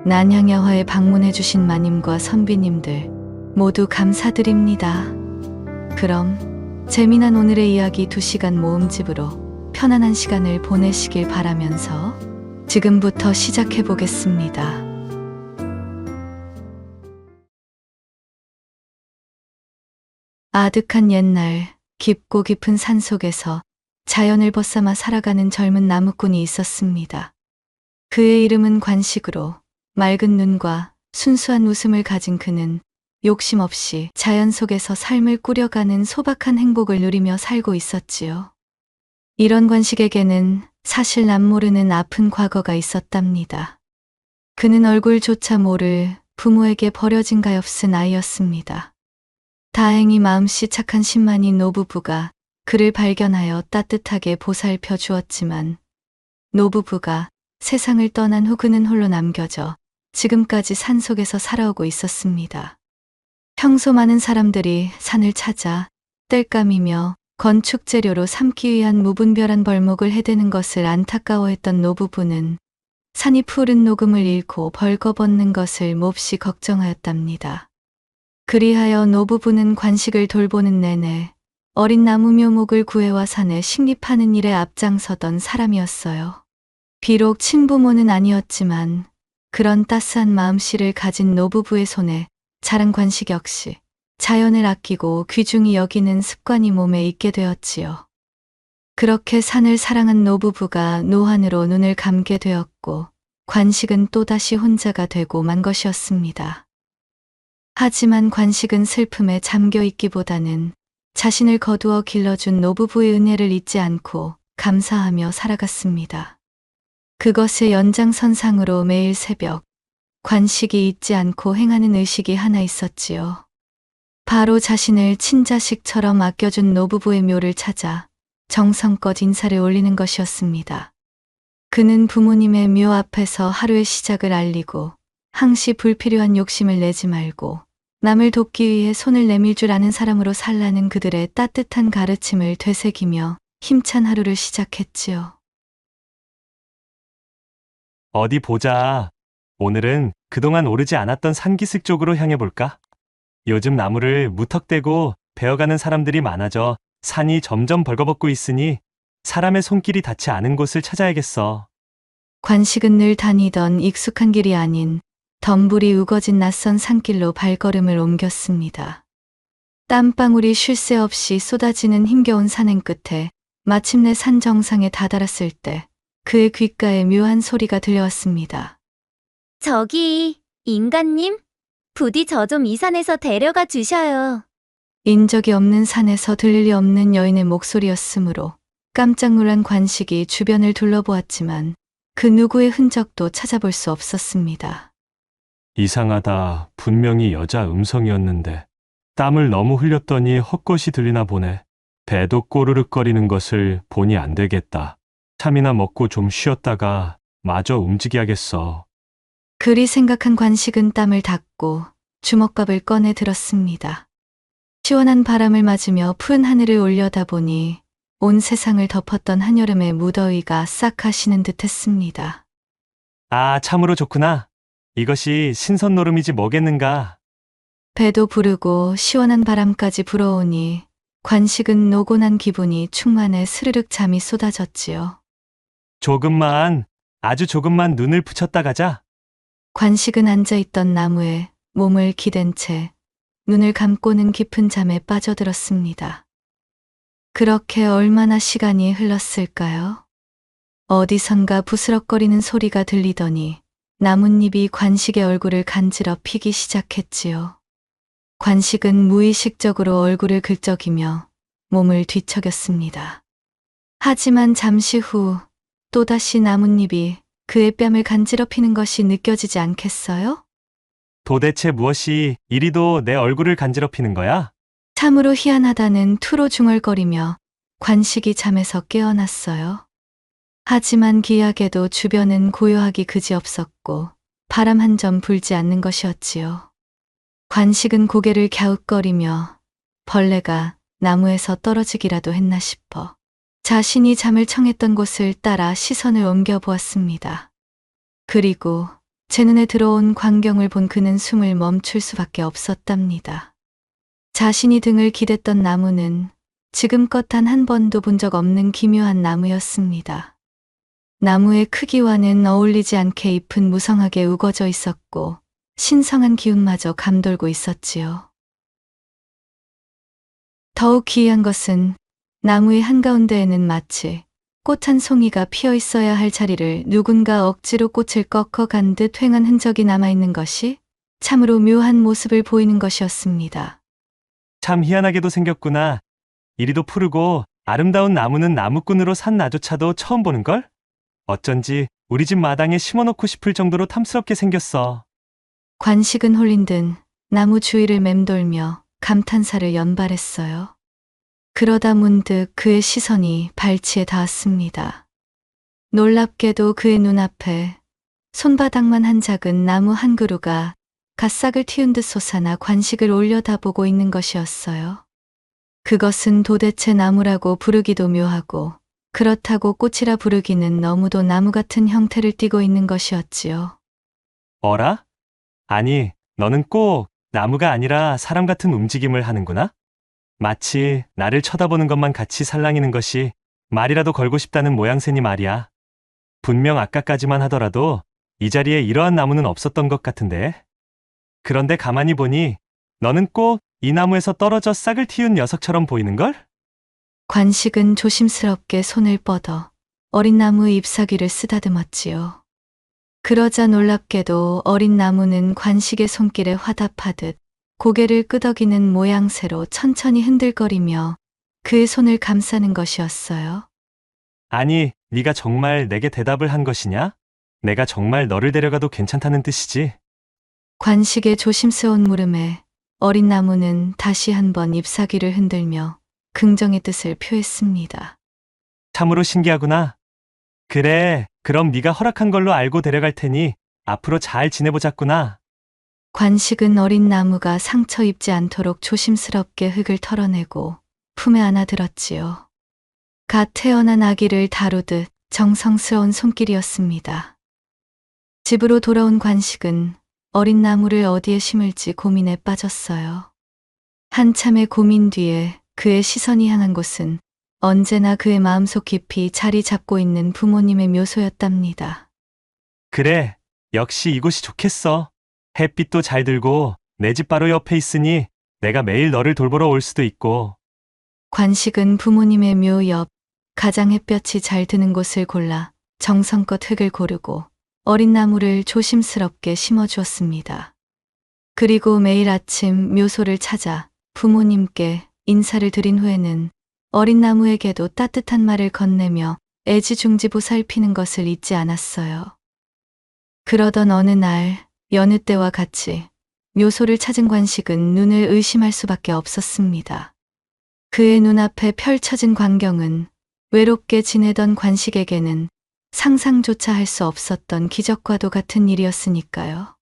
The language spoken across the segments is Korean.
난향야화에 방문해주신 마님과 선비님들 모두 감사드립니다. 그럼 재미난 오늘의 이야기 2시간 모음집으로 편안한 시간을 보내시길 바라면서 지금부터 시작해 보겠습니다. 아득한 옛날 깊고 깊은 산속에서 자연을 벗삼아 살아가는 젊은 나무꾼이 있었습니다. 그의 이름은 관식으로 맑은 눈과 순수한 웃음을 가진 그는 욕심 없이 자연 속에서 삶을 꾸려가는 소박한 행복을 누리며 살고 있었지요. 이런 관식에게는 사실 남모르는 아픈 과거가 있었답니다. 그는 얼굴조차 모를 부모에게 버려진 가엾은 아이였습니다. 다행히 마음씨 착한 신만이 노부부가 그를 발견하여 따뜻하게 보살펴 주었지만 노부부가 세상을 떠난 후 그는 홀로 남겨져 지금까지 산속에서 살아오고 있었습니다. 평소 많은 사람들이 산을 찾아 땔감이며 건축 재료로 삼기 위한 무분별한 벌목을 해대는 것을 안타까워했던 노부부는 산이 푸른 녹음을 잃고 벌거벗는 것을 몹시 걱정하였답니다. 그리하여 노부부는 관식을 돌보는 내내 어린 나무 묘목을 구해와 산에 식립하는 일에 앞장서던 사람이었어요. 비록 친부모는 아니었지만 그런 따스한 마음씨를 가진 노부부의 손에 자란 관식 역시 자연을 아끼고 귀중히 여기는 습관이 몸에 있게 되었지요. 그렇게 산을 사랑한 노부부가 노환으로 눈을 감게 되었고 관식은 또다시 혼자가 되고 만 것이었습니다. 하지만 관식은 슬픔에 잠겨 있기보다는 자신을 거두어 길러준 노부부의 은혜를 잊지 않고 감사하며 살아갔습니다. 그것의 연장선상으로 매일 새벽 관식이 잊지 않고 행하는 의식이 하나 있었지요. 바로 자신을 친자식처럼 아껴준 노부부의 묘를 찾아 정성껏 인사를 올리는 것이었습니다. 그는 부모님의 묘 앞에서 하루의 시작을 알리고 항시 불필요한 욕심을 내지 말고 남을 돕기 위해 손을 내밀 줄 아는 사람으로 살라는 그들의 따뜻한 가르침을 되새기며 힘찬 하루를 시작했지요. 어디 보자. 오늘은 그동안 오르지 않았던 산기슭 쪽으로 향해 볼까? 요즘 나무를 무턱대고 베어가는 사람들이 많아져 산이 점점 벌거벗고 있으니 사람의 손길이 닿지 않은 곳을 찾아야겠어. 관식은 늘 다니던 익숙한 길이 아닌 덤불이 우거진 낯선 산길로 발걸음을 옮겼습니다. 땀방울이 쉴 새 없이 쏟아지는 힘겨운 산행 끝에 마침내 산 정상에 다다랐을 때 그의 귓가에 묘한 소리가 들려왔습니다. 저기, 인간님? 부디 저 좀 이 산에서 데려가 주셔요. 인적이 없는 산에서 들릴 리 없는 여인의 목소리였으므로 깜짝 놀란 관식이 주변을 둘러보았지만 그 누구의 흔적도 찾아볼 수 없었습니다. 이상하다. 분명히 여자 음성이었는데 땀을 너무 흘렸더니 헛것이 들리나 보네. 배도 꼬르륵거리는 것을 보니 안 되겠다. 참이나 먹고 좀 쉬었다가 마저 움직여야겠어. 그리 생각한 관식은 땀을 닦고 주먹밥을 꺼내 들었습니다. 시원한 바람을 맞으며 푸른 하늘을 올려다보니 온 세상을 덮었던 한여름의 무더위가 싹 가시는 듯 했습니다. 아, 참으로 좋구나. 이것이 신선 노름이지 뭐겠는가. 배도 부르고 시원한 바람까지 불어오니 관식은 노곤한 기분이 충만해 스르륵 잠이 쏟아졌지요. 조금만, 아주 조금만 눈을 붙였다 가자. 관식은 앉아있던 나무에 몸을 기댄 채 눈을 감고는 깊은 잠에 빠져들었습니다. 그렇게 얼마나 시간이 흘렀을까요? 어디선가 부스럭거리는 소리가 들리더니 나뭇잎이 관식의 얼굴을 간지럽히기 시작했지요. 관식은 무의식적으로 얼굴을 긁적이며 몸을 뒤척였습니다. 하지만 잠시 후 또다시 나뭇잎이 그의 뺨을 간지럽히는 것이 느껴지지 않겠어요? 도대체 무엇이 이리도 내 얼굴을 간지럽히는 거야? 참으로 희한하다는 투로 중얼거리며 관식이 잠에서 깨어났어요. 하지만 기이하게도 주변은 고요하기 그지없었고 바람 한 점 불지 않는 것이었지요. 관식은 고개를 갸웃거리며 벌레가 나무에서 떨어지기라도 했나 싶어 자신이 잠을 청했던 곳을 따라 시선을 옮겨보았습니다. 그리고 제 눈에 들어온 광경을 본 그는 숨을 멈출 수밖에 없었답니다. 자신이 등을 기댔던 나무는 지금껏 단 한 번도 본 적 없는 기묘한 나무였습니다. 나무의 크기와는 어울리지 않게 잎은 무성하게 우거져 있었고 신성한 기운마저 감돌고 있었지요. 더욱 기이한 것은 나무의 한가운데에는 마치 꽃 한 송이가 피어 있어야 할 자리를 누군가 억지로 꽃을 꺾어 간 듯 횡한 흔적이 남아있는 것이 참으로 묘한 모습을 보이는 것이었습니다. 참 희한하게도 생겼구나. 이리도 푸르고 아름다운 나무는 나무꾼으로 산 나조차도 처음 보는걸? 어쩐지 우리 집 마당에 심어놓고 싶을 정도로 탐스럽게 생겼어. 관식은 홀린 듯 나무 주위를 맴돌며 감탄사를 연발했어요. 그러다 문득 그의 시선이 발치에 닿았습니다. 놀랍게도 그의 눈앞에 손바닥만 한 작은 나무 한 그루가 갓싹을 틔운 듯 솟아나 관식을 올려다보고 있는 것이었어요. 그것은 도대체 나무라고 부르기도 묘하고 그렇다고 꽃이라 부르기는 너무도 나무 같은 형태를 띠고 있는 것이었지요. 어라? 아니, 너는 꼭 나무가 아니라 사람 같은 움직임을 하는구나? 마치 나를 쳐다보는 것만 같이 살랑이는 것이 말이라도 걸고 싶다는 모양새니 말이야. 분명 아까까지만 하더라도 이 자리에 이러한 나무는 없었던 것 같은데. 그런데 가만히 보니 너는 꼭 이 나무에서 떨어져 싹을 틔운 녀석처럼 보이는걸? 관식은 조심스럽게 손을 뻗어 어린 나무의 잎사귀를 쓰다듬었지요. 그러자 놀랍게도 어린 나무는 관식의 손길에 화답하듯 고개를 끄덕이는 모양새로 천천히 흔들거리며 그의 손을 감싸는 것이었어요. 아니, 네가 정말 내게 대답을 한 것이냐? 내가 정말 너를 데려가도 괜찮다는 뜻이지? 관식의 조심스러운 물음에 어린 나무는 다시 한번 잎사귀를 흔들며 긍정의 뜻을 표했습니다. 참으로 신기하구나. 그래, 그럼 네가 허락한 걸로 알고 데려갈 테니 앞으로 잘 지내보자꾸나. 관식은 어린 나무가 상처 입지 않도록 조심스럽게 흙을 털어내고 품에 안아들었지요. 갓 태어난 아기를 다루듯 정성스러운 손길이었습니다. 집으로 돌아온 관식은 어린 나무를 어디에 심을지 고민에 빠졌어요. 한참의 고민 뒤에 그의 시선이 향한 곳은 언제나 그의 마음속 깊이 자리 잡고 있는 부모님의 묘소였답니다. 그래, 역시 이곳이 좋겠어. 햇빛도 잘 들고 내 집 바로 옆에 있으니 내가 매일 너를 돌보러 올 수도 있고. 관식은 부모님의 묘 옆 가장 햇볕이 잘 드는 곳을 골라 정성껏 흙을 고르고 어린 나무를 조심스럽게 심어주었습니다. 그리고 매일 아침 묘소를 찾아 부모님께 인사를 드린 후에는 어린 나무에게도 따뜻한 말을 건네며 애지중지 보살피는 것을 잊지 않았어요. 그러던 어느 날 여느 때와 같이 묘소를 찾은 관식은 눈을 의심할 수밖에 없었습니다. 그의 눈앞에 펼쳐진 광경은 외롭게 지내던 관식에게는 상상조차 할 수 없었던 기적과도 같은 일이었으니까요.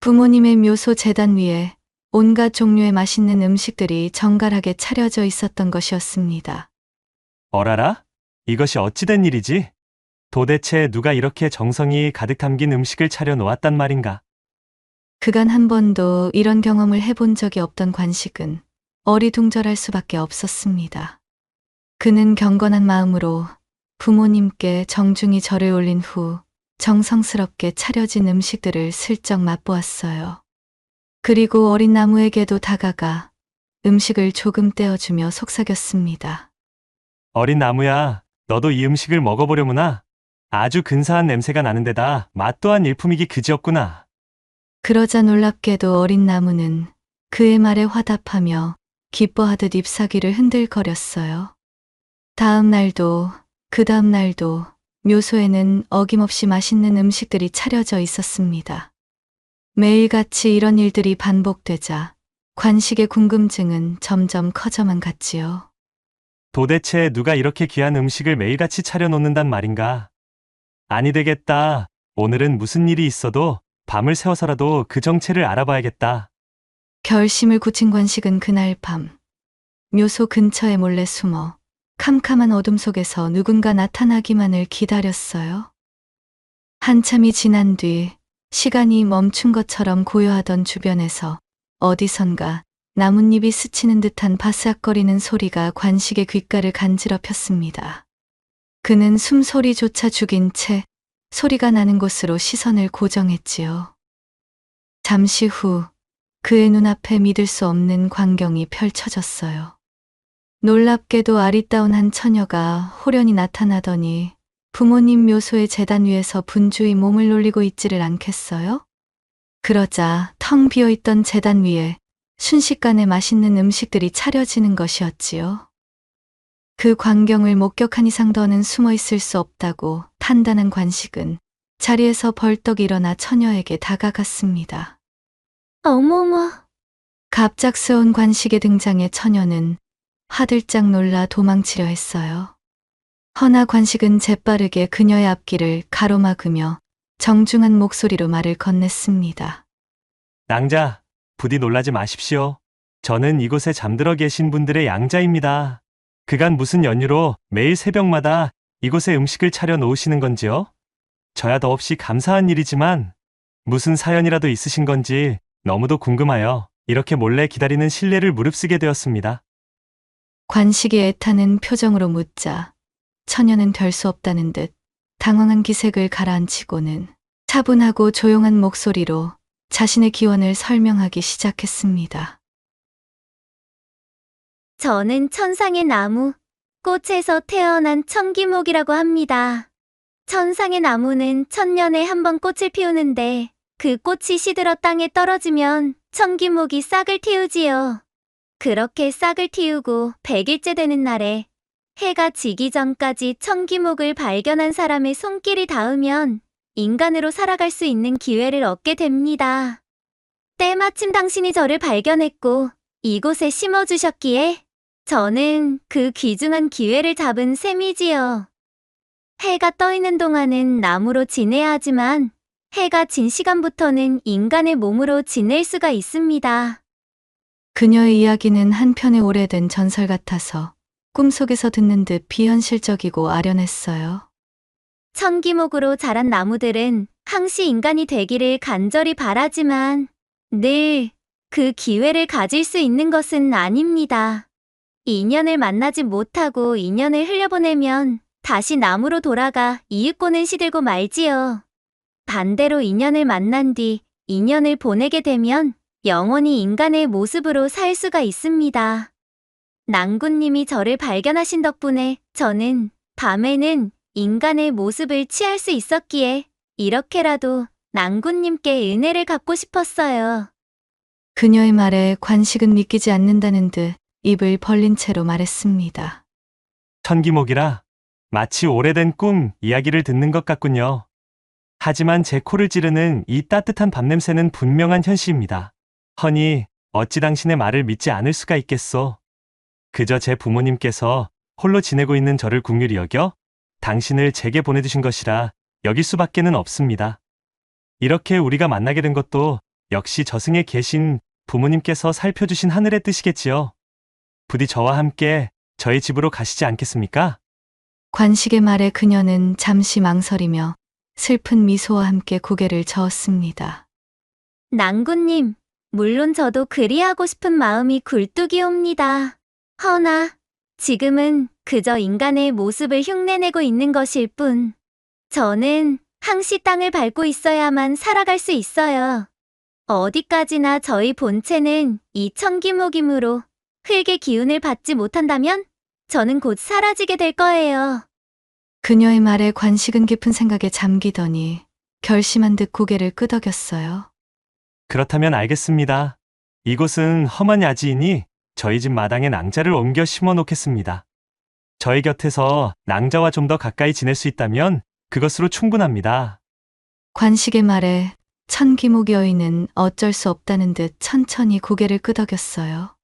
부모님의 묘소 제단 위에 온갖 종류의 맛있는 음식들이 정갈하게 차려져 있었던 것이었습니다. 어라라? 이것이 어찌된 일이지? 도대체 누가 이렇게 정성이 가득 담긴 음식을 차려 놓았단 말인가? 그간 한 번도 이런 경험을 해본 적이 없던 관식은 어리둥절할 수밖에 없었습니다. 그는 경건한 마음으로 부모님께 정중히 절을 올린 후 정성스럽게 차려진 음식들을 슬쩍 맛보았어요. 그리고 어린 나무에게도 다가가 음식을 조금 떼어주며 속삭였습니다. 어린 나무야, 너도 이 음식을 먹어보려무나? 아주 근사한 냄새가 나는 데다 맛 또한 일품이기 그지없구나. 그러자 놀랍게도 어린 나무는 그의 말에 화답하며 기뻐하듯 잎사귀를 흔들거렸어요. 다음 날도 그 다음 날도 묘소에는 어김없이 맛있는 음식들이 차려져 있었습니다. 매일같이 이런 일들이 반복되자 관식의 궁금증은 점점 커져만 갔지요. 도대체 누가 이렇게 귀한 음식을 매일같이 차려놓는단 말인가? 아니 되겠다. 오늘은 무슨 일이 있어도 밤을 새워서라도 그 정체를 알아봐야겠다. 결심을 굳힌 관식은 그날 밤 묘소 근처에 몰래 숨어 캄캄한 어둠 속에서 누군가 나타나기만을 기다렸어요. 한참이 지난 뒤 시간이 멈춘 것처럼 고요하던 주변에서 어디선가 나뭇잎이 스치는 듯한 바스락거리는 소리가 관식의 귓가를 간지럽혔습니다. 그는 숨소리조차 죽인 채 소리가 나는 곳으로 시선을 고정했지요. 잠시 후 그의 눈앞에 믿을 수 없는 광경이 펼쳐졌어요. 놀랍게도 아리따운 한 처녀가 호련히 나타나더니 부모님 묘소의 제단 위에서 분주히 몸을 놀리고 있지를 않겠어요? 그러자 텅 비어있던 제단 위에 순식간에 맛있는 음식들이 차려지는 것이었지요. 그 광경을 목격한 이상 더는 숨어 있을 수 없다고 판단한 관식은 자리에서 벌떡 일어나 처녀에게 다가갔습니다. 어머머, 갑작스러운 관식의 등장에 처녀는 화들짝 놀라 도망치려 했어요. 허나 관식은 재빠르게 그녀의 앞길을 가로막으며 정중한 목소리로 말을 건넸습니다. 낭자, 부디 놀라지 마십시오. 저는 이곳에 잠들어 계신 분들의 양자입니다. 그간 무슨 연유로 매일 새벽마다 이곳에 음식을 차려 놓으시는 건지요? 저야 더없이 감사한 일이지만 무슨 사연이라도 있으신 건지 너무도 궁금하여 이렇게 몰래 기다리는 신뢰를 무릅쓰게 되었습니다. 관식이 애타는 표정으로 묻자 처녀는 될 수 없다는 듯 당황한 기색을 가라앉히고는 차분하고 조용한 목소리로 자신의 기원을 설명하기 시작했습니다. 저는 천상의 나무, 꽃에서 태어난 천기목이라고 합니다. 천상의 나무는 천년에 한 번 꽃을 피우는데 그 꽃이 시들어 땅에 떨어지면 천기목이 싹을 틔우지요. 그렇게 싹을 틔우고 100일째 되는 날에 해가 지기 전까지 천기목을 발견한 사람의 손길이 닿으면 인간으로 살아갈 수 있는 기회를 얻게 됩니다. 때마침 당신이 저를 발견했고 이곳에 심어주셨기에 저는 그 귀중한 기회를 잡은 셈이지요. 해가 떠 있는 동안은 나무로 지내야 하지만 해가 진 시간부터는 인간의 몸으로 지낼 수가 있습니다. 그녀의 이야기는 한편의 오래된 전설 같아서 꿈속에서 듣는 듯 비현실적이고 아련했어요. 천기목으로 자란 나무들은 항시 인간이 되기를 간절히 바라지만 늘 그 기회를 가질 수 있는 것은 아닙니다. 인연을 만나지 못하고 인연을 흘려보내면 다시 나무로 돌아가 이윽고는 시들고 말지요. 반대로 인연을 만난 뒤 인연을 보내게 되면 영원히 인간의 모습으로 살 수가 있습니다. 낭군님이 저를 발견하신 덕분에 저는 밤에는 인간의 모습을 취할 수 있었기에 이렇게라도 낭군님께 은혜를 갚고 싶었어요. 그녀의 말에 관식은 믿기지 않는다는 듯 입을 벌린 채로 말했습니다. 천기목이라 마치 오래된 꿈 이야기를 듣는 것 같군요. 하지만 제 코를 찌르는 이 따뜻한 밤냄새는 분명한 현실입니다. 허니 어찌 당신의 말을 믿지 않을 수가 있겠소. 그저 제 부모님께서 홀로 지내고 있는 저를 긍휼히 여겨 당신을 제게 보내주신 것이라 여길 수밖에는 없습니다. 이렇게 우리가 만나게 된 것도 역시 저승에 계신 부모님께서 살펴주신 하늘의 뜻이겠지요. 부디 저와 함께 저희 집으로 가시지 않겠습니까? 관식의 말에 그녀는 잠시 망설이며 슬픈 미소와 함께 고개를 저었습니다. 낭군님, 물론 저도 그리하고 싶은 마음이 굴뚝이옵니다. 허나 지금은 그저 인간의 모습을 흉내내고 있는 것일 뿐. 저는 항시 땅을 밟고 있어야만 살아갈 수 있어요. 어디까지나 저희 본체는 이 천기목이므로 흙의 기운을 받지 못한다면 저는 곧 사라지게 될 거예요. 그녀의 말에 관식은 깊은 생각에 잠기더니 결심한 듯 고개를 끄덕였어요. 그렇다면 알겠습니다. 이곳은 험한 야지이니 저희 집 마당에 낭자를 옮겨 심어 놓겠습니다. 저희 곁에서 낭자와 좀 더 가까이 지낼 수 있다면 그것으로 충분합니다. 관식의 말에 천기목 여인은 어쩔 수 없다는 듯 천천히 고개를 끄덕였어요.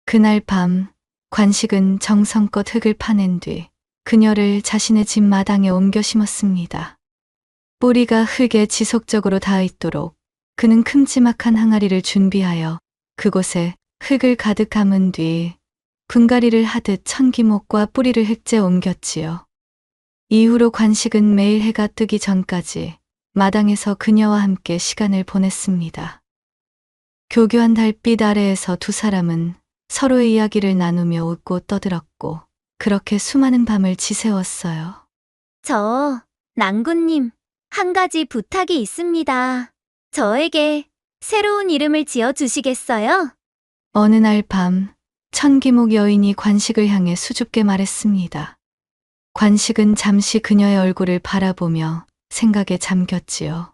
그날 밤 관식은 정성껏 흙을 파낸 뒤 그녀를 자신의 집 마당에 옮겨 심었습니다. 뿌리가 흙에 지속적으로 닿아 있도록 그는 큼지막한 항아리를 준비하여 그곳에 흙을 가득 감은 뒤 분갈이를 하듯 천기목과 뿌리를 흙째 옮겼지요. 이후로 관식은 매일 해가 뜨기 전까지 마당에서 그녀와 함께 시간을 보냈습니다. 교교한 달빛 아래에서 두 사람은 서로의 이야기를 나누며 웃고 떠들었고 그렇게 수많은 밤을 지새웠어요. 낭군님, 한 가지 부탁이 있습니다. 저에게 새로운 이름을 지어주시겠어요? 어느 날 밤 천기목 여인이 관식을 향해 수줍게 말했습니다. 관식은 잠시 그녀의 얼굴을 바라보며 생각에 잠겼지요.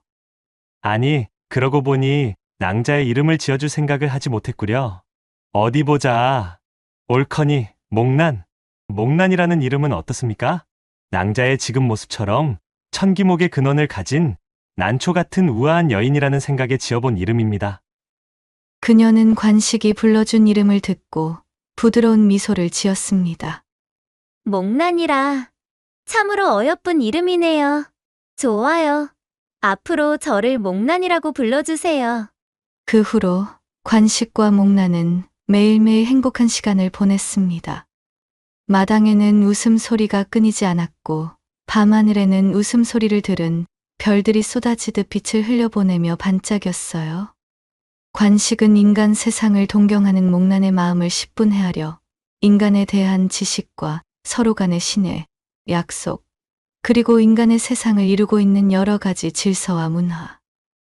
아니, 그러고 보니 낭자의 이름을 지어줄 생각을 하지 못했구려. 어디 보자. 옳거니, 목난. 목난이라는 이름은 어떻습니까? 낭자의 지금 모습처럼 천기목의 근원을 가진 난초 같은 우아한 여인이라는 생각에 지어본 이름입니다. 그녀는 관식이 불러준 이름을 듣고 부드러운 미소를 지었습니다. 목난이라 참으로 어여쁜 이름이네요. 좋아요. 앞으로 저를 목난이라고 불러주세요. 그 후로 관식과 목란은 매일매일 행복한 시간을 보냈습니다. 마당에는 웃음소리가 끊이지 않았고 밤하늘에는 웃음소리를 들은 별들이 쏟아지듯 빛을 흘려보내며 반짝였어요. 관식은 인간 세상을 동경하는 목란의 마음을 10분 헤아려 인간에 대한 지식과 서로 간의 신뢰, 약속, 그리고 인간의 세상을 이루고 있는 여러 가지 질서와 문화,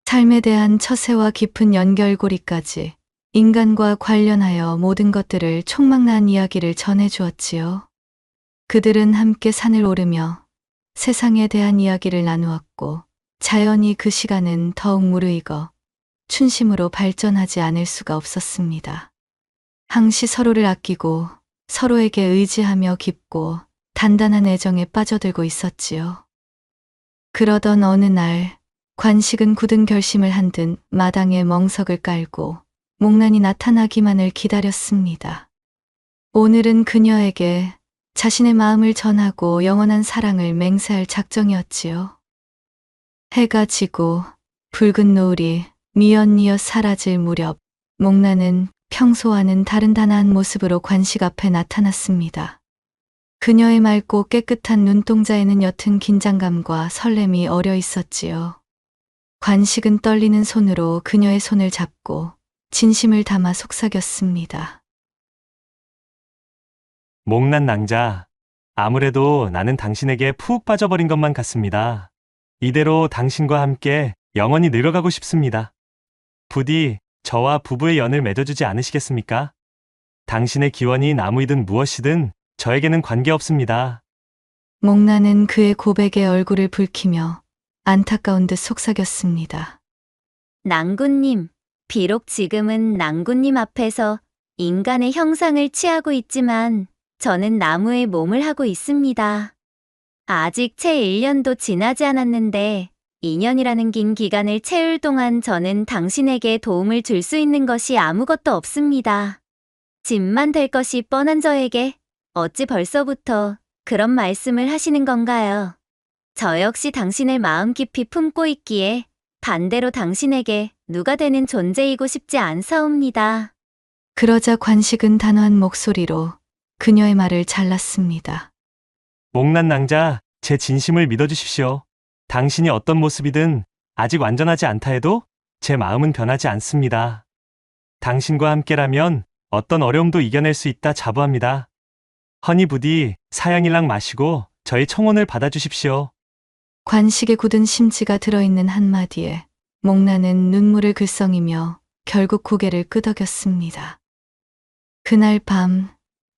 삶에 대한 처세와 깊은 연결고리까지 인간과 관련하여 모든 것들을 총망라한 이야기를 전해주었지요. 그들은 함께 산을 오르며 세상에 대한 이야기를 나누었고 자연히 그 시간은 더욱 무르익어 춘심으로 발전하지 않을 수가 없었습니다. 항시 서로를 아끼고 서로에게 의지하며 깊고 단단한 애정에 빠져들고 있었지요. 그러던 어느 날 관식은 굳은 결심을 한 듯 마당에 멍석을 깔고 목란이 나타나기만을 기다렸습니다. 오늘은 그녀에게 자신의 마음을 전하고 영원한 사랑을 맹세할 작정이었지요. 해가 지고 붉은 노을이 미연미어 사라질 무렵 목란은 평소와는 다른 단아한 모습으로 관식 앞에 나타났습니다. 그녀의 맑고 깨끗한 눈동자에는 옅은 긴장감과 설렘이 어려 있었지요. 관식은 떨리는 손으로 그녀의 손을 잡고 진심을 담아 속삭였습니다. 목난 낭자, 아무래도 나는 당신에게 푹 빠져버린 것만 같습니다. 이대로 당신과 함께 영원히 늙어가고 싶습니다. 부디 저와 부부의 연을 맺어주지 않으시겠습니까? 당신의 기원이 나무이든 무엇이든 저에게는 관계없습니다. 목란은 그의 고백에 얼굴을 붉히며 안타까운 듯 속삭였습니다. 낭군님, 비록 지금은 낭군님 앞에서 인간의 형상을 취하고 있지만 저는 나무의 몸을 하고 있습니다. 아직 채 1년도 지나지 않았는데 2년이라는 긴 기간을 채울 동안 저는 당신에게 도움을 줄 수 있는 것이 아무것도 없습니다. 짐만 될 것이 뻔한 저에게 어찌 벌써부터 그런 말씀을 하시는 건가요? 저 역시 당신을 마음 깊이 품고 있기에 반대로 당신에게 누가 되는 존재이고 싶지 않사옵니다. 그러자 관식은 단호한 목소리로 그녀의 말을 잘랐습니다. 목난 낭자, 제 진심을 믿어주십시오. 당신이 어떤 모습이든 아직 완전하지 않다 해도 제 마음은 변하지 않습니다. 당신과 함께라면 어떤 어려움도 이겨낼 수 있다 자부합니다. 허니 부디 사양일랑 마시고 저희 청혼을 받아주십시오. 관식의 굳은 심지가 들어있는 한마디에 목란은 눈물을 글썽이며 결국 고개를 끄덕였습니다. 그날 밤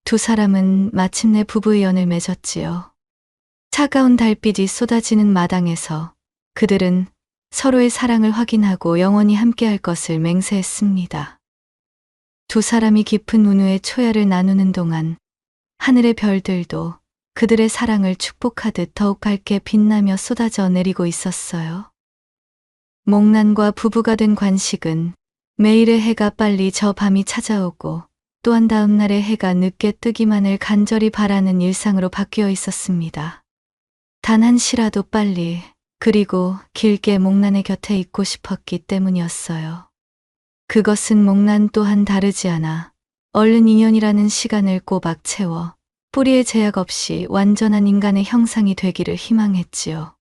두 사람은 마침내 부부의 연을 맺었지요. 차가운 달빛이 쏟아지는 마당에서 그들은 서로의 사랑을 확인하고 영원히 함께할 것을 맹세했습니다. 두 사람이 깊은 운후의 초야를 나누는 동안 하늘의 별들도 그들의 사랑을 축복하듯 더욱 밝게 빛나며 쏟아져 내리고 있었어요. 목란과 부부가 된 관식은 매일의 해가 빨리 저 밤이 찾아오고 또한 다음 날의 해가 늦게 뜨기만을 간절히 바라는 일상으로 바뀌어 있었습니다. 단 한시라도 빨리 그리고 길게 목란의 곁에 있고 싶었기 때문이었어요. 그것은 목란 또한 다르지 않아 얼른 2년이라는 시간을 꼬박 채워 뿌리의 제약 없이 완전한 인간의 형상이 되기를 희망했지요.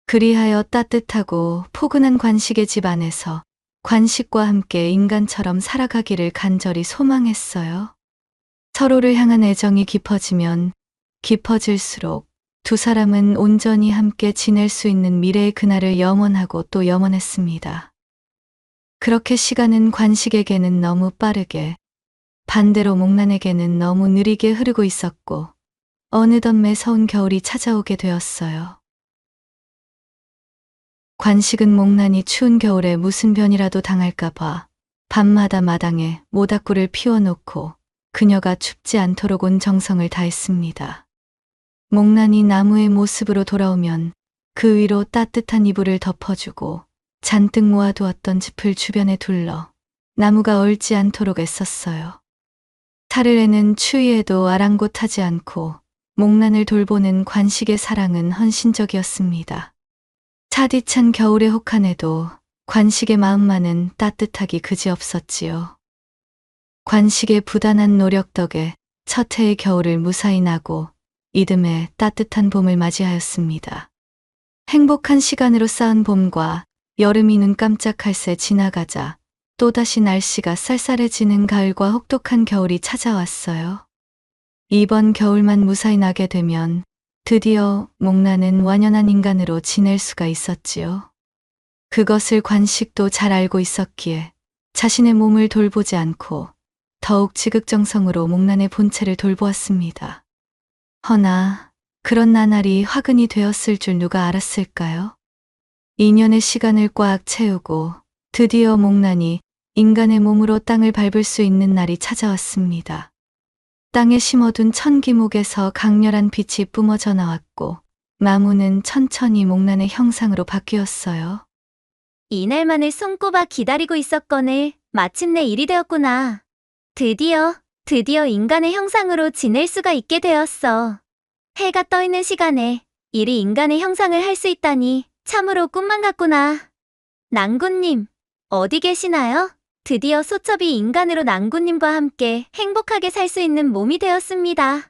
그리하여 따뜻하고 포근한 관식의 집 안에서 관식과 함께 인간처럼 살아가기를 간절히 소망했어요. 서로를 향한 애정이 깊어지면 깊어질수록 두 사람은 온전히 함께 지낼 수 있는 미래의 그날을 염원하고 또 염원했습니다. 그렇게 시간은 관식에게는 너무 빠르게, 반대로 목란에게는 너무 느리게 흐르고 있었고, 어느덧 매서운 겨울이 찾아오게 되었어요. 관식은 목란이 추운 겨울에 무슨 변이라도 당할까봐 밤마다 마당에 모닥불을 피워놓고 그녀가 춥지 않도록 온 정성을 다했습니다. 목란이 나무의 모습으로 돌아오면 그 위로 따뜻한 이불을 덮어주고 잔뜩 모아두었던 짚을 주변에 둘러 나무가 얼지 않도록 애썼어요. 사흘에는 추위에도 아랑곳하지 않고 목란을 돌보는 관식의 사랑은 헌신적이었습니다. 차디찬 겨울의 혹한에도 관식의 마음만은 따뜻하기 그지없었지요. 관식의 부단한 노력 덕에 첫 해의 겨울을 무사히 나고 이듬해 따뜻한 봄을 맞이하였습니다. 행복한 시간으로 쌓은 봄과 여름이 눈 깜짝할 새 지나가자 또다시 날씨가 쌀쌀해지는 가을과 혹독한 겨울이 찾아왔어요. 이번 겨울만 무사히 나게 되면 드디어 목란은 완연한 인간으로 지낼 수가 있었지요. 그것을 관식도 잘 알고 있었기에 자신의 몸을 돌보지 않고 더욱 지극정성으로 목란의 본체를 돌보았습니다. 허나 그런 나날이 화근이 되었을 줄 누가 알았을까요? 2년의 시간을 꽉 채우고 드디어 목란이 인간의 몸으로 땅을 밟을 수 있는 날이 찾아왔습니다. 땅에 심어둔 천기목에서 강렬한 빛이 뿜어져 나왔고 나무는 천천히 목란의 형상으로 바뀌었어요. 이날만을 손꼽아 기다리고 있었거늘 마침내 일이 되었구나. 드디어 인간의 형상으로 지낼 수가 있게 되었어. 해가 떠 있는 시간에 이리 인간의 형상을 할 수 있다니 참으로 꿈만 같구나. 낭군님, 어디 계시나요? 드디어 소첩이 인간으로 낭군님과 함께 행복하게 살 수 있는 몸이 되었습니다.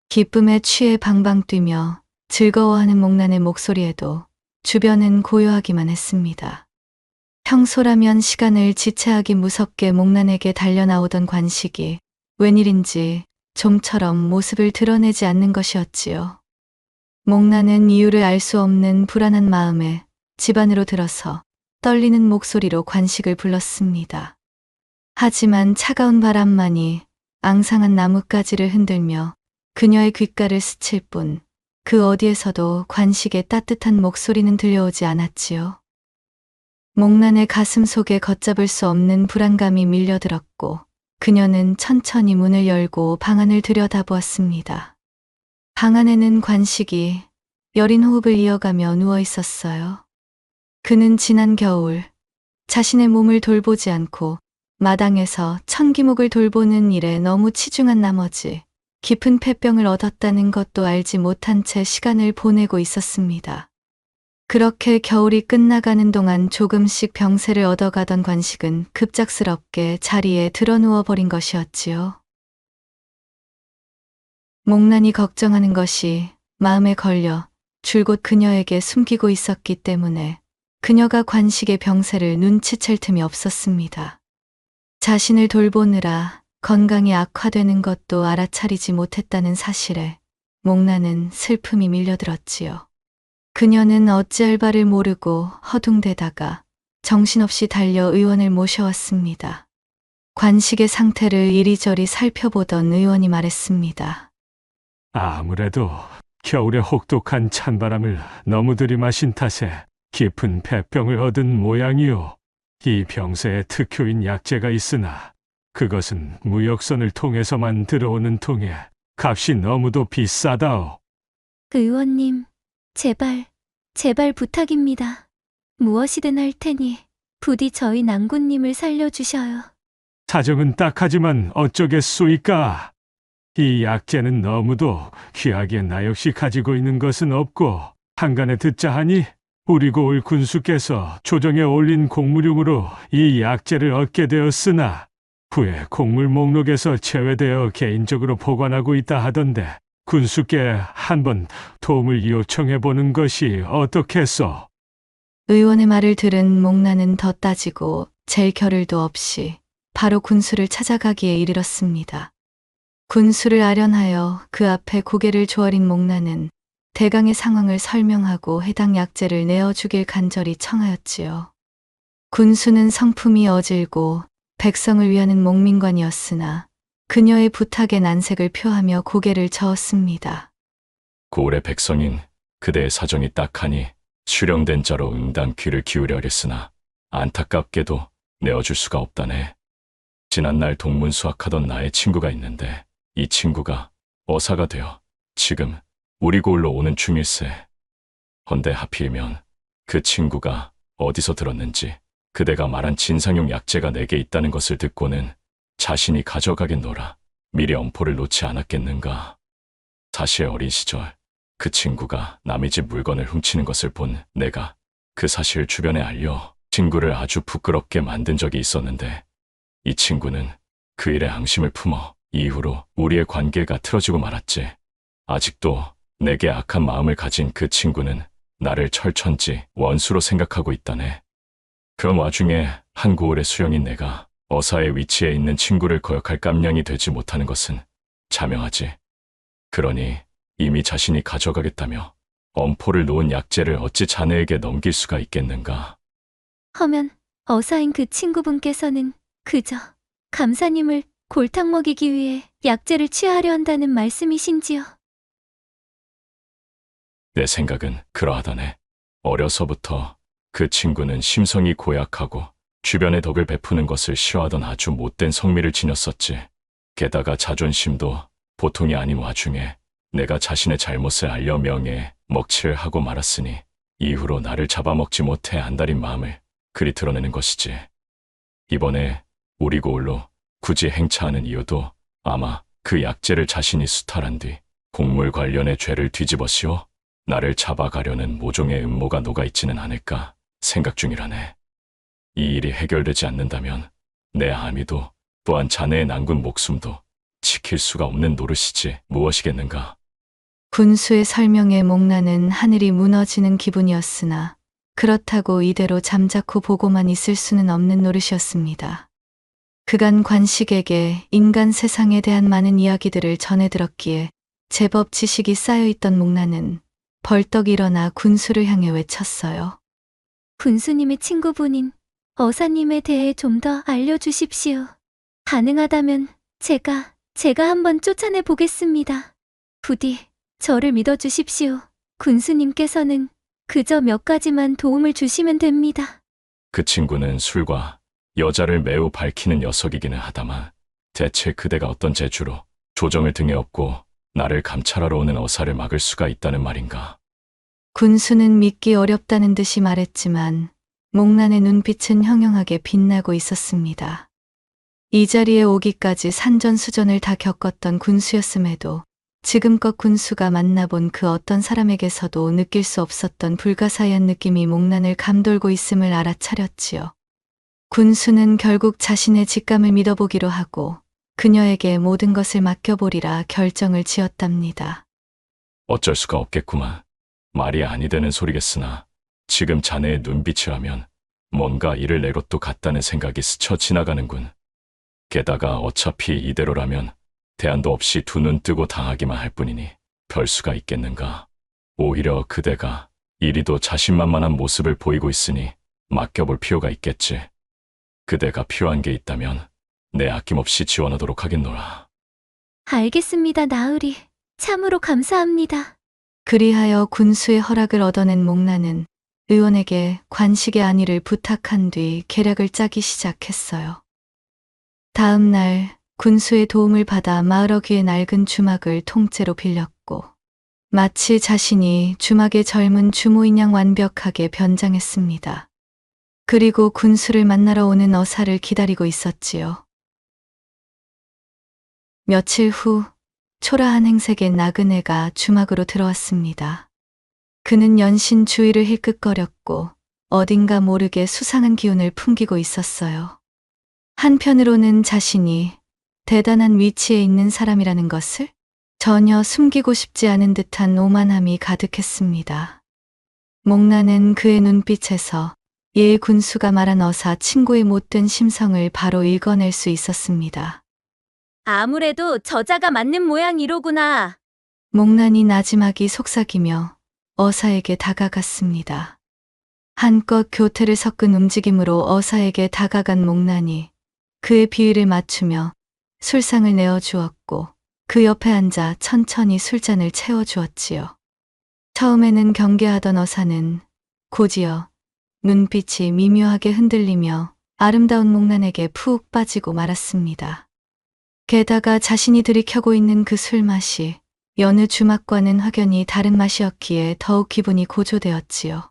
기쁨에 취해 방방 뛰며 즐거워하는 목란의 목소리에도 주변은 고요하기만 했습니다. 평소라면 시간을 지체하기 무섭게 목란에게 달려나오던 관식이 웬일인지 좀처럼 모습을 드러내지 않는 것이었지요. 목란은 이유를 알 수 없는 불안한 마음에 집 안으로 들어서 떨리는 목소리로 관식을 불렀습니다. 하지만 차가운 바람만이 앙상한 나뭇가지를 흔들며 그녀의 귓가를 스칠 뿐 그 어디에서도 관식의 따뜻한 목소리는 들려오지 않았지요. 목란의 가슴 속에 걷잡을 수 없는 불안감이 밀려들었고 그녀는 천천히 문을 열고 방 안을 들여다보았습니다. 방 안에는 관식이 여린 호흡을 이어가며 누워 있었어요. 그는 지난 겨울 자신의 몸을 돌보지 않고 마당에서 천기목을 돌보는 일에 너무 치중한 나머지 깊은 폐병을 얻었다는 것도 알지 못한 채 시간을 보내고 있었습니다. 그렇게 겨울이 끝나가는 동안 조금씩 병세를 얻어가던 관식은 급작스럽게 자리에 드러누워 버린 것이었지요. 목란이 걱정하는 것이 마음에 걸려 줄곧 그녀에게 숨기고 있었기 때문에 그녀가 관식의 병세를 눈치챌 틈이 없었습니다. 자신을 돌보느라 건강이 악화되는 것도 알아차리지 못했다는 사실에 목란은 슬픔이 밀려들었지요. 그녀는 어찌할 바를 모르고 허둥대다가 정신없이 달려 의원을 모셔왔습니다. 관식의 상태를 이리저리 살펴보던 의원이 말했습니다. 아무래도 겨울의 혹독한 찬바람을 너무 들이마신 탓에 깊은 폐병을 얻은 모양이오. 이 병세에 특효인 약재가 있으나 그것은 무역선을 통해서만 들어오는 통에 값이 너무도 비싸다오. 의원님, 제발 부탁입니다. 무엇이든 할 테니 부디 저희 낭군님을 살려주셔요. 사정은 딱하지만 어쩌겠소이까. 이 약재는 너무도 귀하게 나 역시 가지고 있는 것은 없고 한간에 듣자 하니 우리 고을 군수께서 조정에 올린 공무령으로 이 약재를 얻게 되었으나 후에 곡물 목록에서 제외되어 개인적으로 보관하고 있다 하던데 군수께 한번 도움을 요청해 보는 것이 어떻겠소? 의원의 말을 들은 목나는 더 따지고 잴 겨를도 없이 바로 군수를 찾아가기에 이르렀습니다. 군수를 아련하여 그 앞에 고개를 조아린 목나는 대강의 상황을 설명하고 해당 약재를 내어주길 간절히 청하였지요. 군수는 성품이 어질고 백성을 위하는 목민관이었으나 그녀의 부탁에 난색을 표하며 고개를 저었습니다. 고을의 백성인 그대의 사정이 딱하니 수령된 자로 응당 귀를 기울여야겠으나 안타깝게도 내어줄 수가 없다네. 지난날 동문 수학하던 나의 친구가 있는데 이 친구가 어사가 되어 지금 우리 고을로 오는 중일세. 헌데 하필이면 그 친구가 어디서 들었는지 그대가 말한 진상용 약재가 내게 있다는 것을 듣고는 자신이 가져가겠노라 미리 엄포를 놓지 않았겠는가. 사실 어린 시절 그 친구가 남의 집 물건을 훔치는 것을 본 내가 그 사실 주변에 알려 친구를 아주 부끄럽게 만든 적이 있었는데 이 친구는 그 일에 앙심을 품어 이후로 우리의 관계가 틀어지고 말았지. 아직도 내게 악한 마음을 가진 그 친구는 나를 철천지 원수로 생각하고 있다네. 그런 와중에 한 고을의 수령인 내가 어사의 위치에 있는 친구를 거역할 깜냥이 되지 못하는 것은 자명하지. 그러니 이미 자신이 가져가겠다며 엄포를 놓은 약재를 어찌 자네에게 넘길 수가 있겠는가. 허면 어사인 그 친구분께서는 그저 감사님을 골탕 먹이기 위해 약재를 취하려 한다는 말씀이신지요? 내 생각은 그러하다네. 어려서부터 그 친구는 심성이 고약하고 주변의 덕을 베푸는 것을 싫어하던 아주 못된 성미를 지녔었지. 게다가 자존심도 보통이 아닌 와중에 내가 자신의 잘못을 알려 명예에 먹칠을 하고 말았으니 이후로 나를 잡아먹지 못해 안달인 마음을 그리 드러내는 것이지. 이번에 우리 고을로 굳이 행차하는 이유도 아마 그 약재를 자신이 수탈한 뒤 곡물 관련의 죄를 뒤집어씌워 나를 잡아가려는 모종의 음모가 녹아있지는 않을까 생각 중이라네. 이 일이 해결되지 않는다면 내 아미도 또한 자네의 남군 목숨도 지킬 수가 없는 노릇이지 무엇이겠는가. 군수의 설명에 목나는 하늘이 무너지는 기분이었으나 그렇다고 이대로 잠자코 보고만 있을 수는 없는 노릇이었습니다. 그간 관식에게 인간 세상에 대한 많은 이야기들을 전해 들었기에 제법 지식이 쌓여있던 목나는 벌떡 일어나 군수를 향해 외쳤어요. 군수님의 친구분인 어사님에 대해 좀 더 알려주십시오. 가능하다면 제가 한번 쫓아내 보겠습니다. 부디 저를 믿어주십시오. 군수님께서는 그저 몇 가지만 도움을 주시면 됩니다. 그 친구는 술과 여자를 매우 밝히는 녀석이기는 하다만 대체 그대가 어떤 재주로 조정을 등에 업고 나를 감찰하러 오는 어사를 막을 수가 있다는 말인가. 군수는 믿기 어렵다는 듯이 말했지만 목난의 눈빛은 형형하게 빛나고 있었습니다. 이 자리에 오기까지 산전수전을 다 겪었던 군수였음에도 지금껏 군수가 만나본 그 어떤 사람에게서도 느낄 수 없었던 불가사의한 느낌이 목난을 감돌고 있음을 알아차렸지요. 군수는 결국 자신의 직감을 믿어보기로 하고 그녀에게 모든 것을 맡겨보리라 결정을 지었답니다. 어쩔 수가 없겠구만. 말이 아니 되는 소리겠으나 지금 자네의 눈빛을 하면 뭔가 이를 내 것도 같다는 생각이 스쳐 지나가는군. 게다가 어차피 이대로라면 대안도 없이 두 눈 뜨고 당하기만 할 뿐이니 별 수가 있겠는가. 오히려 그대가 이리도 자신만만한 모습을 보이고 있으니 맡겨볼 필요가 있겠지. 그대가 필요한 게 있다면 내 아낌없이 지원하도록 하겠노라. 알겠습니다, 나으리. 참으로 감사합니다. 그리하여 군수의 허락을 얻어낸 목난은 의원에게 관식의 안위를 부탁한 뒤 계략을 짜기 시작했어요. 다음 날 군수의 도움을 받아 마을어귀의 낡은 주막을 통째로 빌렸고 마치 자신이 주막의 젊은 주모인 양 완벽하게 변장했습니다. 그리고 군수를 만나러 오는 어사를 기다리고 있었지요. 며칠 후 초라한 행색의 나그네가 주막으로 들어왔습니다. 그는 연신 주위를 힐끗거렸고 어딘가 모르게 수상한 기운을 풍기고 있었어요. 한편으로는 자신이 대단한 위치에 있는 사람이라는 것을 전혀 숨기고 싶지 않은 듯한 오만함이 가득했습니다. 목나는 그의 눈빛에서 예의 군수가 말한 어사 친구의 못된 심성을 바로 읽어낼 수 있었습니다. 아무래도 저자가 맞는 모양이로구나. 목난이 나지막이 속삭이며 어사에게 다가갔습니다. 한껏 교태를 섞은 움직임으로 어사에게 다가간 목난이 그의 비위를 맞추며 술상을 내어주었고 그 옆에 앉아 천천히 술잔을 채워주었지요. 처음에는 경계하던 어사는 곧이어 눈빛이 미묘하게 흔들리며 아름다운 목난에게 푹 빠지고 말았습니다. 게다가 자신이 들이켜고 있는 그 술맛이 여느 주막과는 확연히 다른 맛이었기에 더욱 기분이 고조되었지요.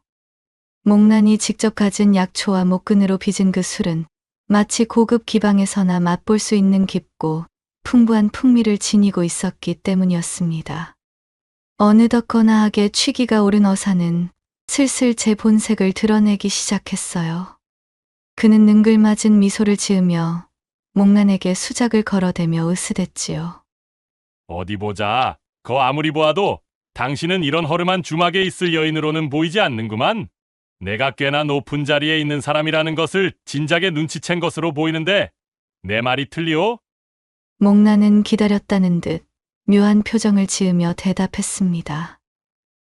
목난이 직접 가진 약초와 목근으로 빚은 그 술은 마치 고급 기방에서나 맛볼 수 있는 깊고 풍부한 풍미를 지니고 있었기 때문이었습니다. 어느덧거나 하게 취기가 오른 어사는 슬슬 제 본색을 드러내기 시작했어요. 그는 능글맞은 미소를 지으며 목난에게 수작을 걸어대며 으스댔지요. 어디 보자. 거 아무리 보아도 당신은 이런 허름한 주막에 있을 여인으로는 보이지 않는구만. 내가 꽤나 높은 자리에 있는 사람이라는 것을 진작에 눈치챈 것으로 보이는데 내 말이 틀리오? 목난은 기다렸다는 듯 묘한 표정을 지으며 대답했습니다.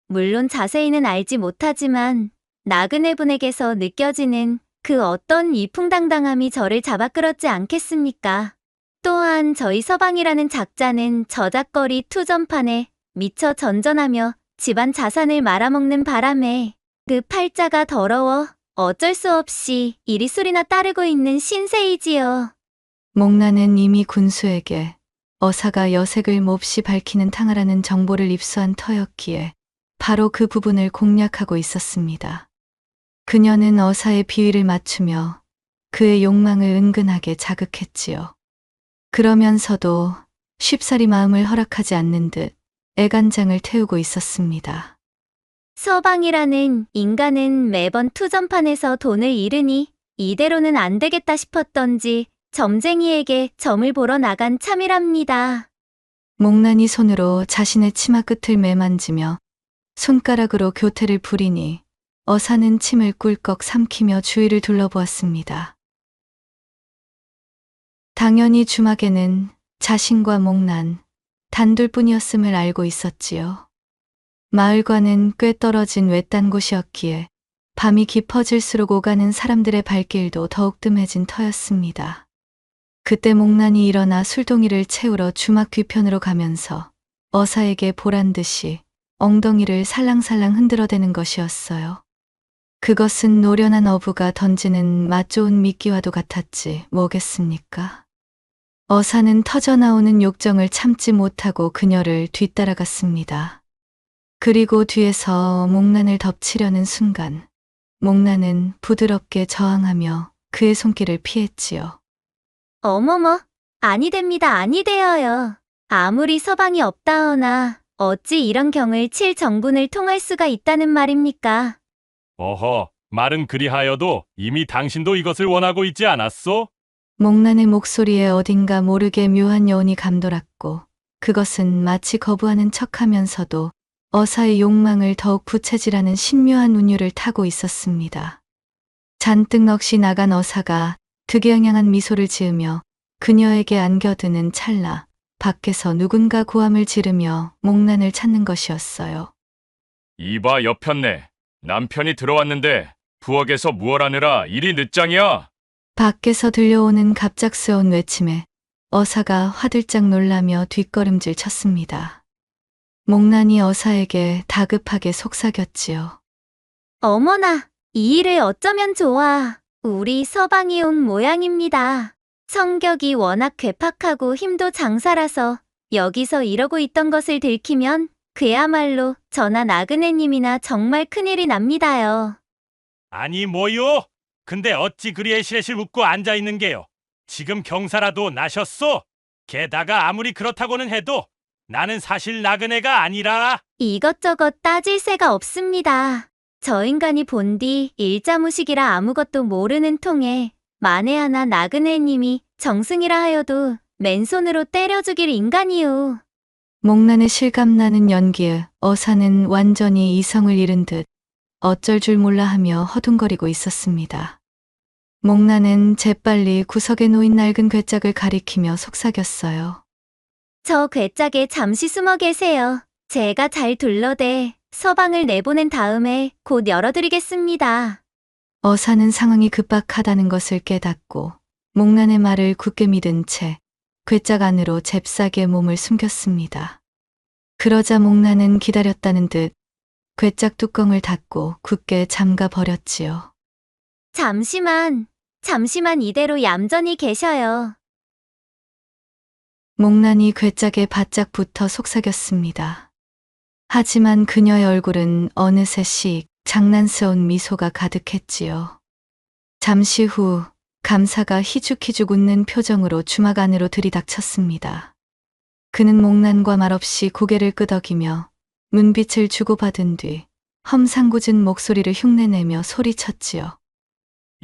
물론 자세히는 알지 못하지만 나그네 분에게서 느껴지는 그 어떤 이풍당당함이 저를 잡아끌었지 않겠습니까? 또한 저희 서방이라는 작자는 저작거리 투전판에 미처 전전하며 집안 자산을 말아먹는 바람에 그 팔자가 더러워 어쩔 수 없이 이리소리나 따르고 있는 신세이지요. 목난은 이미 군수에게 어사가 여색을 몹시 밝히는 탕하라는 정보를 입수한 터였기에 바로 그 부분을 공략하고 있었습니다. 그녀는 어사의 비위를 맞추며 그의 욕망을 은근하게 자극했지요. 그러면서도 쉽사리 마음을 허락하지 않는 듯 애간장을 태우고 있었습니다. 서방이라는 인간은 매번 투전판에서 돈을 잃으니 이대로는 안 되겠다 싶었던지 점쟁이에게 점을 보러 나간 참이랍니다. 목난이 손으로 자신의 치마 끝을 매만지며 손가락으로 교태를 부리니 어사는 침을 꿀꺽 삼키며 주위를 둘러보았습니다. 당연히 주막에는 자신과 목난 단둘뿐이었음을 알고 있었지요. 마을과는 꽤 떨어진 외딴 곳이었기에 밤이 깊어질수록 오가는 사람들의 발길도 더욱 뜸해진 터였습니다. 그때 목난이 일어나 술동이를 채우러 주막 뒤편으로 가면서 어사에게 보란 듯이 엉덩이를 살랑살랑 흔들어대는 것이었어요. 그것은 노련한 어부가 던지는 맛 좋은 미끼와도 같았지 뭐겠습니까? 어사는 터져나오는 욕정을 참지 못하고 그녀를 뒤따라갔습니다. 그리고 뒤에서 목난을 덮치려는 순간 목난은 부드럽게 저항하며 그의 손길을 피했지요. 어머머, 아니 됩니다, 아니 되어요. 아무리 서방이 없다거나 어찌 이런 경을 칠 정분을 통할 수가 있다는 말입니까? 어허, 말은 그리하여도 이미 당신도 이것을 원하고 있지 않았소? 목난의 목소리에 어딘가 모르게 묘한 여운이 감돌았고 그것은 마치 거부하는 척하면서도 어사의 욕망을 더욱 부채질하는 신묘한 운율을 타고 있었습니다. 잔뜩 넋이 나간 어사가 득양양한 미소를 지으며 그녀에게 안겨드는 찰나 밖에서 누군가 고함을 지르며 목난을 찾는 것이었어요. 이봐 여편네, 남편이 들어왔는데 부엌에서 무얼하느라 이리 늦장이야? 밖에서 들려오는 갑작스러운 외침에 어사가 화들짝 놀라며 뒷걸음질 쳤습니다. 목난이 어사에게 다급하게 속삭였지요. 어머나, 이 일을 어쩌면 좋아. 우리 서방이 온 모양입니다. 성격이 워낙 괴팍하고 힘도 장사라서 여기서 이러고 있던 것을 들키면 그야말로 저나 나그네님이나 정말 큰일이 납니다요. 아니 뭐요? 근데 어찌 그리에 실실 웃고 앉아있는 게요? 지금 경사라도 나셨소? 게다가 아무리 그렇다고는 해도 나는 사실 나그네가 아니라. 이것저것 따질 새가 없습니다. 저 인간이 본디 일자무식이라 아무것도 모르는 통에 만에 하나 나그네님이 정승이라 하여도 맨손으로 때려주길 인간이요. 목난의 실감나는 연기에 어사는 완전히 이성을 잃은 듯 어쩔 줄 몰라 하며 허둥거리고 있었습니다. 목난은 재빨리 구석에 놓인 낡은 괴짝을 가리키며 속삭였어요. 저 괴짝에 잠시 숨어 계세요. 제가 잘 둘러대 서방을 내보낸 다음에 곧 열어드리겠습니다. 어사는 상황이 급박하다는 것을 깨닫고 목난의 말을 굳게 믿은 채 괴짝 안으로 잽싸게 몸을 숨겼습니다. 그러자 목난은 기다렸다는 듯 괴짝 뚜껑을 닫고 굳게 잠가 버렸지요. 잠시만 이대로 얌전히 계셔요. 목난이 괴짝에 바짝 붙어 속삭였습니다. 하지만 그녀의 얼굴은 어느새 씩 장난스러운 미소가 가득했지요. 잠시 후 감사가 희죽희죽 웃는 표정으로 주막 안으로 들이닥쳤습니다. 그는 목난과 말없이 고개를 끄덕이며 문빛을 주고받은 뒤 험상궂은 목소리를 흉내내며 소리쳤지요.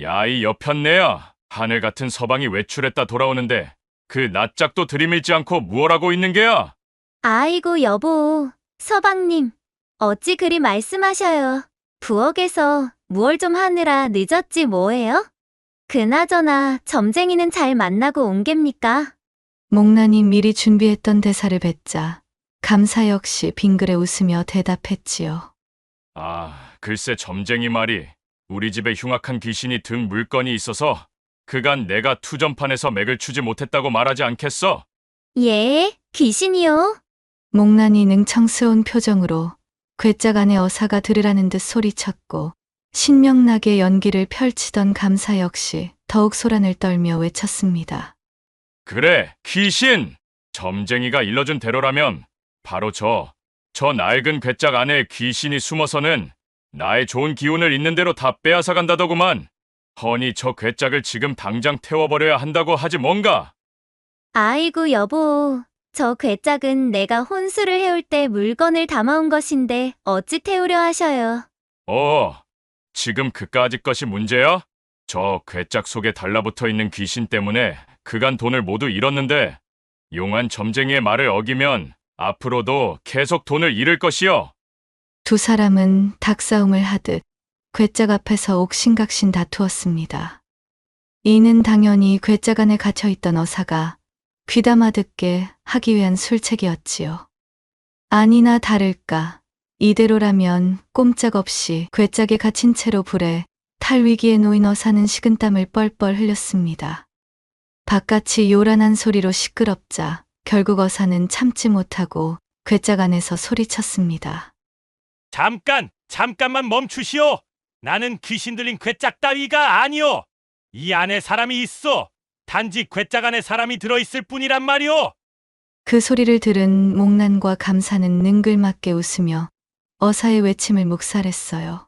야, 이 여편네야. 하늘 같은 서방이 외출했다 돌아오는데 그 낯짝도 들이밀지 않고 무얼하고 있는 게야? 아이고 여보, 서방님, 어찌 그리 말씀하셔요. 부엌에서 무얼 좀 하느라 늦었지 뭐예요? 그나저나 점쟁이는 잘 만나고 온 겝니까? 목난이 미리 준비했던 대사를 뱉자 감사 역시 빙그레 웃으며 대답했지요. 아, 글쎄 점쟁이 말이 우리 집에 흉악한 귀신이 든 물건이 있어서 그간 내가 투전판에서 맥을 추지 못했다고 말하지 않겠어? 예, 귀신이요? 목난이 능청스러운 표정으로 괴짝 안에 어사가 들으라는 듯 소리쳤고 신명나게 연기를 펼치던 감사 역시 더욱 소란을 떨며 외쳤습니다. 그래, 귀신! 점쟁이가 일러준 대로라면 바로 저 낡은 괴짝 안에 귀신이 숨어서는 나의 좋은 기운을 있는 대로 다 빼앗아 간다더구만. 허니 저 괴짝을 지금 당장 태워버려야 한다고 하지 뭔가. 아이고 여보, 저 괴짝은 내가 혼수를 해올 때 물건을 담아온 것인데 어찌 태우려 하셔요. 지금 그까짓 것이 문제야? 저 괴짝 속에 달라붙어 있는 귀신 때문에 그간 돈을 모두 잃었는데 용한 점쟁이의 말을 어기면 앞으로도 계속 돈을 잃을 것이요. 두 사람은 닭싸움을 하듯 괴짝 앞에서 옥신각신 다투었습니다. 이는 당연히 괴짝 안에 갇혀있던 어사가 귀담아 듣게 하기 위한 술책이었지요. 아니나 다를까 이대로라면 꼼짝없이 괴짝에 갇힌 채로 불에 탈 위기에 놓인 어사는 식은땀을 뻘뻘 흘렸습니다. 바깥이 요란한 소리로 시끄럽자 결국 어사는 참지 못하고 괴짝 안에서 소리쳤습니다. 잠깐만 멈추시오. 나는 귀신 들린 괴짝 따위가 아니오. 이 안에 사람이 있어. 단지 괴짝 안에 사람이 들어있을 뿐이란 말이오. 그 소리를 들은 목난과 감사는 능글맞게 웃으며 어사의 외침을 묵살했어요.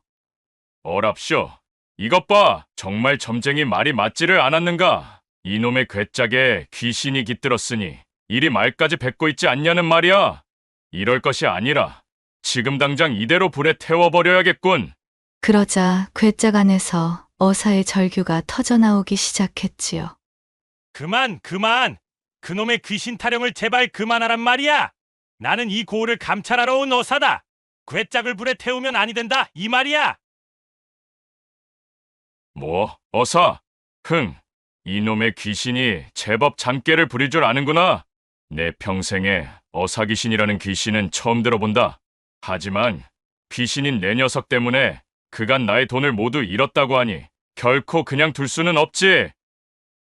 어랍쇼. 이것 봐. 정말 점쟁이 말이 맞지를 않았는가? 이놈의 괴짝에 귀신이 깃들었으니 이리 말까지 뱉고 있지 않냐는 말이야. 이럴 것이 아니라 지금 당장 이대로 불에 태워버려야겠군. 그러자 괴짝 안에서 어사의 절규가 터져나오기 시작했지요. 그만. 그놈의 귀신 타령을 제발 그만하란 말이야. 나는 이 고을을 감찰하러 온 어사다. 괴짝을 불에 태우면 아니 된다 이 말이야. 뭐, 어사? 이놈의 귀신이 제법 잔꾀를 부릴 줄 아는구나. 내 평생에 어사 귀신이라는 귀신은 처음 들어본다. 하지만 귀신인 내 녀석 때문에 그간 나의 돈을 모두 잃었다고 하니 결코 그냥 둘 수는 없지.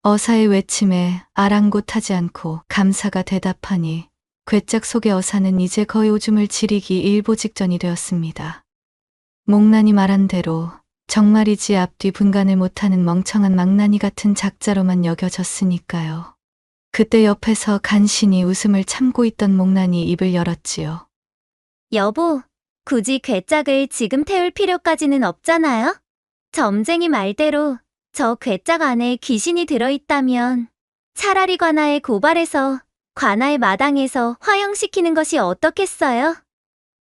어사의 외침에 아랑곳하지 않고 감사가 대답하니 괴짝 속의 어사는 이제 거의 오줌을 지리기 일보 직전이 되었습니다. 목난이 말한 대로 정말이지 앞뒤 분간을 못하는 멍청한 망나니 같은 작자로만 여겨졌으니까요. 그때 옆에서 간신히 웃음을 참고 있던 목난이 입을 열었지요. 여보, 굳이 괴짝을 지금 태울 필요까지는 없잖아요? 점쟁이 말대로 저 괴짝 안에 귀신이 들어있다면 차라리 관아에 고발해서 관아의 마당에서 화형시키는 것이 어떻겠어요?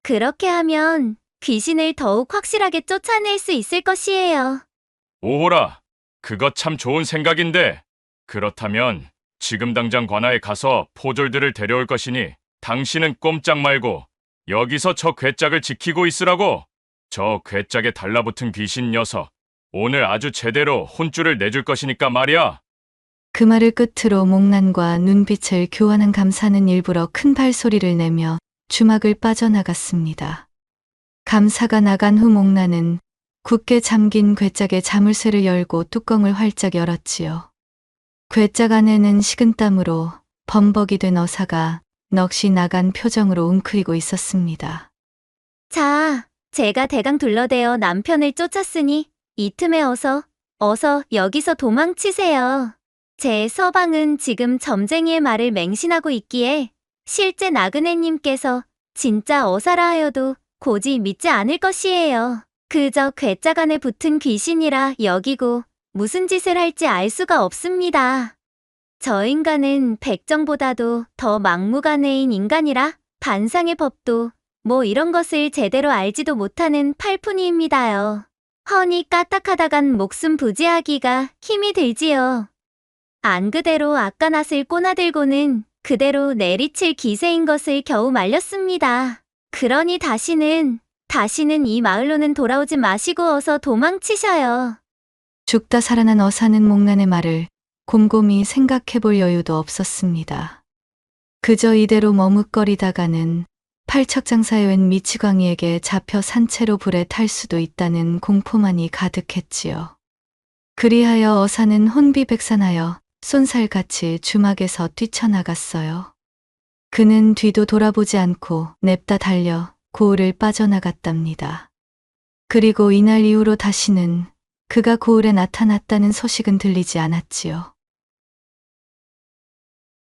그렇게 하면 귀신을 더욱 확실하게 쫓아낼 수 있을 것이에요. 오호라, 그거 참 좋은 생각인데. 그렇다면 지금 당장 관아에 가서 포졸들을 데려올 것이니 당신은 꼼짝 말고 여기서 저 괴짝을 지키고 있으라고. 저 괴짝에 달라붙은 귀신 녀석, 오늘 아주 제대로 혼쭐을 내줄 것이니까 말이야. 그 말을 끝으로 목난과 눈빛을 교환한 감사는 일부러 큰 발소리를 내며 주막을 빠져나갔습니다. 감사가 나간 후 목난은 굳게 잠긴 괴짝의 자물쇠를 열고 뚜껑을 활짝 열었지요. 괴짝 안에는 식은땀으로 범벅이 된 어사가 넋이 나간 표정으로 웅크리고 있었습니다. 자, 제가 대강 둘러대어 남편을 쫓았으니 이 틈에 어서 여기서 도망치세요. 제 서방은 지금 점쟁이의 말을 맹신하고 있기에 실제 나그네님께서 진짜 어사라 하여도 고지 믿지 않을 것이에요. 그저 괴짝 안에 붙은 귀신이라 여기고 무슨 짓을 할지 알 수가 없습니다. 저 인간은 백정보다도 더 막무가내인 인간이라 반상의 법도 뭐 이런 것을 제대로 알지도 못하는 팔푼이입니다요. 허니 까딱하다간 목숨 부지하기가 힘이 들지요. 안 그대로 아까 낫을 꼬나들고는 그대로 내리칠 기세인 것을 겨우 말렸습니다. 그러니 다시는 이 마을로는 돌아오지 마시고 어서 도망치셔요. 죽다 살아난 어사는 목난의 말을 곰곰이 생각해 볼 여유도 없었습니다. 그저 이대로 머뭇거리다가는 팔척장사에 웬 미치광이에게 잡혀 산채로 불에 탈 수도 있다는 공포만이 가득했지요. 그리하여 어사는 혼비백산하여 쏜살같이 주막에서 뛰쳐나갔어요. 그는 뒤도 돌아보지 않고 냅다 달려 고을을 빠져나갔답니다. 그리고 이날 이후로 다시는 그가 고을에 나타났다는 소식은 들리지 않았지요.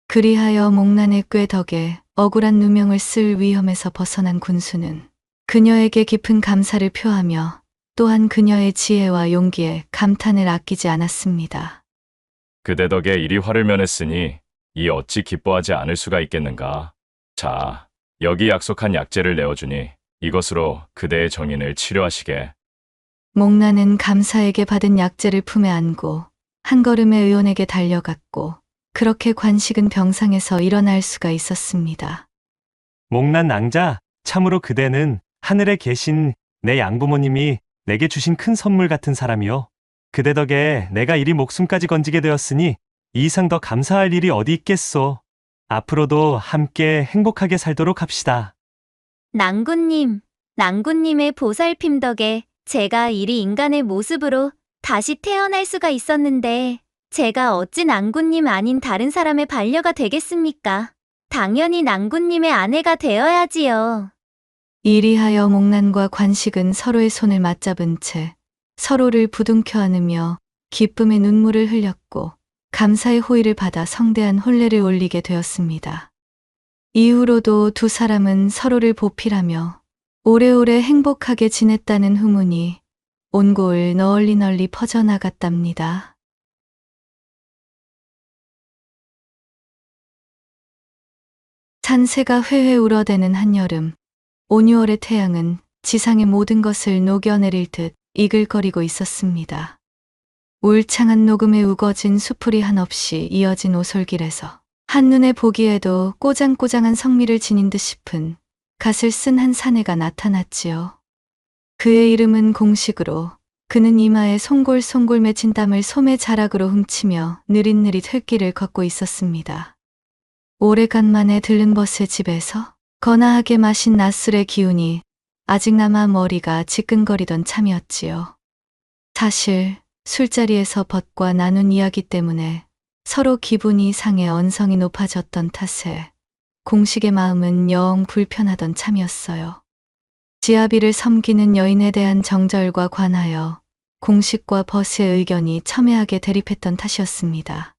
그리하여 목난의 꾀 덕에 억울한 누명을 쓸 위험에서 벗어난 군수는 그녀에게 깊은 감사를 표하며 또한 그녀의 지혜와 용기에 감탄을 아끼지 않았습니다. 그대 덕에 이리 화를 면했으니 이 어찌 기뻐하지 않을 수가 있겠는가. 자, 여기 약속한 약재를 내어주니 이것으로 그대의 정인을 치료하시게. 목난은 감사에게 받은 약재를 품에 안고 한 걸음에 의원에게 달려갔고 그렇게 관식은 병상에서 일어날 수가 있었습니다. 목난 낭자, 참으로 그대는 하늘에 계신 내 양부모님이 내게 주신 큰 선물 같은 사람이요. 그대 덕에 내가 이리 목숨까지 건지게 되었으니 이 이상 더 감사할 일이 어디 있겠소. 앞으로도 함께 행복하게 살도록 합시다. 낭군님의 보살핌 덕에 제가 이리 인간의 모습으로 다시 태어날 수가 있었는데 제가 어찌 낭군님 아닌 다른 사람의 반려가 되겠습니까? 당연히 낭군님의 아내가 되어야지요. 이리하여 목난과 관식은 서로의 손을 맞잡은 채 서로를 부둥켜 안으며 기쁨의 눈물을 흘렸고 감사의 호의를 받아 성대한 혼례를 올리게 되었습니다. 이후로도 두 사람은 서로를 보필하며 오래오래 행복하게 지냈다는 후문이 온 고을 널리 퍼져나갔답니다. 산새가 회회 울어대는 한여름, 온유월의 태양은 지상의 모든 것을 녹여내릴 듯 이글거리고 있었습니다. 울창한 녹음에 우거진 수풀이 한없이 이어진 오솔길에서 한눈에 보기에도 꼬장꼬장한 성미를 지닌 듯 싶은 갓을 쓴 한 사내가 나타났지요. 그의 이름은 공식으로 그는 이마에 송골송골 맺힌 땀을 소매 자락으로 훔치며 느릿느릿 흙길을 걷고 있었습니다. 오래간만에 들른 버스의 집에서 거나하게 마신 낮술의 기운이 아직 남아 머리가 지끈거리던 참이었지요. 사실 술자리에서 벗과 나눈 이야기 때문에 서로 기분이 상해 언성이 높아졌던 탓에 공식의 마음은 영 불편하던 참이었어요. 지아비를 섬기는 여인에 대한 정절과 관하여 공식과 버스의 의견이 첨예하게 대립했던 탓이었습니다.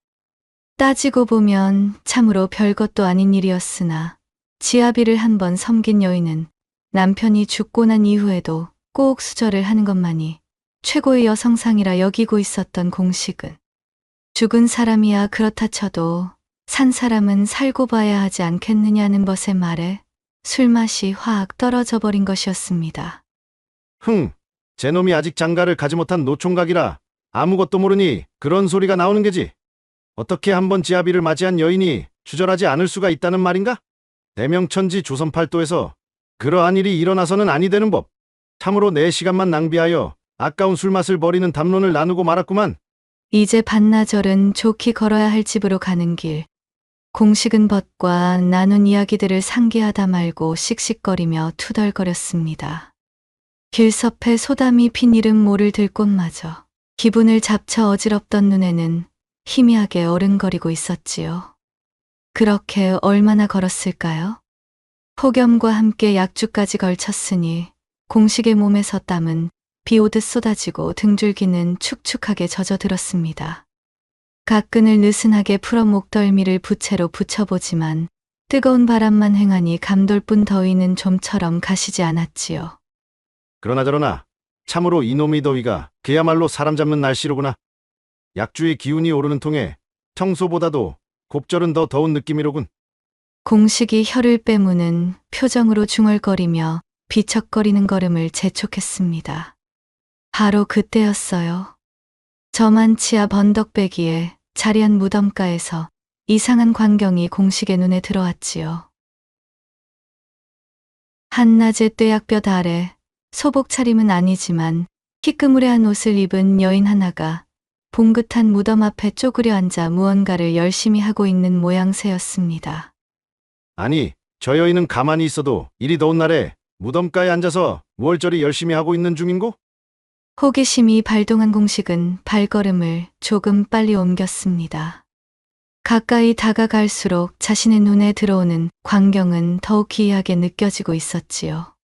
따지고 보면 참으로 별것도 아닌 일이었으나 지아비를 한번 섬긴 여인은 남편이 죽고 난 이후에도 꼭 수절을 하는 것만이 최고의 여성상이라 여기고 있었던 공식은 죽은 사람이야 그렇다 쳐도 산 사람은 살고 봐야 하지 않겠느냐는 것의 말에 술맛이 확 떨어져 버린 것이었습니다. 제 놈이 아직 장가를 가지 못한 노총각이라 아무것도 모르니 그런 소리가 나오는 게지. 어떻게 한번 지아비를 맞이한 여인이 주절하지 않을 수가 있다는 말인가? 대명천지 조선팔도에서 그러한 일이 일어나서는 아니 되는 법. 참으로 내 시간만 낭비하여 아까운 술맛을 버리는 담론을 나누고 말았구만. 이제 반나절은 좋게 걸어야 할 집으로 가는 길. 공식은 벗과 나눈 이야기들을 상기하다 말고 씩씩거리며 투덜거렸습니다. 길섭에 소담이 핀 이름 모를 들꽃마저 기분을 잡쳐 어지럽던 눈에는 희미하게 어른거리고 있었지요. 그렇게 얼마나 걸었을까요? 폭염과 함께 약주까지 걸쳤으니 공식의 몸에서 땀은 비 오듯 쏟아지고 등줄기는 축축하게 젖어들었습니다. 가끈을 느슨하게 풀어 목덜미를 부채로 붙여보지만 뜨거운 바람만 횡하니 감돌뿐 더위는 좀처럼 가시지 않았지요. 그러나 저러나 참으로 이놈의 더위가 그야말로 사람 잡는 날씨로구나. 약주의 기운이 오르는 통에 평소보다도 곱절은 더 더운 느낌이로군. 공식이 혀를 빼무는 표정으로 중얼거리며 비척거리는 걸음을 재촉했습니다. 바로 그때였어요. 저만치 앞 언덕배기에 자리한 무덤가에서 이상한 광경이 공식의 눈에 들어왔지요. 한낮의 떼약볕 아래 소복 차림은 아니지만 희끄무레한 옷을 입은 여인 하나가 봉긋한 무덤 앞에 쪼그려 앉아 무언가를 열심히 하고 있는 모양새였습니다. 아니, 저 여인은 가만히 있어도 이리 더운 날에 무덤가에 앉아서 무얼 저리 열심히 하고 있는 중인고? 호기심이 발동한 공식은 발걸음을 조금 빨리 옮겼습니다. 가까이 다가갈수록 자신의 눈에 들어오는 광경은 더욱 기이하게 느껴지고 있었지요.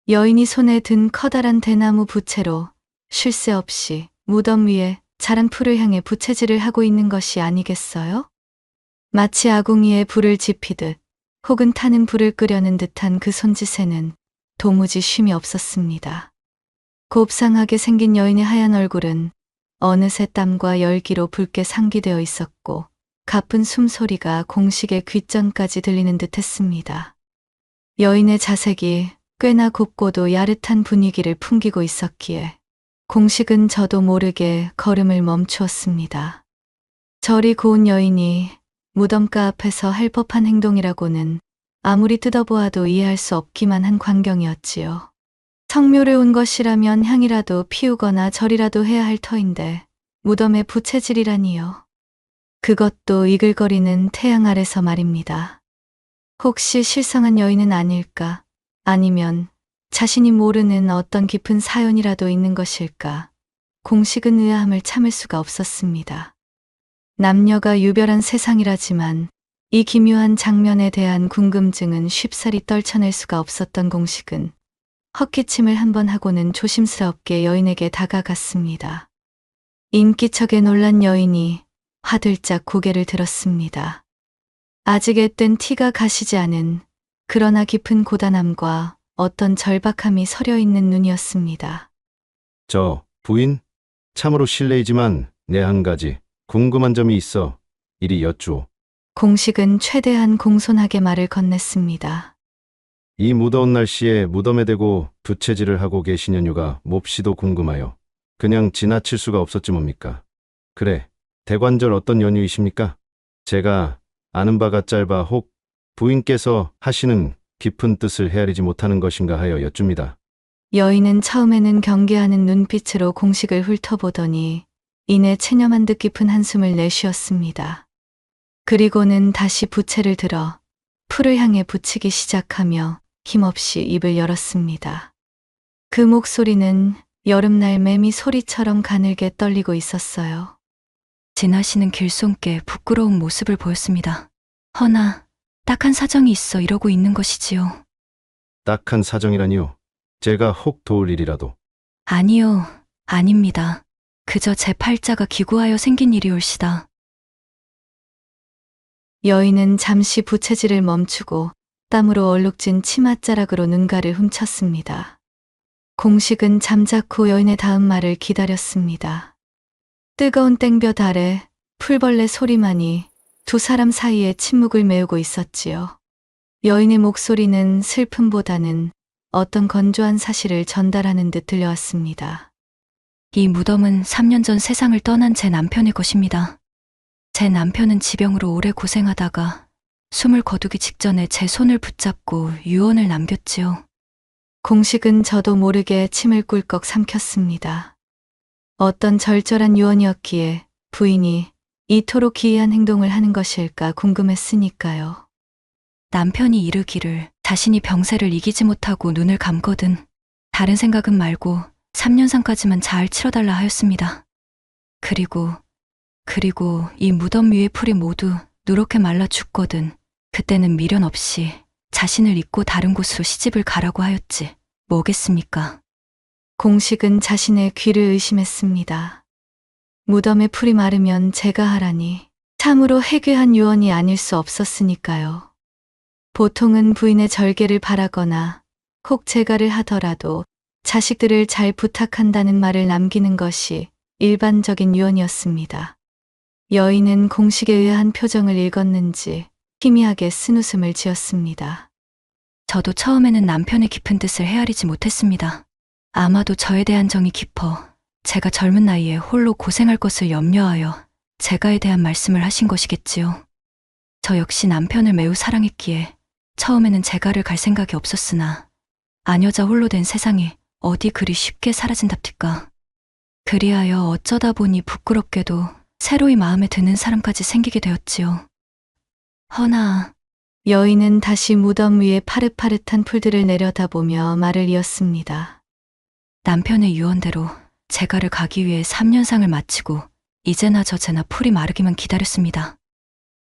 여인이 손에 든 커다란 대나무 부채로 쉴 새 없이 무덤 위에 자란 풀을 향해 부채질을 하고 있는 것이 아니겠어요? 마치 아궁이에 불을 지피듯 혹은 타는 불을 끄려는 듯한 그 손짓에는 도무지 쉼이 없었습니다. 곱상하게 생긴 여인의 하얀 얼굴은 어느새 땀과 열기로 붉게 상기되어 있었고 가쁜 숨소리가 공식의 귓전까지 들리는 듯했습니다. 여인의 자색이 꽤나 곱고도 야릇한 분위기를 풍기고 있었기에 공식은 저도 모르게 걸음을 멈추었습니다. 저리 고운 여인이 무덤가 앞에서 할 법한 행동이라고는 아무리 뜯어보아도 이해할 수 없기만 한 광경이었지요. 성묘를 온 것이라면 향이라도 피우거나 절이라도 해야 할 터인데 무덤에 부채질이라니요. 그것도 이글거리는 태양 아래서 말입니다. 혹시 실성한 여인은 아닐까? 아니면 자신이 모르는 어떤 깊은 사연이라도 있는 것일까? 공식은 의아함을 참을 수가 없었습니다. 남녀가 유별한 세상이라지만 이 기묘한 장면에 대한 궁금증은 쉽사리 떨쳐낼 수가 없었던 공식은 헛기침을 한번 하고는 조심스럽게 여인에게 다가갔습니다. 인기척에 놀란 여인이 화들짝 고개를 들었습니다. 아직 앳된 티가 가시지 않은 그러나 깊은 고단함과 어떤 절박함이 서려 있는 눈이었습니다. 저 부인, 참으로 실례이지만 내 한 가지 궁금한 점이 있어 이리 여쭈오. 공식은 최대한 공손하게 말을 건넸습니다. 이 무더운 날씨에 무덤에 대고 부채질을 하고 계시냐뉴가 몹시도 궁금하여 그냥 지나칠 수가 없었지 뭡니까? 그래, 대관절 어떤 연유이십니까? 제가 아는 바가 짧아 혹 부인께서 하시는 깊은 뜻을 헤아리지 못하는 것인가 하여 여쭙니다. 여인은 처음에는 경계하는 눈빛으로 공식을 훑어보더니 이내 체념한 듯 깊은 한숨을 내쉬었습니다. 그리고는 다시 부채를 들어 풀을 향해 붙이기 시작하며 힘없이 입을 열었습니다. 그 목소리는 여름날 매미 소리처럼 가늘게 떨리고 있었어요. 지나시는 길손께 부끄러운 모습을 보였습니다. 허나 딱한 사정이 있어 이러고 있는 것이지요. 딱한 사정이라니요? 제가 혹 도울 일이라도. 아니요, 아닙니다. 그저 제 팔자가 기구하여 생긴 일이올시다. 여인은 잠시 부채질을 멈추고 땀으로 얼룩진 치맛자락으로 눈가를 훔쳤습니다. 공식은 잠자코 여인의 다음 말을 기다렸습니다. 뜨거운 땡볕 아래 풀벌레 소리만이 두 사람 사이에 침묵을 메우고 있었지요. 여인의 목소리는 슬픔보다는 어떤 건조한 사실을 전달하는 듯 들려왔습니다. 이 무덤은 3년 전 세상을 떠난 제 남편의 것입니다. 제 남편은 지병으로 오래 고생하다가 숨을 거두기 직전에 제 손을 붙잡고 유언을 남겼지요. 공식은 저도 모르게 침을 꿀꺽 삼켰습니다. 어떤 절절한 유언이었기에 부인이 이토록 기이한 행동을 하는 것일까 궁금했으니까요. 남편이 이르기를 자신이 병세를 이기지 못하고 눈을 감거든 다른 생각은 말고 3년상까지만 잘 치러달라 하였습니다. 그리고 이 무덤 위의 풀이 모두 누렇게 말라 죽거든 그때는 미련 없이 자신을 잊고 다른 곳으로 시집을 가라고 하였지 뭐겠습니까? 공식은 자신의 귀를 의심했습니다. 무덤의 풀이 마르면 제가 하라니 참으로 해괴한 유언이 아닐 수 없었으니까요. 보통은 부인의 절개를 바라거나 혹 재가를 하더라도 자식들을 잘 부탁한다는 말을 남기는 것이 일반적인 유언이었습니다. 여인은 공식에 의한 표정을 읽었는지 희미하게 쓴웃음을 지었습니다. 저도 처음에는 남편의 깊은 뜻을 헤아리지 못했습니다. 아마도 저에 대한 정이 깊어 제가 젊은 나이에 홀로 고생할 것을 염려하여 재가에 대한 말씀을 하신 것이겠지요. 저 역시 남편을 매우 사랑했기에 처음에는 재가를 갈 생각이 없었으나 아녀자 홀로 된 세상이 어디 그리 쉽게 사라진답니까. 그리하여 어쩌다 보니 부끄럽게도 새로이 마음에 드는 사람까지 생기게 되었지요. 허나 여인은 다시 무덤 위에 파릇파릇한 풀들을 내려다보며 말을 이었습니다. 남편의 유언대로 재가를 가기 위해 3년상을 마치고 이제나 저제나 풀이 마르기만 기다렸습니다.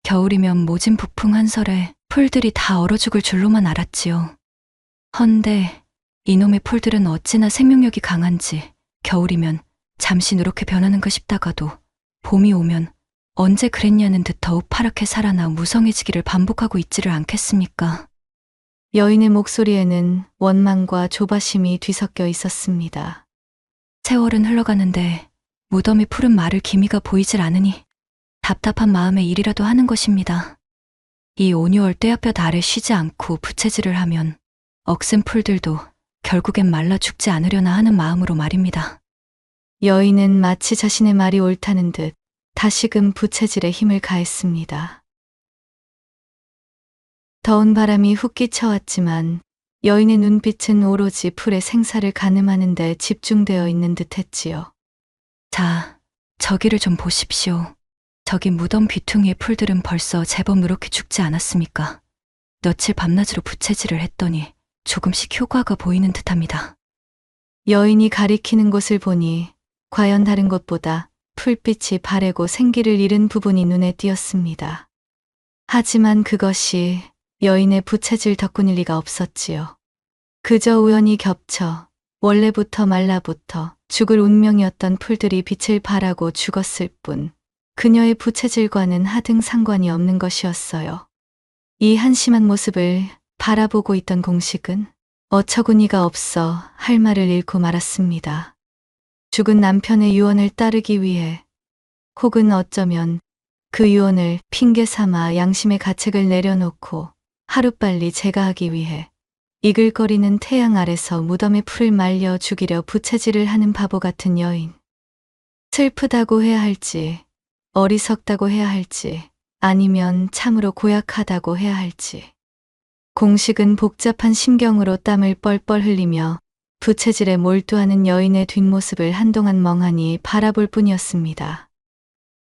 겨울이면 모진 북풍 한설에 풀들이 다 얼어 죽을 줄로만 알았지요. 헌데 이놈의 풀들은 어찌나 생명력이 강한지 겨울이면 잠시 누렇게 변하는가 싶다가도 봄이 오면 언제 그랬냐는 듯 더욱 파랗게 살아나 무성해지기를 반복하고 있지를 않겠습니까? 여인의 목소리에는 원망과 조바심이 뒤섞여 있었습니다. 세월은 흘러가는데 무덤의 푸른 마를 기미가 보이질 않으니 답답한 마음에 일이라도 하는 것입니다. 이 5, 6월 떼약볕 아래 쉬지 않고 부채질을 하면 억센 풀들도 결국엔 말라 죽지 않으려나 하는 마음으로 말입니다. 여인은 마치 자신의 말이 옳다는 듯 다시금 부채질에 힘을 가했습니다. 더운 바람이 훅 끼쳐왔지만 여인의 눈빛은 오로지 풀의 생사를 가늠하는 데 집중되어 있는 듯했지요. 자, 저기를 좀 보십시오. 저기 무덤 귀퉁이의 풀들은 벌써 제법 누렇게 죽지 않았습니까? 며칠 밤낮으로 부채질을 했더니 조금씩 효과가 보이는 듯합니다. 여인이 가리키는 곳을 보니 과연 다른 것보다 풀빛이 바래고 생기를 잃은 부분이 눈에 띄었습니다. 하지만 그것이 여인의 부채질 덕분일 리가 없었지요. 그저 우연히 겹쳐 원래부터 말라붙어 죽을 운명이었던 풀들이 빛을 발하고 죽었을 뿐 그녀의 부채질과는 하등 상관이 없는 것이었어요. 이 한심한 모습을 바라보고 있던 공식은 어처구니가 없어 할 말을 잃고 말았습니다. 죽은 남편의 유언을 따르기 위해 혹은 어쩌면 그 유언을 핑계 삼아 양심의 가책을 내려놓고 하루빨리 제가하기 위해 이글거리는 태양 아래서 무덤에 풀을 말려 죽이려 부채질을 하는 바보 같은 여인. 슬프다고 해야 할지, 어리석다고 해야 할지, 아니면 참으로 고약하다고 해야 할지. 공식은 복잡한 심경으로 땀을 뻘뻘 흘리며 부채질에 몰두하는 여인의 뒷모습을 한동안 멍하니 바라볼 뿐이었습니다.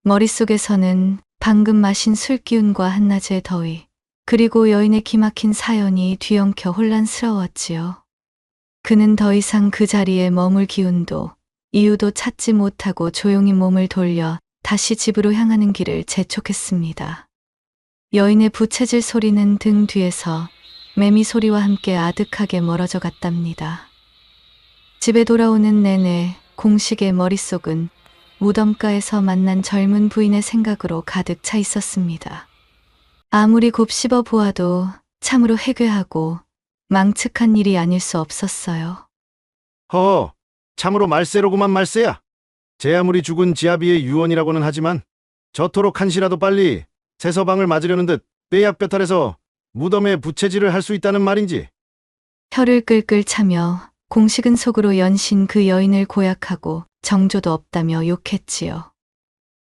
머릿속에서는 방금 마신 술 기운과 한낮의 더위, 그리고 여인의 기막힌 사연이 뒤엉켜 혼란스러웠지요. 그는 더 이상 그 자리에 머물 기운도 이유도 찾지 못하고 조용히 몸을 돌려 다시 집으로 향하는 길을 재촉했습니다. 여인의 부채질 소리는 등 뒤에서 매미 소리와 함께 아득하게 멀어져 갔답니다. 집에 돌아오는 내내 공식의 머릿속은 무덤가에서 만난 젊은 부인의 생각으로 가득 차 있었습니다. 아무리 곱씹어 보아도 참으로 해괴하고 망측한 일이 아닐 수 없었어요. 허, 참으로 말세로구만 말세야. 제 아무리 죽은 지아비의 유언이라고는 하지만 저토록 한시라도 빨리 새서방을 맞으려는 듯 떼약볕 아래서 무덤에 부채질을 할 수 있다는 말인지. 혀를 끌끌 차며 공식은 속으로 연신 그 여인을 고약하고 정조도 없다며 욕했지요.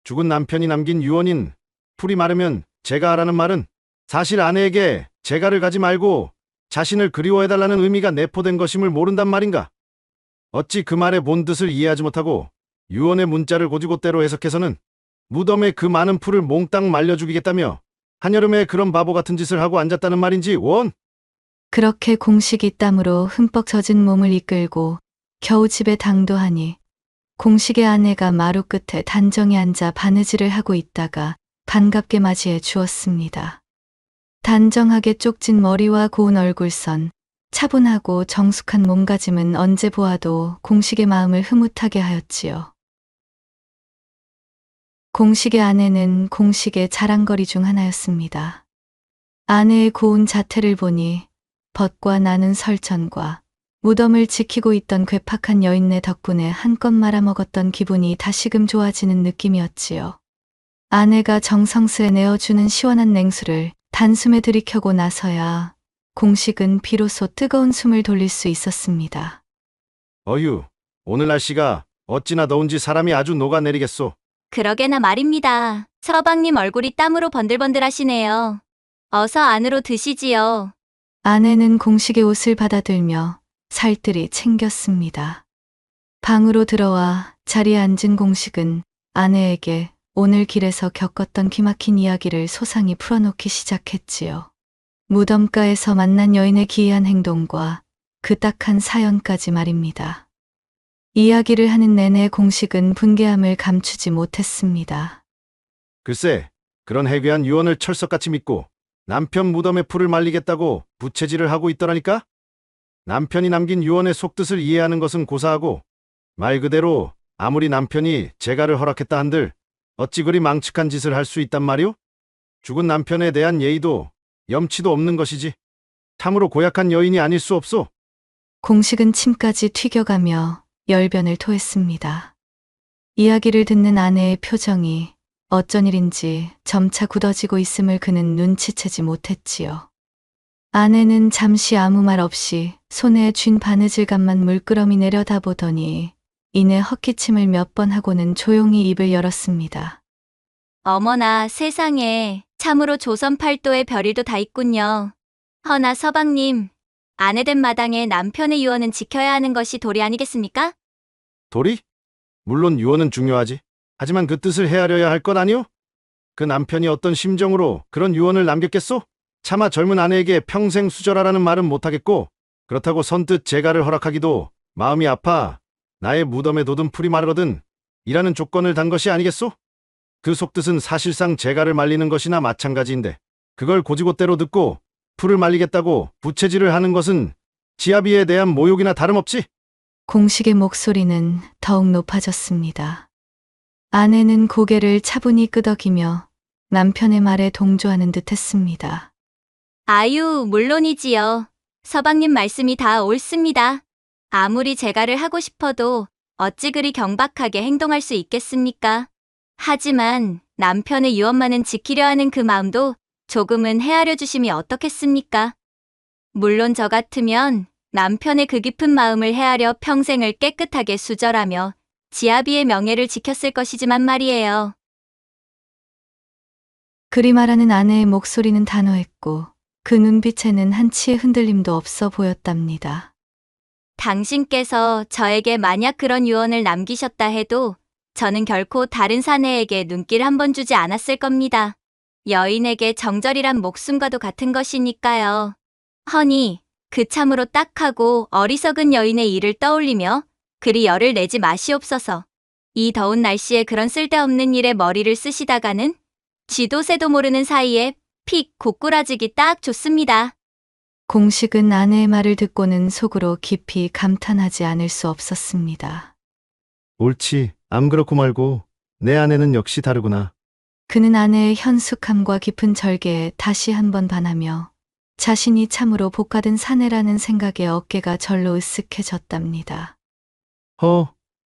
죽은 남편이 남긴 유언인 풀이 마르면 제가 하라는 말은 사실 아내에게 재가를 가지 말고 자신을 그리워해달라는 의미가 내포된 것임을 모른단 말인가? 어찌 그 말의 본 뜻을 이해하지 못하고 유언의 문자를 곧이곧대로 해석해서는 무덤에 그 많은 풀을 몽땅 말려 죽이겠다며 한여름에 그런 바보 같은 짓을 하고 앉았다는 말인지 원? 그렇게 공식이 땀으로 흠뻑 젖은 몸을 이끌고 겨우 집에 당도하니 공식의 아내가 마루 끝에 단정히 앉아 바느질을 하고 있다가 반갑게 맞이해 주었습니다. 단정하게 쪽진 머리와 고운 얼굴선, 차분하고 정숙한 몸가짐은 언제 보아도 공식의 마음을 흐뭇하게 하였지요. 공식의 아내는 공식의 자랑거리 중 하나였습니다. 아내의 고운 자태를 보니 벗과 나는 설천과 무덤을 지키고 있던 괴팍한 여인네 덕분에 한껏 말아먹었던 기분이 다시금 좋아지는 느낌이었지요. 아내가 정성스레 내어주는 시원한 냉수를 단숨에 들이켜고 나서야 공식은 비로소 뜨거운 숨을 돌릴 수 있었습니다. 어휴, 오늘 날씨가 어찌나 더운지 사람이 아주 녹아내리겠소. 그러게나 말입니다. 서방님 얼굴이 땀으로 번들번들하시네요. 어서 안으로 드시지요. 아내는 공식의 옷을 받아들며 살뜰히 챙겼습니다. 방으로 들어와 자리에 앉은 공식은 아내에게 오늘 길에서 겪었던 기막힌 이야기를 소상히 풀어놓기 시작했지요. 무덤가에서 만난 여인의 기이한 행동과 그 딱한 사연까지 말입니다. 이야기를 하는 내내 공식은 분개함을 감추지 못했습니다. 글쎄, 그런 해괴한 유언을 철석같이 믿고 남편 무덤에 풀을 말리겠다고 부채질을 하고 있더라니까? 남편이 남긴 유언의 속뜻을 이해하는 것은 고사하고 말 그대로 아무리 남편이 재가를 허락했다 한들 어찌 그리 망측한 짓을 할 수 있단 말이오? 죽은 남편에 대한 예의도 염치도 없는 것이지. 참으로 고약한 여인이 아닐 수 없소. 공식은 침까지 튀겨가며 열변을 토했습니다. 이야기를 듣는 아내의 표정이 어쩐 일인지 점차 굳어지고 있음을 그는 눈치채지 못했지요. 아내는 잠시 아무 말 없이 손에 쥔 바느질감만 물끄러미 내려다보더니 이내 헛기침을 몇 번 하고는 조용히 입을 열었습니다. 어머나 세상에 참으로 조선 팔도의 별일도 다 있군요. 허나 서방님, 아내된 마당에 남편의 유언은 지켜야 하는 것이 도리 아니겠습니까? 도리? 물론 유언은 중요하지. 하지만 그 뜻을 헤아려야 할 것 아니오? 그 남편이 어떤 심정으로 그런 유언을 남겼겠소? 차마 젊은 아내에게 평생 수절하라는 말은 못하겠고 그렇다고 선뜻 재가를 허락하기도 마음이 아파 나의 무덤에 돋은 풀이 마르거든 이라는 조건을 단 것이 아니겠소? 그 속뜻은 사실상 재가를 말리는 것이나 마찬가지인데 그걸 곧이곧대로 듣고 풀을 말리겠다고 부채질을 하는 것은 지아비에 대한 모욕이나 다름없지? 공식의 목소리는 더욱 높아졌습니다. 아내는 고개를 차분히 끄덕이며 남편의 말에 동조하는 듯 했습니다. 아유, 물론이지요. 서방님 말씀이 다 옳습니다. 아무리 재가를 하고 싶어도 어찌 그리 경박하게 행동할 수 있겠습니까? 하지만 남편의 유언만은 지키려 하는 그 마음도 조금은 헤아려 주심이 어떻겠습니까? 물론 저 같으면 남편의 그 깊은 마음을 헤아려 평생을 깨끗하게 수절하며 지아비의 명예를 지켰을 것이지만 말이에요. 그리 말하는 아내의 목소리는 단호했고 그 눈빛에는 한치의 흔들림도 없어 보였답니다. 당신께서 저에게 만약 그런 유언을 남기셨다 해도 저는 결코 다른 사내에게 눈길 한 번 주지 않았을 겁니다. 여인에게 정절이란 목숨과도 같은 것이니까요. 허니, 그 참으로 딱하고 어리석은 여인의 일을 떠올리며 그리 열을 내지 마시옵소서. 이 더운 날씨에 그런 쓸데없는 일에 머리를 쓰시다가는 쥐도 새도 모르는 사이에 픽 고꾸라지기 딱 좋습니다. 공식은 아내의 말을 듣고는 속으로 깊이 감탄하지 않을 수 없었습니다. 옳지. 암 그렇고 말고 내 아내는 역시 다르구나. 그는 아내의 현숙함과 깊은 절개에 다시 한번 반하며 자신이 참으로 복받은 사내라는 생각에 어깨가 절로 으쓱해졌답니다.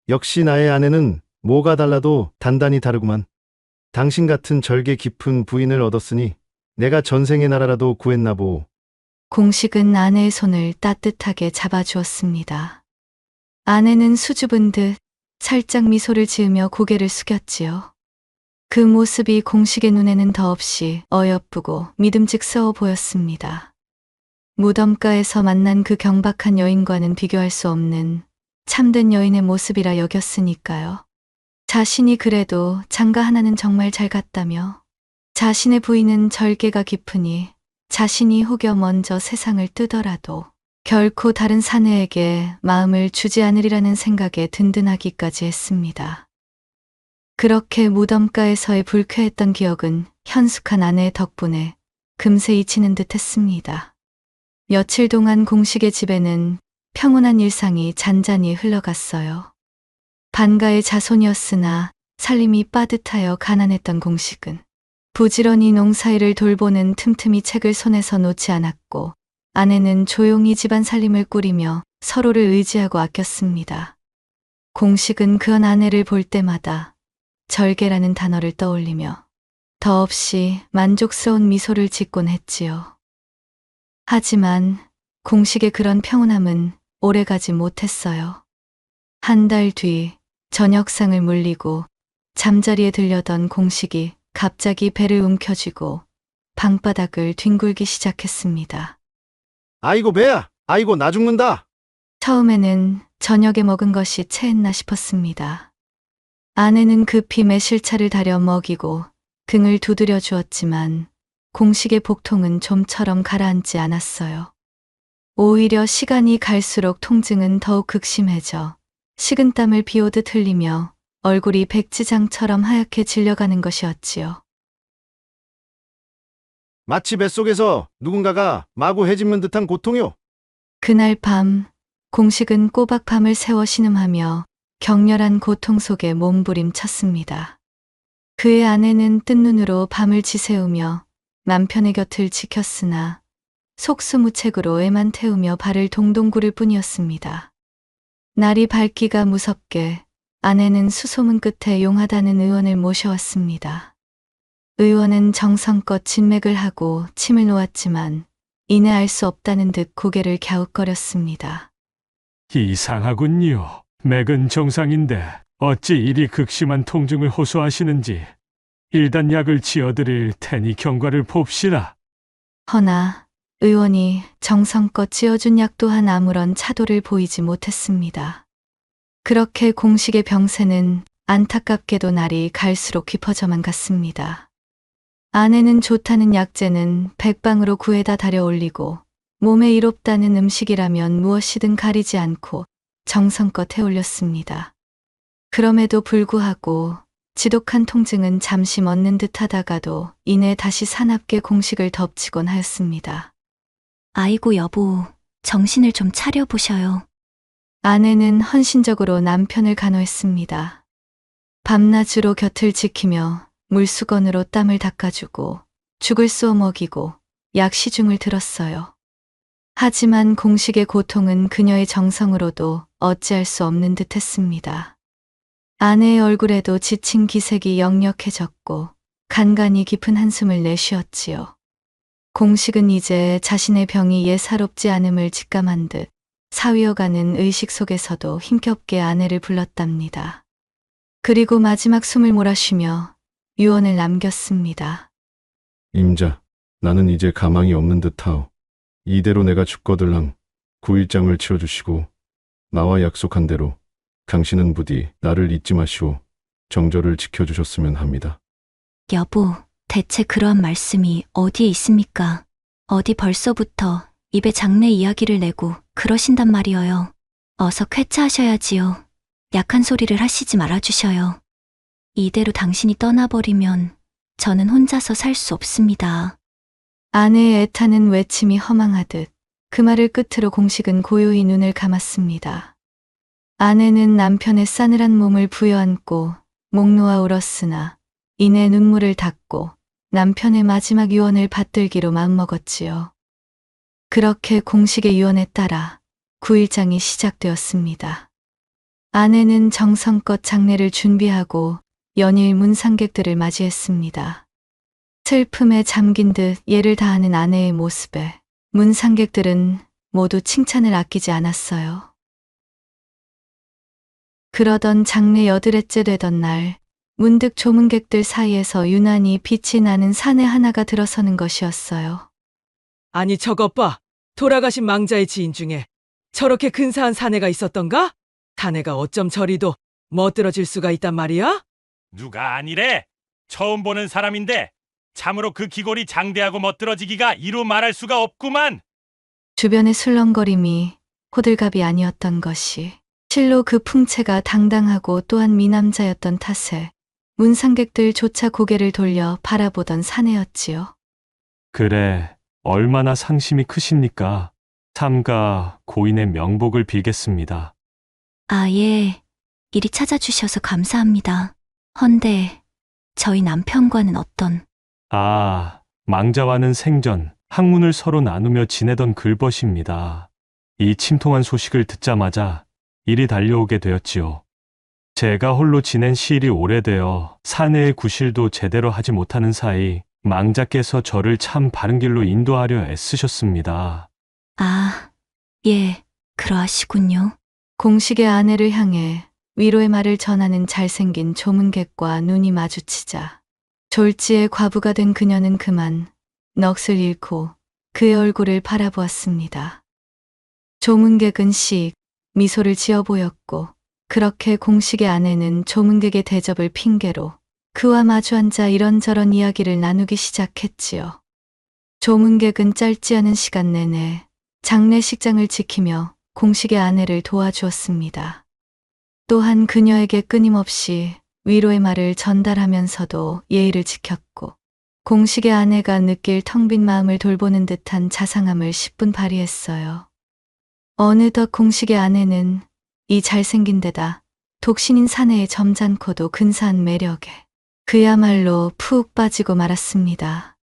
역시 나의 아내는 뭐가 달라도 단단히 다르구만. 당신 같은 절개 깊은 부인을 얻었으니 내가 전생의 나라라도 구했나 보. 공식은 아내의 손을 따뜻하게 잡아주었습니다. 아내는 수줍은 듯 살짝 미소를 지으며 고개를 숙였지요. 그 모습이 공식의 눈에는 더없이 어여쁘고 믿음직스러워 보였습니다. 무덤가에서 만난 그 경박한 여인과는 비교할 수 없는 참된 여인의 모습이라 여겼으니까요. 자신이 그래도 장가 하나는 정말 잘 갔다며 자신의 부인은 절개가 깊으니 자신이 혹여 먼저 세상을 뜨더라도 결코 다른 사내에게 마음을 주지 않으리라는 생각에 든든하기까지 했습니다. 그렇게 무덤가에서의 불쾌했던 기억은 현숙한 아내의 덕분에 금세 잊히는 듯 했습니다. 며칠 동안 공식의 집에는 평온한 일상이 잔잔히 흘러갔어요. 반가의 자손이었으나 살림이 빠듯하여 가난했던 공식은 부지런히 농사일을 돌보는 틈틈이 책을 손에서 놓지 않았고 아내는 조용히 집안 살림을 꾸리며 서로를 의지하고 아꼈습니다. 공식은 그런 아내를 볼 때마다 절개라는 단어를 떠올리며 더없이 만족스러운 미소를 짓곤 했지요. 하지만 공식의 그런 평온함은 오래가지 못했어요. 한 달 뒤 저녁상을 물리고 잠자리에 들려던 공식이 갑자기 배를 움켜쥐고 방바닥을 뒹굴기 시작했습니다. 아이고 배야, 아이고 나 죽는다. 처음에는 저녁에 먹은 것이 체했나 싶었습니다. 아내는 급히 매실차를 달여 먹이고 등을 두드려 주었지만 공식의 복통은 좀처럼 가라앉지 않았어요. 오히려 시간이 갈수록 통증은 더욱 극심해져 식은땀을 비오듯 흘리며 얼굴이 백지장처럼 하얗게 질려가는 것이었지요. 마치 뱃속에서 누군가가 마구 헤집는 듯한 고통이요. 그날 밤 공식은 꼬박 밤을 새워 신음하며 격렬한 고통 속에 몸부림쳤습니다. 그의 아내는 뜬 눈으로 밤을 지새우며 남편의 곁을 지켰으나 속수무책으로 애만 태우며 발을 동동 구를 뿐이었습니다. 날이 밝기가 무섭게 아내는 수소문 끝에 용하다는 의원을 모셔왔습니다. 의원은 정성껏 진맥을 하고 침을 놓았지만 이내 알 수 없다는 듯 고개를 갸웃거렸습니다. 이상하군요. 맥은 정상인데 어찌 이리 극심한 통증을 호소하시는지 일단 약을 지어드릴 테니 경과를 봅시다. 허나 의원이 정성껏 지어준 약 또한 아무런 차도를 보이지 못했습니다. 그렇게 공식의 병세는 안타깝게도 날이 갈수록 깊어져만 갔습니다. 아내는 좋다는 약재는 백방으로 구해다 달여올리고 몸에 이롭다는 음식이라면 무엇이든 가리지 않고 정성껏 해올렸습니다. 그럼에도 불구하고 지독한 통증은 잠시 멎는 듯 하다가도 이내 다시 사납게 공식을 덮치곤 하였습니다. 아이고 여보, 정신을 좀 차려보셔요. 아내는 헌신적으로 남편을 간호했습니다. 밤낮으로 곁을 지키며 물수건으로 땀을 닦아주고 죽을 쏘어 먹이고 약 시중을 들었어요. 하지만 공식의 고통은 그녀의 정성으로도 어찌할 수 없는 듯 했습니다. 아내의 얼굴에도 지친 기색이 역력해졌고 간간히 깊은 한숨을 내쉬었지요. 공식은 이제 자신의 병이 예사롭지 않음을 직감한 듯 사위어가는 의식 속에서도 힘겹게 아내를 불렀답니다. 그리고 마지막 숨을 몰아쉬며 유언을 남겼습니다. 임자, 나는 이제 가망이 없는 듯하오. 이대로 내가 죽거들랑 9일장을 치러주시고 나와 약속한 대로 당신은 부디 나를 잊지 마시오. 정절을 지켜주셨으면 합니다. 여보, 대체 그러한 말씀이 어디에 있습니까? 어디 벌써부터 입에 장래 이야기를 내고 그러신단 말이어요. 어서 쾌차하셔야지요. 약한 소리를 하시지 말아주셔요. 이대로 당신이 떠나버리면 저는 혼자서 살 수 없습니다. 아내의 애타는 외침이 허망하듯 그 말을 끝으로 공식은 고요히 눈을 감았습니다. 아내는 남편의 싸늘한 몸을 부여안고 목 놓아 울었으나 이내 눈물을 닦고 남편의 마지막 유언을 받들기로 마음먹었지요. 그렇게 공식의 유언에 따라 9일장이 시작되었습니다. 아내는 정성껏 장례를 준비하고 연일 문상객들을 맞이했습니다. 슬픔에 잠긴 듯 예를 다하는 아내의 모습에 문상객들은 모두 칭찬을 아끼지 않았어요. 그러던 장례 여드렛째 되던 날, 문득 조문객들 사이에서 유난히 빛이 나는 사내 하나가 들어서는 것이었어요. 아니 저것 봐. 돌아가신 망자의 지인 중에 저렇게 근사한 사내가 있었던가? 사내가 어쩜 저리도 멋들어질 수가 있단 말이야? 누가 아니래? 처음 보는 사람인데 참으로 그 기골이 장대하고 멋들어지기가 이루 말할 수가 없구만. 주변의 술렁거림이 호들갑이 아니었던 것이 실로 그 풍채가 당당하고 또한 미남자였던 탓에 문상객들조차 고개를 돌려 바라보던 사내였지요. 그래, 얼마나 상심이 크십니까? 삼가 고인의 명복을 빌겠습니다. 아, 예. 이리 찾아주셔서 감사합니다. 헌데 저희 남편과는 어떤... 아, 망자와는 생전 학문을 서로 나누며 지내던 글벗입니다. 이 침통한 소식을 듣자마자 이리 달려오게 되었지요. 제가 홀로 지낸 시일이 오래되어 사내의 구실도 제대로 하지 못하는 사이 망자께서 저를 참 바른 길로 인도하려 애쓰셨습니다. 아, 예, 그러하시군요. 공식의 아내를 향해 위로의 말을 전하는 잘생긴 조문객과 눈이 마주치자 졸지에 과부가 된 그녀는 그만 넋을 잃고 그의 얼굴을 바라보았습니다. 조문객은 씩 미소를 지어 보였고 그렇게 공식의 아내는 조문객의 대접을 핑계로 그와 마주 앉아 이런저런 이야기를 나누기 시작했지요. 조문객은 짧지 않은 시간 내내 장례식장을 지키며 공식의 아내를 도와주었습니다. 또한 그녀에게 끊임없이 위로의 말을 전달하면서도 예의를 지켰고 공식의 아내가 느낄 텅 빈 마음을 돌보는 듯한 자상함을 10분 발휘했어요. 어느덧 공식의 아내는 이 잘생긴 데다 독신인 사내의 점잖고도 근사한 매력에 그야말로 푹 빠지고 말았습니다.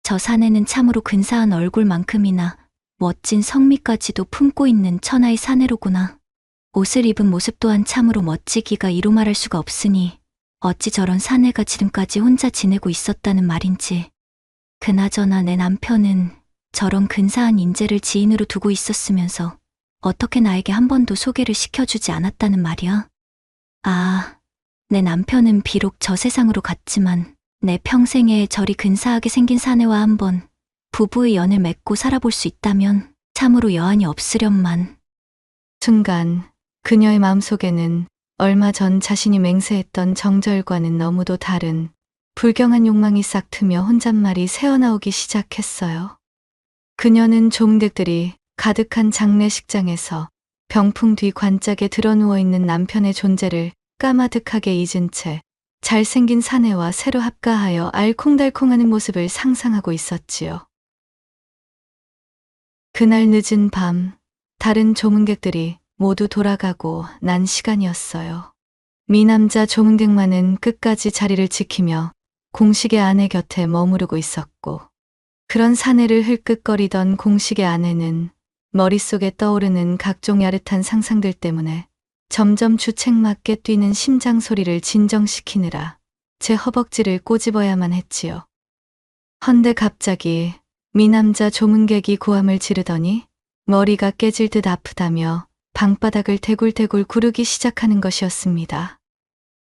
저 사내는 참으로 근사한 얼굴만큼이나 멋진 성미까지도 품고 있는 천하의 사내로구나. 옷을 입은 모습 또한 참으로 멋지기가 이루 말할 수가 없으니 어찌 저런 사내가 지금까지 혼자 지내고 있었다는 말인지. 그나저나 내 남편은 저런 근사한 인재를 지인으로 두고 있었으면서 어떻게 나에게 한 번도 소개를 시켜주지 않았다는 말이야? 아, 내 남편은 비록 저 세상으로 갔지만 내 평생에 저리 근사하게 생긴 사내와 한번 부부의 연을 맺고 살아볼 수 있다면 참으로 여한이 없으련만. 순간 그녀의 마음속에는 얼마 전 자신이 맹세했던 정절과는 너무도 다른 불경한 욕망이 싹 트며 혼잣말이 새어나오기 시작했어요. 그녀는 조문객들이 가득한 장례식장에서 병풍 뒤 관짝에 드러누워 있는 남편의 존재를 까마득하게 잊은 채 잘생긴 사내와 새로 합가하여 알콩달콩하는 모습을 상상하고 있었지요. 그날 늦은 밤, 다른 조문객들이 모두 돌아가고 난 시간이었어요. 미남자 조문객만은 끝까지 자리를 지키며 공식의 아내 곁에 머무르고 있었고, 그런 사내를 흘끗거리던 공식의 아내는 머릿속에 떠오르는 각종 야릇한 상상들 때문에 점점 주책맞게 뛰는 심장 소리를 진정시키느라 제 허벅지를 꼬집어야만 했지요. 헌데 갑자기 미남자 조문객이 고함을 지르더니 머리가 깨질 듯 아프다며 방바닥을 대굴대굴 구르기 시작하는 것이었습니다.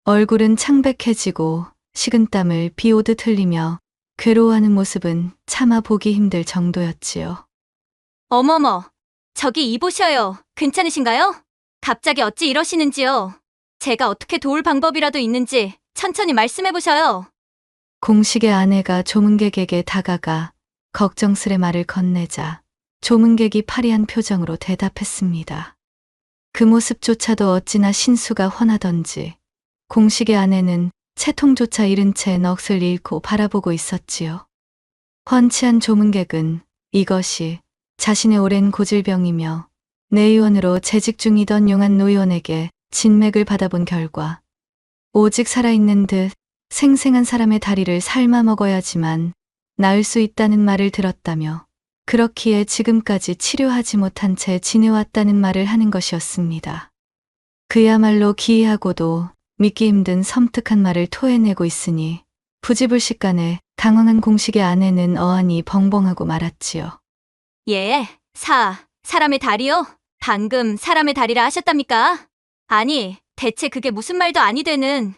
얼굴은 창백해지고 식은땀을 비 오듯 흘리며 괴로워하는 모습은 차마 보기 힘들 정도였지요. 어머머, 저기 이보셔요. 괜찮으신가요? 갑자기 어찌 이러시는지요? 제가 어떻게 도울 방법이라도 있는지 천천히 말씀해보셔요. 공식의 아내가 조문객에게 다가가 걱정스레 말을 건네자 조문객이 파리한 표정으로 대답했습니다. 그 모습조차도 어찌나 신수가 훤하던지 공식의 아내는 채통조차 잃은 채 넋을 잃고 바라보고 있었지요. 훤치한 조문객은 이것이 자신의 오랜 고질병이며 내의원으로 재직 중이던 용한 노의원에게 진맥을 받아본 결과 오직 살아있는 듯 생생한 사람의 다리를 삶아 먹어야지만 나을 수 있다는 말을 들었다며 그렇기에 지금까지 치료하지 못한 채 지내왔다는 말을 하는 것이었습니다. 그야말로 기이하고도 믿기 힘든 섬뜩한 말을 토해내고 있으니 부지불식간에 당황한 공식의 아내는 어안이 벙벙하고 말았지요. 예, 사람의 다리요? 방금 사람의 다리라 하셨답니까? 아니, 대체 그게 무슨 말도 아니 되는.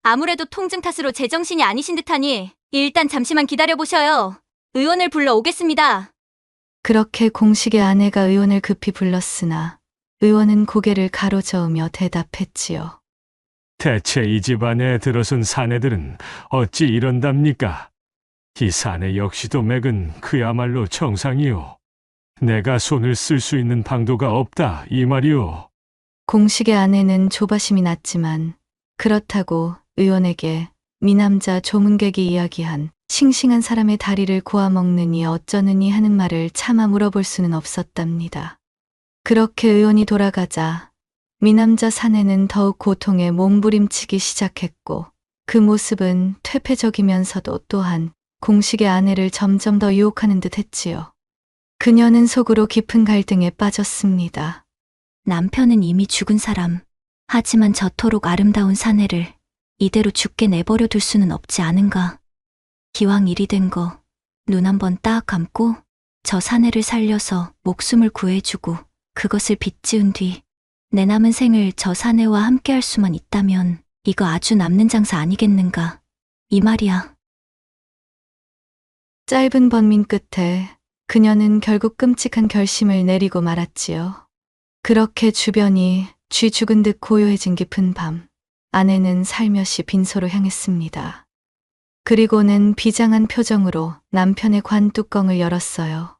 아무래도 통증 탓으로 제정신이 아니신 듯하니 일단 잠시만 기다려보셔요. 의원을 불러오겠습니다. 그렇게 공식의 아내가 의원을 급히 불렀으나 의원은 고개를 가로저으며 대답했지요. 대체 이 집안에 들어선 사내들은 어찌 이런답니까? 이 사내 역시도 맥은 그야말로 정상이요. 내가 손을 쓸 수 있는 방도가 없다 이 말이오. 공식의 아내는 조바심이 났지만 그렇다고 의원에게 미남자 조문객이 이야기한 싱싱한 사람의 다리를 고아 먹느니 어쩌느니 하는 말을 차마 물어볼 수는 없었답니다. 그렇게 의원이 돌아가자 미남자 사내는 더욱 고통에 몸부림치기 시작했고 그 모습은 퇴폐적이면서도 또한 공식의 아내를 점점 더 유혹하는 듯 했지요. 그녀는 속으로 깊은 갈등에 빠졌습니다. 남편은 이미 죽은 사람. 하지만 저토록 아름다운 사내를 이대로 죽게 내버려 둘 수는 없지 않은가. 기왕 일이 된 거 눈 한번 딱 감고 저 사내를 살려서 목숨을 구해주고 그것을 빚지은 뒤 내 남은 생을 저 사내와 함께 할 수만 있다면 이거 아주 남는 장사 아니겠는가. 이 말이야. 짧은 번민 끝에 그녀는 결국 끔찍한 결심을 내리고 말았지요. 그렇게 주변이 쥐 죽은 듯 고요해진 깊은 밤, 아내는 살며시 빈소로 향했습니다. 그리고는 비장한 표정으로 남편의 관 뚜껑을 열었어요.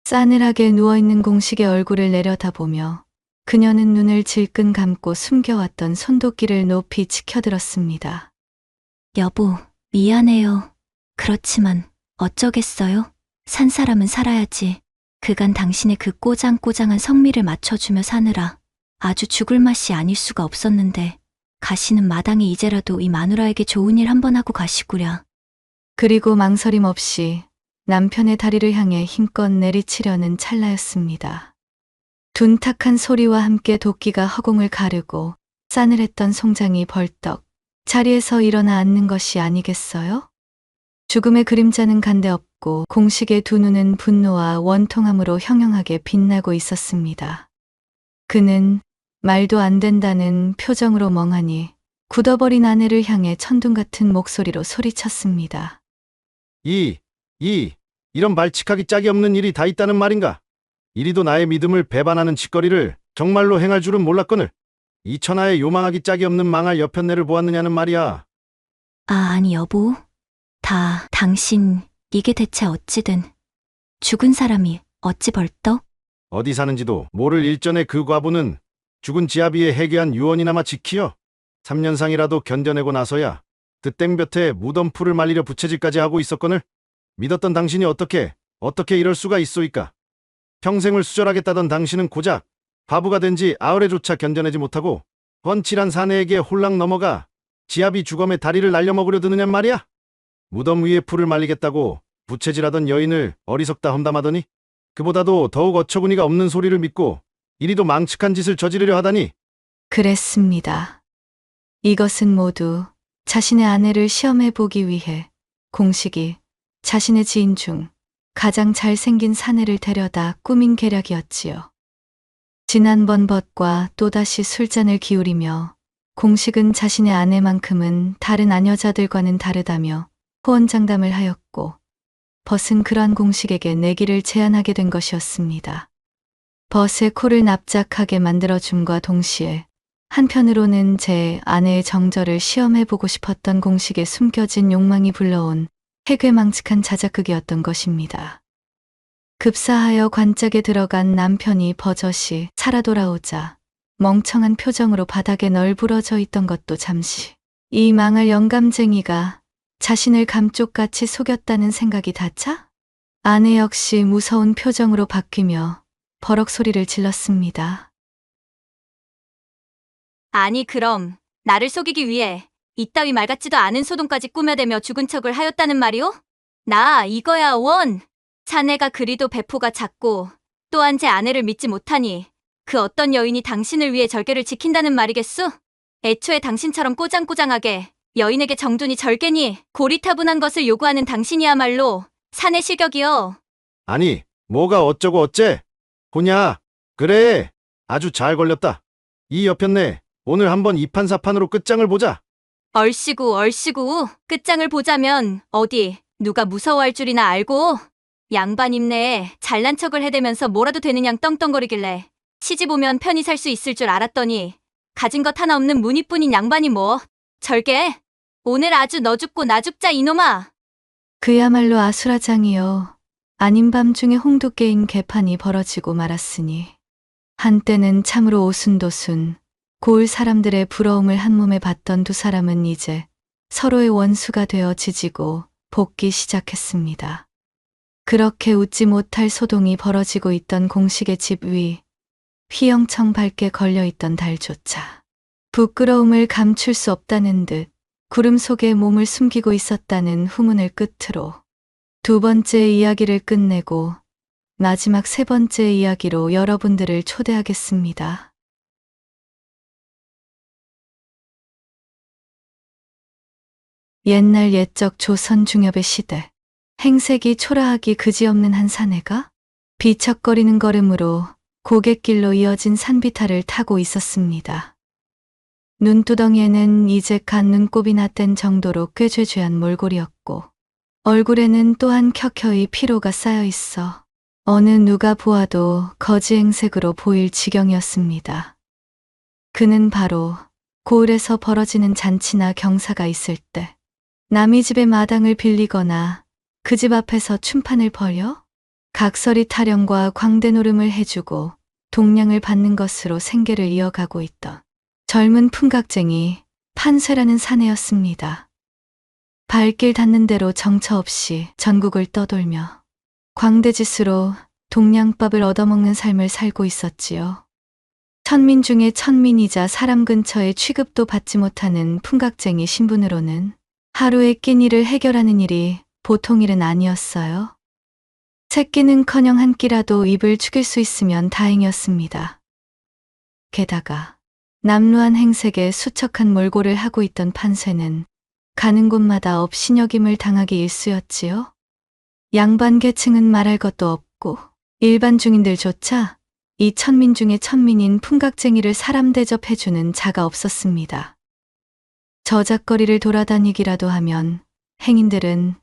싸늘하게 누워있는 공식의 얼굴을 내려다보며 그녀는 눈을 질끈 감고 숨겨왔던 손도끼를 높이 치켜들었습니다. 여보, 미안해요. 그렇지만 어쩌겠어요? 산 사람은 살아야지. 그간 당신의 그 꼬장꼬장한 성미를 맞춰주며 사느라 아주 죽을 맛이 아닐 수가 없었는데 가시는 마당에 이제라도 이 마누라에게 좋은 일 한번 하고 가시구랴. 그리고 망설임 없이 남편의 다리를 향해 힘껏 내리치려는 찰나였습니다. 둔탁한 소리와 함께 도끼가 허공을 가르고 싸늘했던 송장이 벌떡 자리에서 일어나 앉는 것이 아니겠어요? 죽음의 그림자는 간데없고 공식의 두 눈은 분노와 원통함으로 형형하게 빛나고 있었습니다. 그는 말도 안 된다는 표정으로 멍하니 굳어버린 아내를 향해 천둥 같은 목소리로 소리쳤습니다. 이런 발칙하기 짝이 없는 일이 다 있다는 말인가? 이리도 나의 믿음을 배반하는 짓거리를 정말로 행할 줄은 몰랐거늘. 이 천하에 요망하기 짝이 없는 망할 여편네를 보았느냐는 말이야. 아니 여보. 다 당신 이게 대체 어찌든 죽은 사람이 어찌 벌떡? 어디 사는지도 모를 일전의 그 과부는 죽은 지아비의 해괴한 유언이나마 지키어 3년상이라도 견뎌내고 나서야 드땡볕에 무덤 풀을 말리려 부채질까지 하고 있었거늘. 믿었던 당신이 어떻게 이럴 수가 있소이까? 평생을 수절하겠다던 당신은 고작 바보가 된 지 아흘에조차 견뎌내지 못하고 훤칠한 사내에게 홀랑 넘어가 지아비 주검에 다리를 날려먹으려 드느냔 말이야? 무덤 위에 풀을 말리겠다고 부채질하던 여인을 어리석다 험담하더니 그보다도 더욱 어처구니가 없는 소리를 믿고 이리도 망측한 짓을 저지르려 하다니. 그랬습니다. 이것은 모두 자신의 아내를 시험해 보기 위해 공식이 자신의 지인 중 가장 잘생긴 사내를 데려다 꾸민 계략이었지요. 지난번 벗과 또다시 술잔을 기울이며 공식은 자신의 아내만큼은 다른 아녀자들과는 다르다며 호언장담을 하였고 벗은 그러한 공식에게 내기를 제안하게 된 것이었습니다. 벗의 코를 납작하게 만들어줌과 동시에 한편으로는 제 아내의 정절을 시험해보고 싶었던 공식의 숨겨진 욕망이 불러온 해괴망측한 자작극이었던 것입니다. 급사하여 관짝에 들어간 남편이 버젓이 살아 돌아오자 멍청한 표정으로 바닥에 널브러져 있던 것도 잠시 이 망할 영감쟁이가 자신을 감쪽같이 속였다는 생각이 닿자 아내 역시 무서운 표정으로 바뀌며 버럭 소리를 질렀습니다. 아니 그럼 나를 속이기 위해 이따위 말 같지도 않은 소동까지 꾸며대며 죽은 척을 하였다는 말이오? 나 이거야 원! 자네가 그리도 배포가 작고 또한 제 아내를 믿지 못하니 그 어떤 여인이 당신을 위해 절개를 지킨다는 말이겠소? 애초에 당신처럼 꼬장꼬장하게 여인에게 정둔이 절개니 고리타분한 것을 요구하는 당신이야말로 사내 실격이여. 아니, 뭐가 어쩌고 어째? 호냐? 그래, 아주 잘 걸렸다. 이 여편네, 오늘 한번 이판사판으로 끝장을 보자. 얼씨구 끝장을 보자면 어디 누가 무서워할 줄이나 알고 양반 입내에 잘난 척을 해대면서 뭐라도 되는 양 떵떵거리길래 시집 오면 편히 살 수 있을 줄 알았더니 가진 것 하나 없는 무니뿐인 양반이 뭐 절개 오늘 아주 너 죽고 나 죽자 이놈아. 그야말로 아수라장이요. 아닌 밤중에 홍두깨인 개판이 벌어지고 말았으니 한때는 참으로 오순도순 고을 사람들의 부러움을 한 몸에 받던 두 사람은 이제 서로의 원수가 되어 지지고 볶기 시작했습니다. 그렇게 웃지 못할 소동이 벌어지고 있던 공식의 집 위 휘영청 밝게 걸려있던 달조차 부끄러움을 감출 수 없다는 듯 구름 속에 몸을 숨기고 있었다는 후문을 끝으로 두 번째 이야기를 끝내고 마지막 세 번째 이야기로 여러분들을 초대하겠습니다. 옛날 옛적 조선 중엽의 시대, 행색이 초라하기 그지없는 한 사내가 비척거리는 걸음으로 고갯길로 이어진 산비탈을 타고 있었습니다. 눈두덩이에는 이제 갓 눈곱이 났던 정도로 꽤 죄죄한 몰골이었고 얼굴에는 또한 켜켜이 피로가 쌓여 있어 어느 누가 보아도 거지행색으로 보일 지경이었습니다. 그는 바로 고을에서 벌어지는 잔치나 경사가 있을 때 남의 집의 마당을 빌리거나 그 집 앞에서 춤판을 벌여 각설이 타령과 광대 노름을 해주고 동량을 받는 것으로 생계를 이어가고 있던 젊은 풍각쟁이 판쇠라는 사내였습니다. 발길 닿는 대로 정처 없이 전국을 떠돌며 광대짓으로 동량밥을 얻어먹는 삶을 살고 있었지요. 천민 중에 천민이자 사람 근처에 취급도 받지 못하는 풍각쟁이 신분으로는 하루의 끼니를 해결하는 일이 보통 일은 아니었어요. 세 끼는커녕 한 끼라도 입을 축일 수 있으면 다행이었습니다. 게다가 남루한 행색에 수척한 몰골을 하고 있던 판쇠는 가는 곳마다 업신여김을 당하기 일쑤였지요. 양반 계층은 말할 것도 없고 일반 중인들조차 이 천민 중에 천민인 풍각쟁이를 사람 대접해주는 자가 없었습니다. 저작거리를 돌아다니기라도 하면 행인들은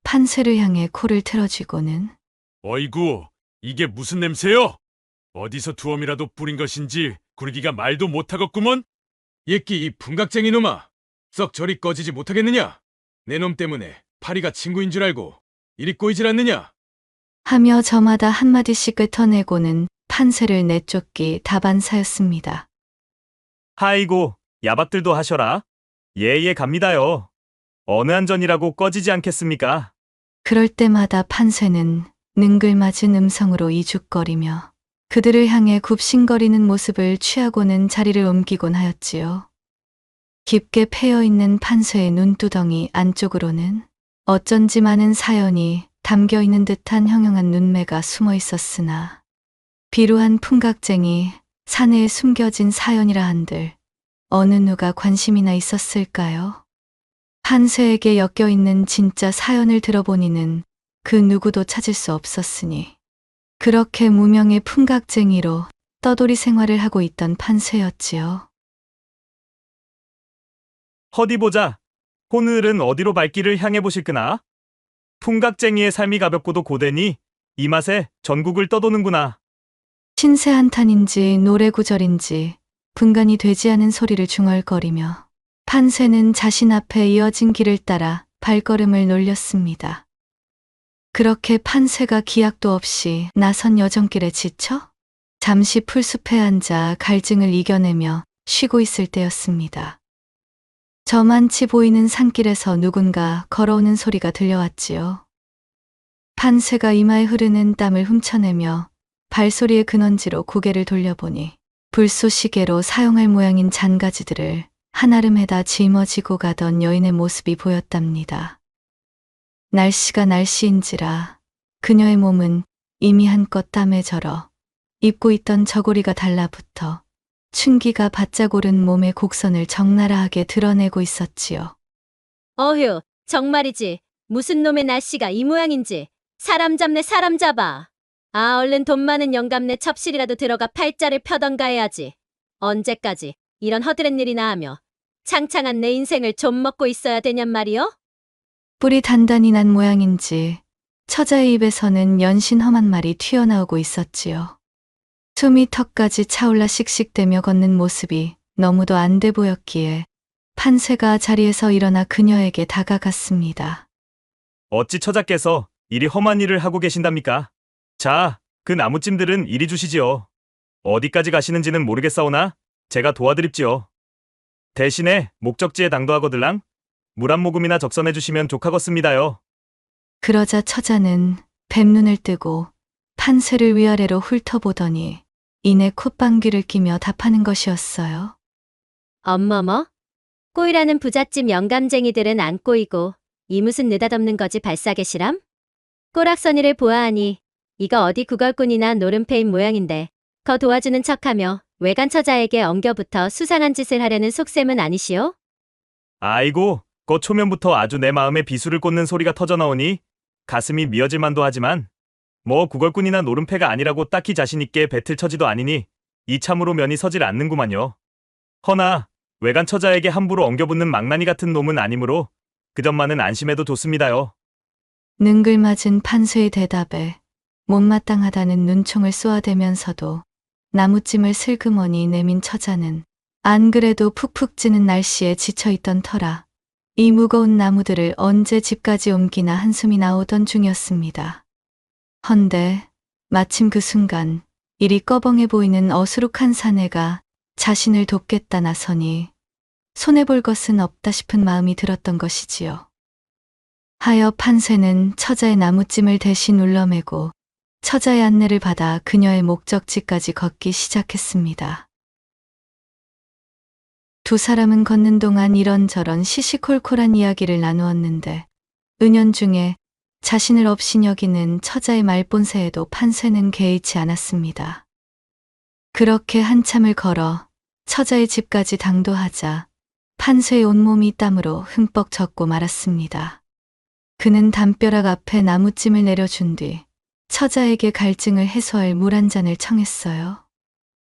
판쇠를 향해 코를 틀어쥐고는 어이구, 이게 무슨 냄새요? 어디서 두엄이라도 뿌린 것인지 구르기가 말도 못하겠구먼? 예끼 이 풍각쟁이 놈아, 썩 저리 꺼지지 못하겠느냐? 내 놈 때문에 파리가 친구인 줄 알고 이리 꼬이질 않느냐? 하며 저마다 한마디씩 꿰터내고는 판쇠를 내쫓기 다반사였습니다. 하이고, 야박들도 하셔라. 예예 갑니다요. 어느 한전이라고 꺼지지 않겠습니까? 그럴 때마다 판쇠는 능글맞은 음성으로 이죽거리며 그들을 향해 굽신거리는 모습을 취하고는 자리를 옮기곤 하였지요. 깊게 패여있는 판쇠의 눈두덩이 안쪽으로는 어쩐지 많은 사연이 담겨있는 듯한 형형한 눈매가 숨어 있었으나 비루한 풍각쟁이 사내에 숨겨진 사연이라 한들 어느 누가 관심이나 있었을까요? 판쇠에게 엮여있는 진짜 사연을 들어보니는 그 누구도 찾을 수 없었으니 그렇게 무명의 풍각쟁이로 떠돌이 생활을 하고 있던 판쇠였지요. 어디 보자. 오늘은 어디로 발길을 향해 보실까나? 풍각쟁이의 삶이 가볍고도 고되니 이 맛에 전국을 떠도는구나. 신세 한탄인지 노래구절인지 분간이 되지 않은 소리를 중얼거리며 판쇠는 자신 앞에 이어진 길을 따라 발걸음을 놀렸습니다. 그렇게 판쇠가 기약도 없이 나선 여정길에 지쳐 잠시 풀숲에 앉아 갈증을 이겨내며 쉬고 있을 때였습니다. 저만치 보이는 산길에서 누군가 걸어오는 소리가 들려왔지요. 판쇠가 이마에 흐르는 땀을 훔쳐내며 발소리의 근원지로 고개를 돌려보니 불쏘시개로 사용할 모양인 잔가지들을 한아름에다 짊어지고 가던 여인의 모습이 보였답니다. 날씨가 날씨인지라 그녀의 몸은 이미 한껏 땀에 절어 입고 있던 저고리가 달라붙어 춘기가 바짝 오른 몸의 곡선을 적나라하게 드러내고 있었지요. 어휴, 정말이지. 무슨 놈의 날씨가 이 모양인지. 사람 잡네 사람 잡아. 아, 얼른 돈 많은 영감네 첩실이라도 들어가 팔자를 펴던가 해야지. 언제까지 이런 허드렛 일이나 하며 창창한 내 인생을 좀 먹고 있어야 되냔 말이요? 뿔이 단단히 난 모양인지 처자의 입에서는 연신 험한 말이 튀어나오고 있었지요. 숨이 턱까지 차올라 씩씩대며 걷는 모습이 너무도 안 돼 보였기에 판세가 자리에서 일어나 그녀에게 다가갔습니다. 어찌 처자께서 이리 험한 일을 하고 계신답니까? 자, 그 나무찜들은 이리 주시지요. 어디까지 가시는지는 모르겠사오나 제가 도와드립지요. 대신에 목적지에 당도하거들랑 물 한 모금이나 적선해 주시면 족하겠습니다요. 그러자 처자는 뱀눈을 뜨고 판세를 위아래로 훑어보더니 이내 콧방귀를 끼며 답하는 것이었어요. 엄머머? 꼬이라는 부잣집 영감쟁이들은 안 꼬이고 이 무슨 느닷없는 거지 발싸개시람? 꼬락서니를 보아하니 이거 어디 구걸꾼이나 노름패인 모양인데 거 도와주는 척하며 외간 처자에게 엉겨붙어 수상한 짓을 하려는 속셈은 아니시오? 아이고, 그 초면부터 아주 내 마음에 비수를 꽂는 소리가 터져나오니 가슴이 미어질 만도 하지만 뭐 구걸꾼이나 노름패가 아니라고 딱히 자신있게 뱉을 처지도 아니니 이참으로 면이 서질 않는구만요. 허나 외간 처자에게 함부로 엉겨붙는 망나니 같은 놈은 아니므로 그 점만은 안심해도 좋습니다요. 능글맞은 판세의 대답에 못마땅하다는 눈총을 쏘아대면서도 나무찜을 슬그머니 내민 처자는 안 그래도 푹푹 찌는 날씨에 지쳐있던 터라 이 무거운 나무들을 언제 집까지 옮기나 한숨이 나오던 중이었습니다. 헌데 마침 그 순간 이리 꺼벙해 보이는 어수룩한 사내가 자신을 돕겠다 나서니 손해볼 것은 없다 싶은 마음이 들었던 것이지요. 하여 판세는 처자의 나무찜을 대신 울러매고 처자의 안내를 받아 그녀의 목적지까지 걷기 시작했습니다. 두 사람은 걷는 동안 이런저런 시시콜콜한 이야기를 나누었는데 은연중에 자신을 없인 여기는 처자의 말본세에도 판세는 개의치 않았습니다. 그렇게 한참을 걸어 처자의 집까지 당도하자 판세의 온몸이 땀으로 흠뻑 젖고 말았습니다. 그는 담벼락 앞에 나무찜을 내려준 뒤 처자에게 갈증을 해소할 물 한 잔을 청했어요.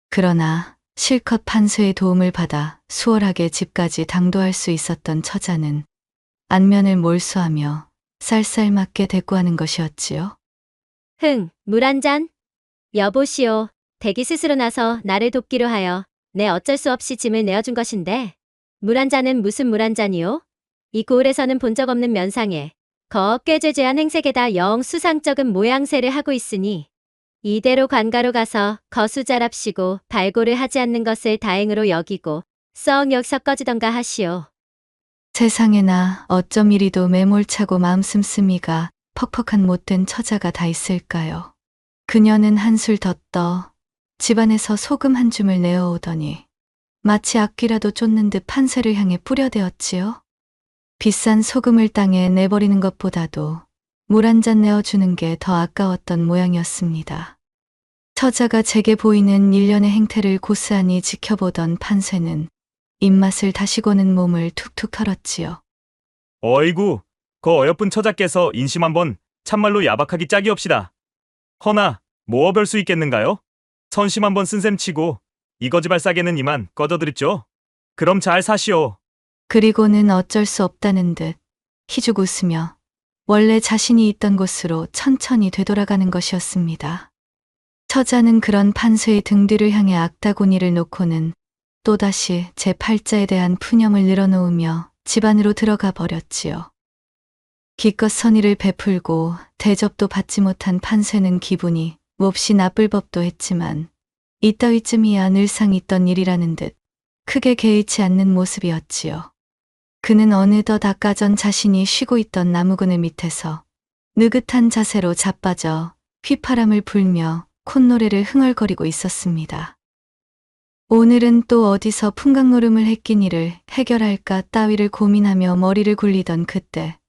그러나 실컷 판세의 도움을 받아 수월하게 집까지 당도할 수 있었던 처자는 안면을 몰수하며 쌀쌀맞게 대꾸하는 것이었지요. 물 한 잔? 여보시오, 댁이 스스로 나서 나를 돕기로 하여 내 어쩔 수 없이 짐을 내어준 것인데 물 한 잔은 무슨 물 한 잔이오? 이 고을에서는 본 적 없는 면상에 거 꾀죄죄한 행색에다 영 수상쩍은 모양새를 하고 있으니 이대로 관가로 가서 거수자랍시고 발고를 하지 않는 것을 다행으로 여기고 썩 여기서 꺼지던가 하시오. 세상에나 어쩜 이리도 매몰차고 마음 씀씀이가 퍽퍽한 못된 처자가 다 있을까요? 그녀는 한술 더 떠 집안에서 소금 한 줌을 내어오더니 마치 악귀라도 쫓는 듯 판세를 향해 뿌려대었지요. 비싼 소금을 땅에 내버리는 것보다도 물 한 잔 내어주는 게 더 아까웠던 모양이었습니다. 처자가 제게 보이는 일련의 행태를 고스란히 지켜보던 판세는 입맛을 다시고는 몸을 툭툭 털었지요. 어이구, 그 어여쁜 처자께서 인심 한번 참말로 야박하기 짝이 없시다. 허나 뭐 별 수 있겠는가요? 선심 한번 쓴 셈 치고 이거지발 싸게는 이만 꺼져드립죠. 그럼 잘 사시오. 그리고는 어쩔 수 없다는 듯 희죽 웃으며 원래 자신이 있던 곳으로 천천히 되돌아가는 것이었습니다. 처자는 그런 판세의 등 뒤를 향해 악다구니를 놓고는 또다시 제 팔자에 대한 푸념을 늘어놓으며 집 안으로 들어가 버렸지요. 기껏 선의를 베풀고 대접도 받지 못한 판세는 기분이 몹시 나쁠 법도 했지만 이따위쯤이야 늘상 있던 일이라는 듯 크게 개의치 않는 모습이었지요. 그는 어느덧 아까 전 자신이 쉬고 있던 나무그늘 밑에서 느긋한 자세로 자빠져 휘파람을 불며 콧노래를 흥얼거리고 있었습니다. 오늘은 또 어디서 풍각노름을 했기니를 해결할까 따위를 고민하며 머리를 굴리던 그때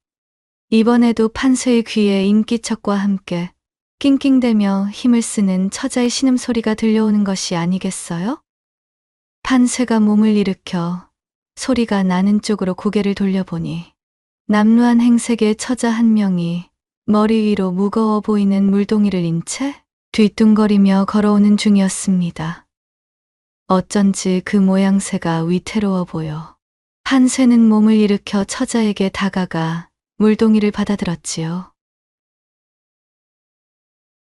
이번에도 판세의 귀에 인기척과 함께 낑낑대며 힘을 쓰는 처자의 신음소리가 들려오는 것이 아니겠어요? 판세가 몸을 일으켜 소리가 나는 쪽으로 고개를 돌려보니 남루한 행색의 처자 한 명이 머리 위로 무거워 보이는 물동이를 인 채 뒤뚱거리며 걸어오는 중이었습니다. 어쩐지 그 모양새가 위태로워 보여. 판세는 몸을 일으켜 처자에게 다가가 물동이를 받아들었지요.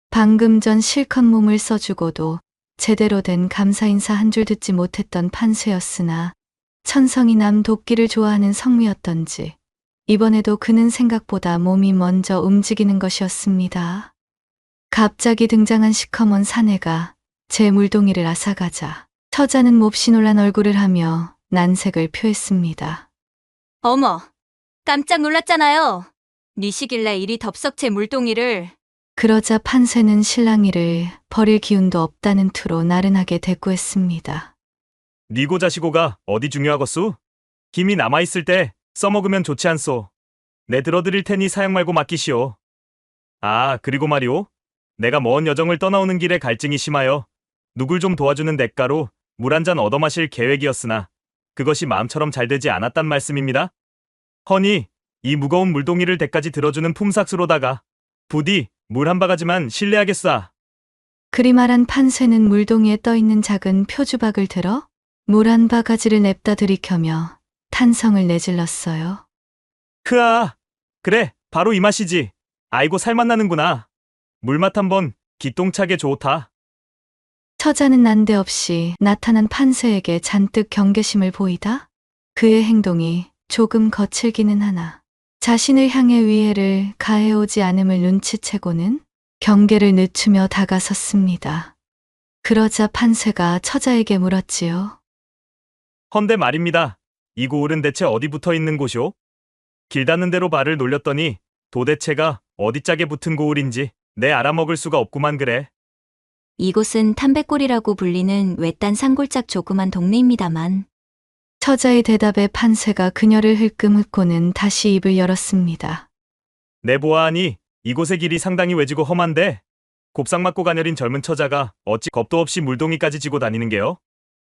방금 전 실컷 몸을 써주고도 제대로 된 감사 인사 한 줄 듣지 못했던 판세였으나 천성이 남 돕기를 좋아하는 성미였던지 이번에도 그는 생각보다 몸이 먼저 움직이는 것이었습니다. 갑자기 등장한 시커먼 사내가 제 물동이를 앗아가자 처자는 몹시 놀란 얼굴을 하며 난색을 표했습니다. 어머, 깜짝 놀랐잖아요. 니시길래 이리 덥석 제 물동이를. 그러자 판세는 신랑이를 버릴 기운도 없다는 투로 나른하게 대꾸했습니다. 니고 자시고가 어디 중요하겠소? 힘이 남아있을 때 써먹으면 좋지 않소. 내 들어드릴 테니 사양 말고 맡기시오. 아, 그리고 말이오. 내가 먼 여정을 떠나오는 길에 갈증이 심하여 누굴 좀 도와주는 대가로 물 한 잔 얻어 마실 계획이었으나 그것이 마음처럼 잘 되지 않았단 말씀입니다. 허니 이 무거운 물동이를 대까지 들어주는 품삯으로다가 부디 물 한 바가지만 실례하겠사. 그리 말한 판세는 물동이에 떠있는 작은 표주박을 들어 물 한 바가지를 냅다 들이켜며 탄성을 내질렀어요. 흐아, 그래 바로 이 맛이지. 아이고 살맛 나는구나. 물맛 한번 기똥차게 좋다. 처자는 난데없이 나타난 판세에게 잔뜩 경계심을 보이다 그의 행동이 조금 거칠기는 하나 자신을 향해 위해를 가해오지 않음을 눈치채고는 경계를 늦추며 다가섰습니다. 그러자 판세가 처자에게 물었지요. 헌데 말입니다. 이 고을은 대체 어디 붙어 있는 곳이오? 길 닿는 대로 발을 놀렸더니 도대체가 어디 짝에 붙은 고을인지 내 알아먹을 수가 없구만 그래. 이곳은 탐백골이라고 불리는 외딴 산골짝 조그만 동네입니다만. 처자의 대답에 판세가 그녀를 흘끔 훑고는 다시 입을 열었습니다. 내 보아하니 이곳의 길이 상당히 외지고 험한데 곱상 맞고 가녀린 젊은 처자가 어찌 겁도 없이 물동이까지 지고 다니는 게요?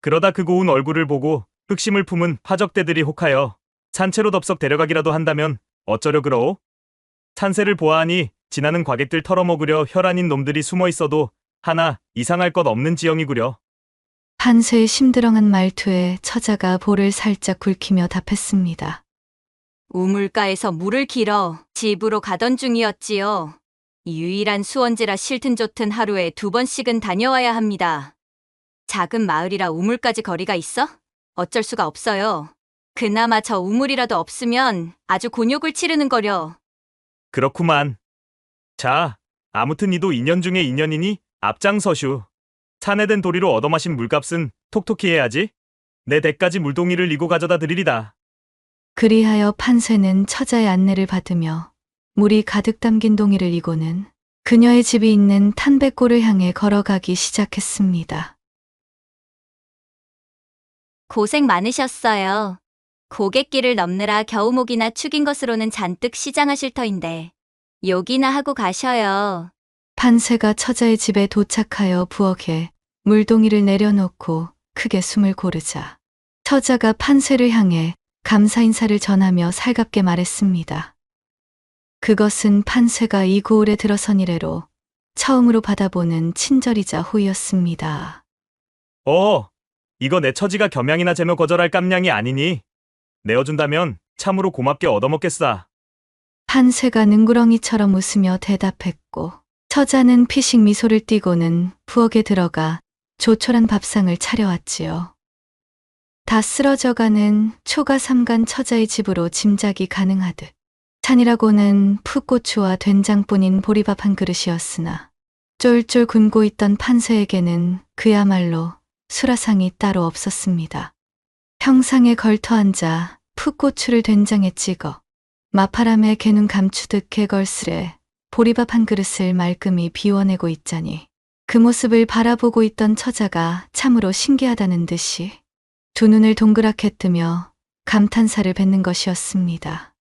그러다 그 고운 얼굴을 보고 흑심을 품은 파적대들이 혹하여 산채로 덥석 데려가기라도 한다면 어쩌려 그러오? 산세를 보아하니 지나는 과객들 털어먹으려 혈안인 놈들이 숨어 있어도 하나 이상할 것 없는 지형이구려. 판세의 심드렁한 말투에 처자가 볼을 살짝 굴키며 답했습니다. 우물가에서 물을 길어 집으로 가던 중이었지요. 유일한 수원지라 싫든 좋든 하루에 2번씩은 다녀와야 합니다. 작은 마을이라 우물까지 거리가 있어? 어쩔 수가 없어요. 그나마 저 우물이라도 없으면 아주 곤욕을 치르는 거려. 그렇구만. 자, 아무튼 이도 인연 중에 인연이니 앞장서슈. 산에된 도리로 얻어마신 물값은 톡톡히 해야지. 내 대까지 물동이를 이고 가져다 드리리다. 그리하여 판세는 처자의 안내를 받으며 물이 가득 담긴 동이를 이고는 그녀의 집이 있는 탄백골을 향해 걸어가기 시작했습니다. 고생 많으셨어요. 고갯길을 넘느라 겨우목이나 축인 것으로는 잔뜩 시장하실 터인데 욕이나 하고 가셔요. 판세가 처자의 집에 도착하여 부엌에 물동이를 내려놓고 크게 숨을 고르자 처자가 판세를 향해 감사 인사를 전하며 살갑게 말했습니다. 그것은 판세가 이 고을에 들어선 이래로 처음으로 받아보는 친절이자 호의였습니다. 이거 내 처지가 겸양이나 제며 거절할 깜냥이 아니니 내어준다면 참으로 고맙게 얻어먹겠사. 판세가 능구렁이처럼 웃으며 대답했고 처자는 피식 미소를 띠고는 부엌에 들어가 조촐한 밥상을 차려왔지요. 다 쓰러져가는 초가 삼간 처자의 집으로 짐작이 가능하듯 찬이라고는 풋고추와 된장뿐인 보리밥 한 그릇이었으나 쫄쫄 굶고 있던 판세에게는 그야말로 수라상이 따로 없었습니다. 평상에 걸터 앉아 풋고추를 된장에 찍어 마파람에 개눈 감추듯 개걸스레 보리밥 한 그릇을 말끔히 비워내고 있자니 그 모습을 바라보고 있던 처자가 참으로 신기하다는 듯이 두 눈을 동그랗게 뜨며 감탄사를 뱉는 것이었습니다.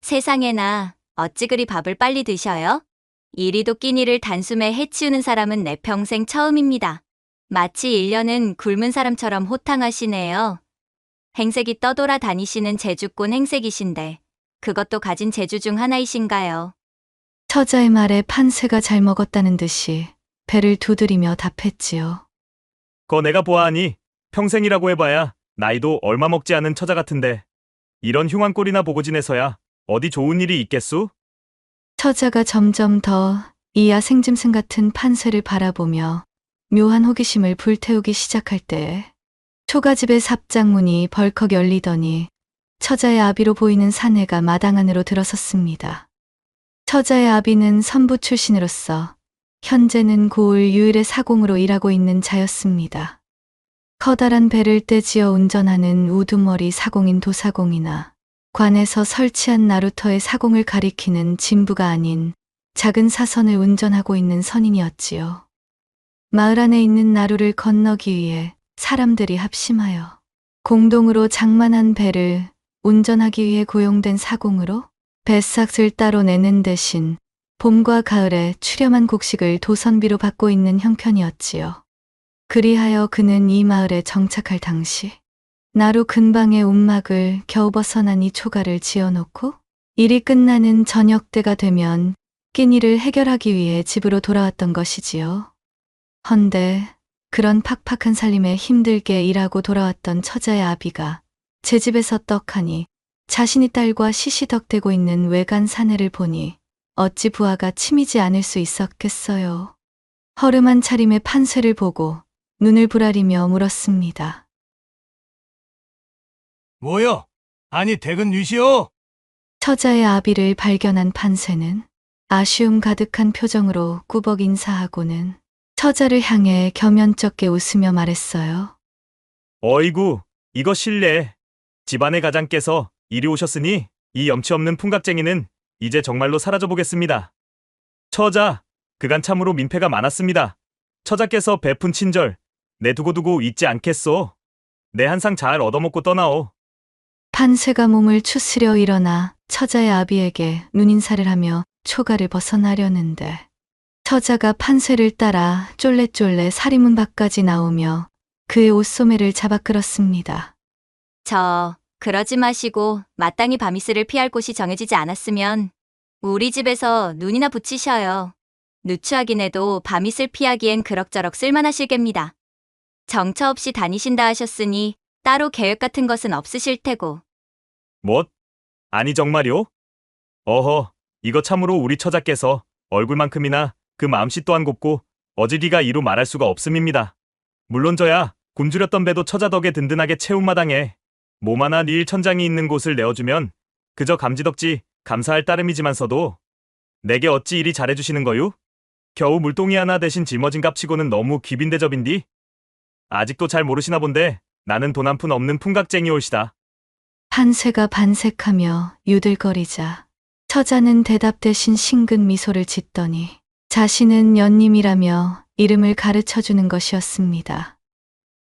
세상에나 어찌 그리 밥을 빨리 드셔요? 이리도 끼니를 단숨에 해치우는 사람은 내 평생 처음입니다. 마치 1년은 굶은 사람처럼 호탕하시네요. 행색이 떠돌아 다니시는 제주꾼 행색이신데 그것도 가진 재주 중 하나이신가요? 처자의 말에 판세가 잘 먹었다는 듯이 배를 두드리며 답했지요. 거 내가 보아하니 평생이라고 해봐야 나이도 얼마 먹지 않은 처자 같은데 이런 흉한 꼴이나 보고 지내서야 어디 좋은 일이 있겠수? 처자가 점점 더 이하 생짐승 같은 판세를 바라보며 묘한 호기심을 불태우기 시작할 때에 초가집의 삽장문이 벌컥 열리더니 처자의 아비로 보이는 사내가 마당 안으로 들어섰습니다. 처자의 아비는 선부 출신으로서 현재는 고을 유일의 사공으로 일하고 있는 자였습니다. 커다란 배를 떼지어 운전하는 우두머리 사공인 도사공이나 관에서 설치한 나루터의 사공을 가리키는 진부가 아닌 작은 사선을 운전하고 있는 선인이었지요. 마을 안에 있는 나루를 건너기 위해 사람들이 합심하여 공동으로 장만한 배를 운전하기 위해 고용된 사공으로 뱃삭을 따로 내는 대신 봄과 가을에 출렴한 곡식을 도선비로 받고 있는 형편이었지요. 그리하여 그는 이 마을에 정착할 당시 나루 근방에 움막을 겨우 벗어난 이 초가를 지어놓고 일이 끝나는 저녁 때가 되면 끼니를 해결하기 위해 집으로 돌아왔던 것이지요. 헌데 그런 팍팍한 살림에 힘들게 일하고 돌아왔던 처자의 아비가 제 집에서 떡하니 자신이 딸과 시시덕대고 있는 외간 사내를 보니 어찌 부하가 치미지 않을 수 있었겠어요. 허름한 차림의 판쇠를 보고 눈을 부라리며 물었습니다. 뭐여? 아니 댁은 유시오? 처자의 아비를 발견한 판쇠는 아쉬움 가득한 표정으로 꾸벅 인사하고는 처자를 향해 겸연쩍게 웃으며 말했어요. 어이구, 이거 실례. 집안의 가장께서 이리 오셨으니 이 염치 없는 풍각쟁이는 이제 정말로 사라져 보겠습니다. 처자, 그간 참으로 민폐가 많았습니다. 처자께서 베푼 친절 내 두고두고 잊지 않겠소. 내 한상 잘 얻어먹고 떠나오. 판쇠가 몸을 추스려 일어나 처자의 아비에게 눈인사를 하며 초가를 벗어나려는데 처자가 판쇠를 따라 쫄래쫄래 사리문 밖까지 나오며 그의 옷소매를 잡아 끌었습니다. 그러지 마시고 마땅히 밤이슬을 피할 곳이 정해지지 않았으면 우리 집에서 눈이나 붙이셔요. 누추하긴 해도 밤이슬 피하기엔 그럭저럭 쓸만하실 겝니다. 정처 없이 다니신다 하셨으니 따로 계획 같은 것은 없으실 테고. 뭣? 아니 정말요? 어허, 이거 참으로 우리 처자께서 얼굴만큼이나 그 마음씨 또한 곱고 어지기가 이루 말할 수가 없음입니다. 물론 저야 굶주렸던 배도 처자 덕에 든든하게 채운 마당에 몸 하나 닐 천장이 있는 곳을 내어주면 그저 감지덕지 감사할 따름이지만서도 내게 어찌 이리 잘해주시는 거유? 겨우 물동이 하나 대신 짊어진 값치고는 너무 귀빈대접인디? 아직도 잘 모르시나 본데 나는 돈 한 푼 없는 풍각쟁이 올시다. 판쇠가 반색하며 유들거리자 처자는 대답 대신 싱근 미소를 짓더니 자신은 연님이라며 이름을 가르쳐주는 것이었습니다.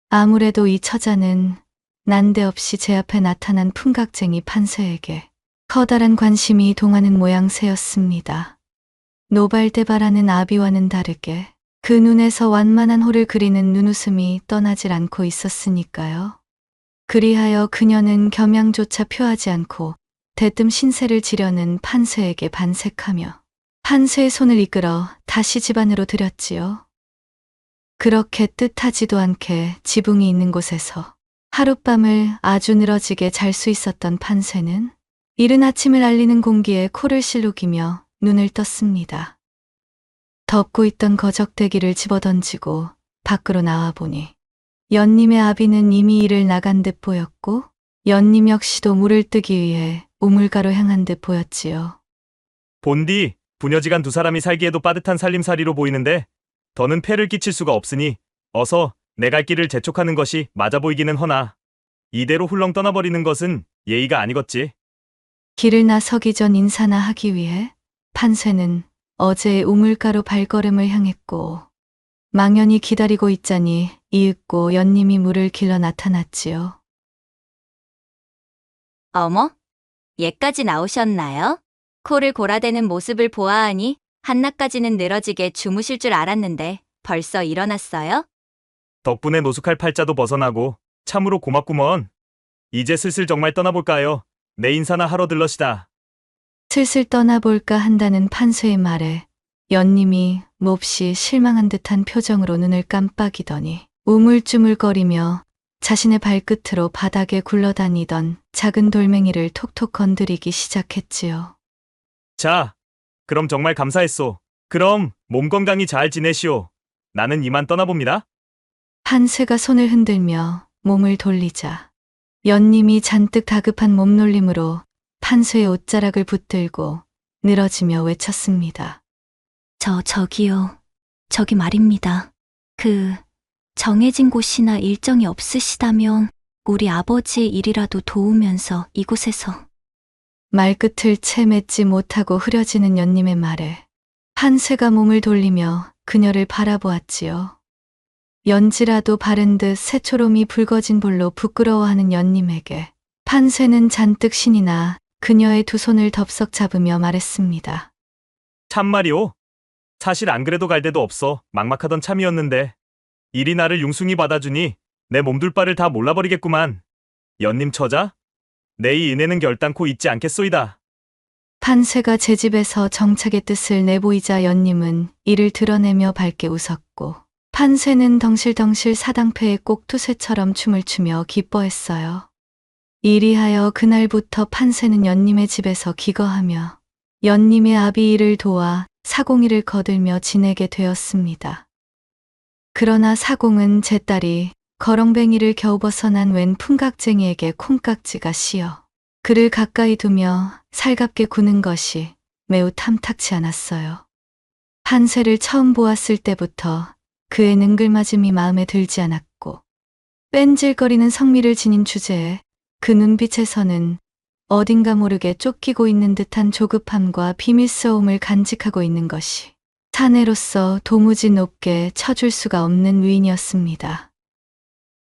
아무래도 이 처자는 난데없이 제 앞에 나타난 풍각쟁이 판쇠에게 커다란 관심이 동하는 모양새였습니다. 노발대발하는 아비와는 다르게 그 눈에서 완만한 호를 그리는 눈웃음이 떠나질 않고 있었으니까요. 그리하여 그녀는 겸양조차 표하지 않고 대뜸 신세를 지려는 판쇠에게 반색하며 판쇠의 손을 이끌어 다시 집 안으로 들였지요. 그렇게 뜻하지도 않게 지붕이 있는 곳에서 하룻밤을 아주 늘어지게 잘 수 있었던 판쇠는 이른 아침을 알리는 공기에 코를 실룩이며 눈을 떴습니다. 덮고 있던 거적대기를 집어던지고 밖으로 나와보니 연님의 아비는 이미 일을 나간 듯 보였고 연님 역시도 물을 뜨기 위해 우물가로 향한 듯 보였지요. 본디, 부녀지간 두 사람이 살기에도 빠듯한 살림살이로 보이는데 더는 폐를 끼칠 수가 없으니 어서 내 갈 길을 재촉하는 것이 맞아 보이기는 허나 이대로 훌렁 떠나버리는 것은 예의가 아니겠지. 길을 나서기 전 인사나 하기 위해 판쇠는 어제의 우물가로 발걸음을 향했고 망연히 기다리고 있자니 이윽고 연님이 물을 길러 나타났지요. 어머, 얘까지 나오셨나요? 코를 골아대는 모습을 보아하니 한낮까지는 늘어지게 주무실 줄 알았는데 벌써 일어났어요? 덕분에 노숙할 팔자도 벗어나고 참으로 고맙구먼. 이제 슬슬 정말 떠나볼까요? 내 인사나 하러 들러시다. 슬슬 떠나볼까 한다는 판쇠의 말에 연님이 몹시 실망한 듯한 표정으로 눈을 깜빡이더니 우물쭈물거리며 자신의 발끝으로 바닥에 굴러다니던 작은 돌멩이를 톡톡 건드리기 시작했지요. 자, 그럼 정말 감사했소. 그럼 몸 건강히 잘 지내시오. 나는 이만 떠나봅니다. 판세가 손을 흔들며 몸을 돌리자 연님이 잔뜩 다급한 몸놀림으로 판세의 옷자락을 붙들고 늘어지며 외쳤습니다. 저기요. 저기 말입니다. 정해진 곳이나 일정이 없으시다면 우리 아버지의 일이라도 도우면서 이곳에서. 말끝을 채 맺지 못하고 흐려지는 연님의 말에 판세가 몸을 돌리며 그녀를 바라보았지요. 연지라도 바른 듯 새초롬이 붉어진 볼로 부끄러워하는 연님에게 판세는 잔뜩 신이 나 그녀의 두 손을 덥석 잡으며 말했습니다. 참말이오. 사실 안 그래도 갈 데도 없어 막막하던 참이었는데 일이 나를 융숭이 받아주니 내 몸둘 바를 다 몰라버리겠구만. 연님 처자? 내 이 은혜는 결단코 잊지 않겠소이다. 판세가 제 집에서 정착의 뜻을 내보이자 연님은 이를 드러내며 밝게 웃었고 판세는 덩실덩실 사당패의 꼭투쇠처럼 춤을 추며 기뻐했어요. 이리하여 그날부터 판세는 연님의 집에서 기거하며 연님의 아비 일을 도와 사공일을 거들며 지내게 되었습니다. 그러나 사공은 제 딸이 거렁뱅이를 겨우 벗어난 웬 풍각쟁이에게 콩깍지가 씌어 그를 가까이 두며 살갑게 구는 것이 매우 탐탁치 않았어요. 판세를 처음 보았을 때부터 그의 능글맞음이 마음에 들지 않았고 뺀질거리는 성미를 지닌 주제에 그 눈빛에서는 어딘가 모르게 쫓기고 있는 듯한 조급함과 비밀스러움을 간직하고 있는 것이 사내로서 도무지 높게 쳐줄 수가 없는 위인이었습니다.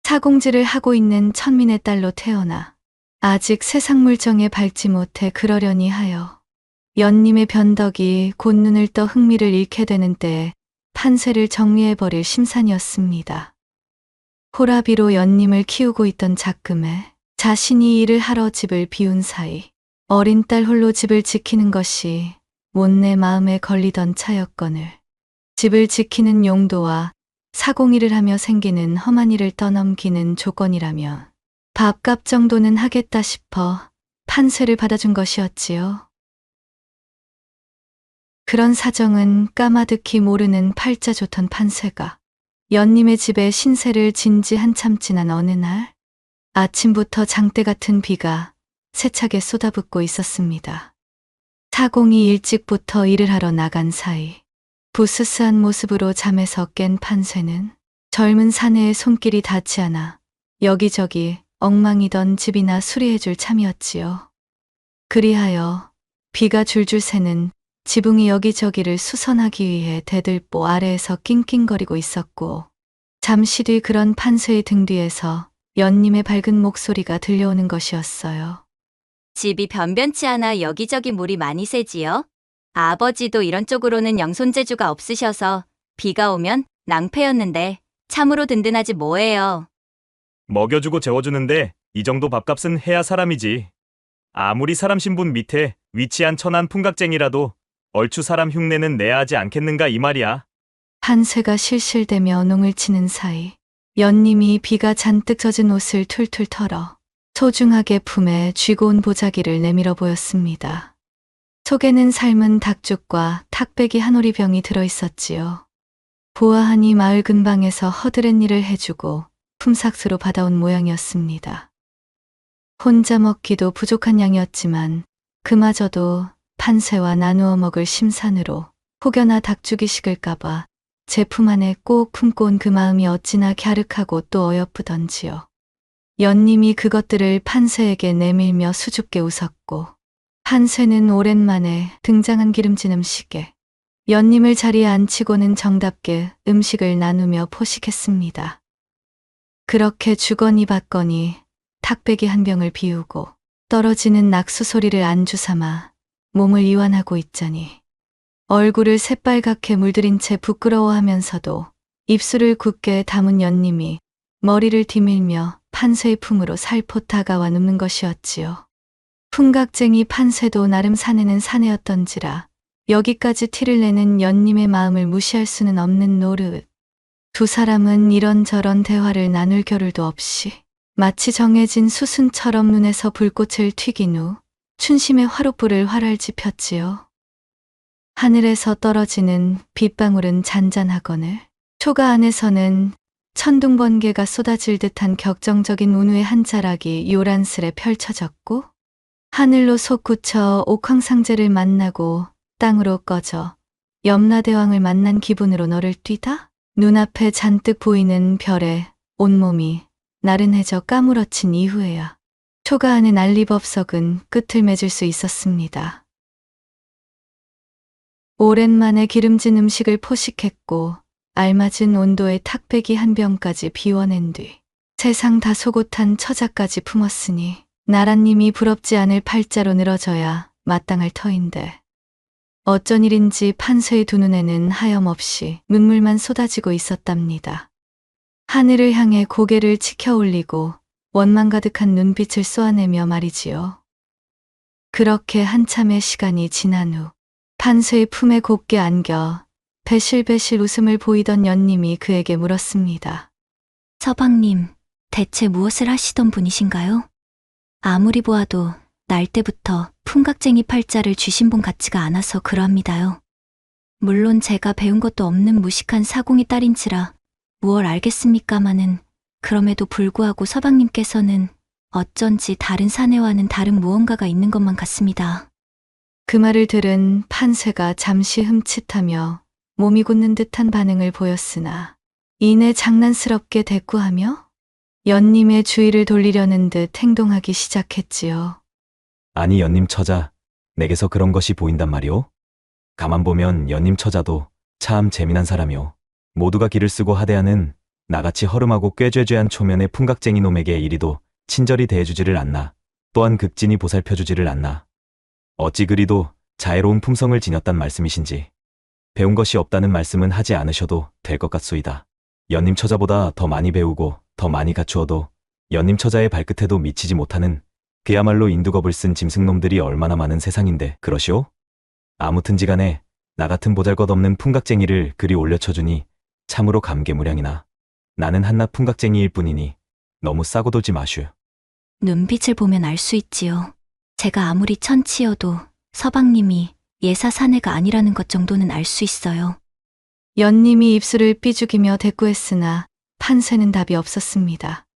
사공질을 하고 있는 천민의 딸로 태어나 아직 세상 물정에 밟지 못해 그러려니 하여 연님의 변덕이 곧 눈을 떠 흥미를 잃게 되는 때에 판세를 정리해버릴 심산이었습니다. 호라비로 연님을 키우고 있던 작금에 자신이 일을 하러 집을 비운 사이 어린 딸 홀로 집을 지키는 것이 못내 마음에 걸리던 차였거늘 집을 지키는 용도와 사공일을 하며 생기는 험한 일을 떠넘기는 조건이라면 밥값 정도는 하겠다 싶어 판세를 받아준 것이었지요. 그런 사정은 까마득히 모르는 팔자 좋던 판세가 연님의 집에 신세를 진 지 한참 지난 어느 날 아침부터 장대 같은 비가 세차게 쏟아붓고 있었습니다. 사공이 일찍부터 일을 하러 나간 사이 부스스한 모습으로 잠에서 깬 판세는 젊은 사내의 손길이 닿지 않아 여기저기 엉망이던 집이나 수리해줄 참이었지요. 그리하여 비가 줄줄 새는 지붕이 여기저기를 수선하기 위해 대들보 아래에서 낑낑거리고 있었고 잠시 뒤 그런 판세의 등 뒤에서 연님의 밝은 목소리가 들려오는 것이었어요. 집이 변변치 않아 여기저기 물이 많이 새지요. 아버지도 이런 쪽으로는 영손재주가 없으셔서 비가 오면 낭패였는데 참으로 든든하지 뭐예요. 먹여주고 재워주는데 이 정도 밥값은 해야 사람이지. 아무리 사람 신분 밑에 위치한 천한 풍각쟁이라도 얼추 사람 흉내는 내야 하지 않겠는가 이 말이야. 판세가 실실대며 농을 치는 사이 연님이 비가 잔뜩 젖은 옷을 툴툴 털어 소중하게 품에 쥐고 온 보자기를 내밀어 보였습니다. 속에는 삶은 닭죽과 탁배기 한 오리병이 들어있었지요. 보아하니 마을 근방에서 허드렛 일을 해주고 품삯으로 받아온 모양이었습니다. 혼자 먹기도 부족한 양이었지만 그마저도 판세와 나누어 먹을 심산으로 혹여나 닭죽이 식을까봐 제품 안에 꼭 품고 온 그 마음이 어찌나 갸륵하고 또 어여쁘던지요. 연님이 그것들을 판세에게 내밀며 수줍게 웃었고 판세는 오랜만에 등장한 기름진 음식에 연님을 자리에 앉히고는 정답게 음식을 나누며 포식했습니다. 그렇게 주거니 받거니 탁배기 한 병을 비우고 떨어지는 낙수 소리를 안주 삼아 몸을 이완하고 있자니 얼굴을 새빨갛게 물들인 채 부끄러워하면서도 입술을 굳게 담은 연님이 머리를 디밀며 판세의 품으로 살포 다가와 눕는 것이었지요. 풍각쟁이 판세도 나름 사내는 사내였던지라 여기까지 티를 내는 연님의 마음을 무시할 수는 없는 노릇. 두 사람은 이런저런 대화를 나눌 겨를도 없이 마치 정해진 수순처럼 눈에서 불꽃을 튀긴 후 춘심의 화롯불을 활활지 폈지요. 하늘에서 떨어지는 빗방울은 잔잔하거늘 초가 안에서는 천둥번개가 쏟아질 듯한 격정적인 운우의 한 자락이 요란스레 펼쳐졌고 하늘로 솟구쳐 옥황상제를 만나고 땅으로 꺼져 염라대왕을 만난 기분으로 너를 뛰다 눈앞에 잔뜩 보이는 별에 온몸이 나른해져 까무러친 이후에야 초가 안의 난리법석은 끝을 맺을 수 있었습니다. 오랜만에 기름진 음식을 포식했고 알맞은 온도의 탁배기 한 병까지 비워낸 뒤 세상 다소곳한 처자까지 품었으니 나라님이 부럽지 않을 팔자로 늘어져야 마땅할 터인데 어쩐 일인지 판서의 두 눈에는 하염없이 눈물만 쏟아지고 있었답니다. 하늘을 향해 고개를 치켜 올리고 원망 가득한 눈빛을 쏘아내며 말이지요. 그렇게 한참의 시간이 지난 후 판서의 품에 곱게 안겨 배실배실 웃음을 보이던 연님이 그에게 물었습니다. 서방님, 대체 무엇을 하시던 분이신가요? 아무리 보아도 날 때부터 풍각쟁이 팔자를 주신 분 같지가 않아서 그러합니다요. 물론 제가 배운 것도 없는 무식한 사공의 딸인지라 무얼 알겠습니까마는 그럼에도 불구하고 서방님께서는 어쩐지 다른 사내와는 다른 무언가가 있는 것만 같습니다. 그 말을 들은 판세가 잠시 흠칫하며 몸이 굳는 듯한 반응을 보였으나 이내 장난스럽게 대꾸하며 연님의 주의를 돌리려는 듯 행동하기 시작했지요. 아니 연님 처자, 내게서 그런 것이 보인단 말이오? 가만 보면 연님 처자도 참 재미난 사람이오. 모두가 길을 쓰고 하대하는 나같이 허름하고 꾀죄죄한 초면의 풍각쟁이 놈에게 이리도 친절히 대해주지를 않나. 또한 극진히 보살펴주지를 않나. 어찌 그리도 자애로운 품성을 지녔단 말씀이신지. 배운 것이 없다는 말씀은 하지 않으셔도 될 것 같소이다. 연님 처자보다 더 많이 배우고 더 많이 갖추어도 연님 처자의 발끝에도 미치지 못하는 그야말로 인두겁을 쓴 짐승놈들이 얼마나 많은 세상인데 그러시오? 아무튼지간에 나 같은 보잘것없는 풍각쟁이를 그리 올려쳐주니 참으로 감개무량이나. 나는 한낱 풍각쟁이일 뿐이니 너무 싸고 돌지 마슈. 눈빛을 보면 알 수 있지요. 제가 아무리 천치여도 서방님이 예사 사내가 아니라는 것 정도는 알 수 있어요. 연님이 입술을 삐죽이며 대꾸했으나 판세는 답이 없었습니다.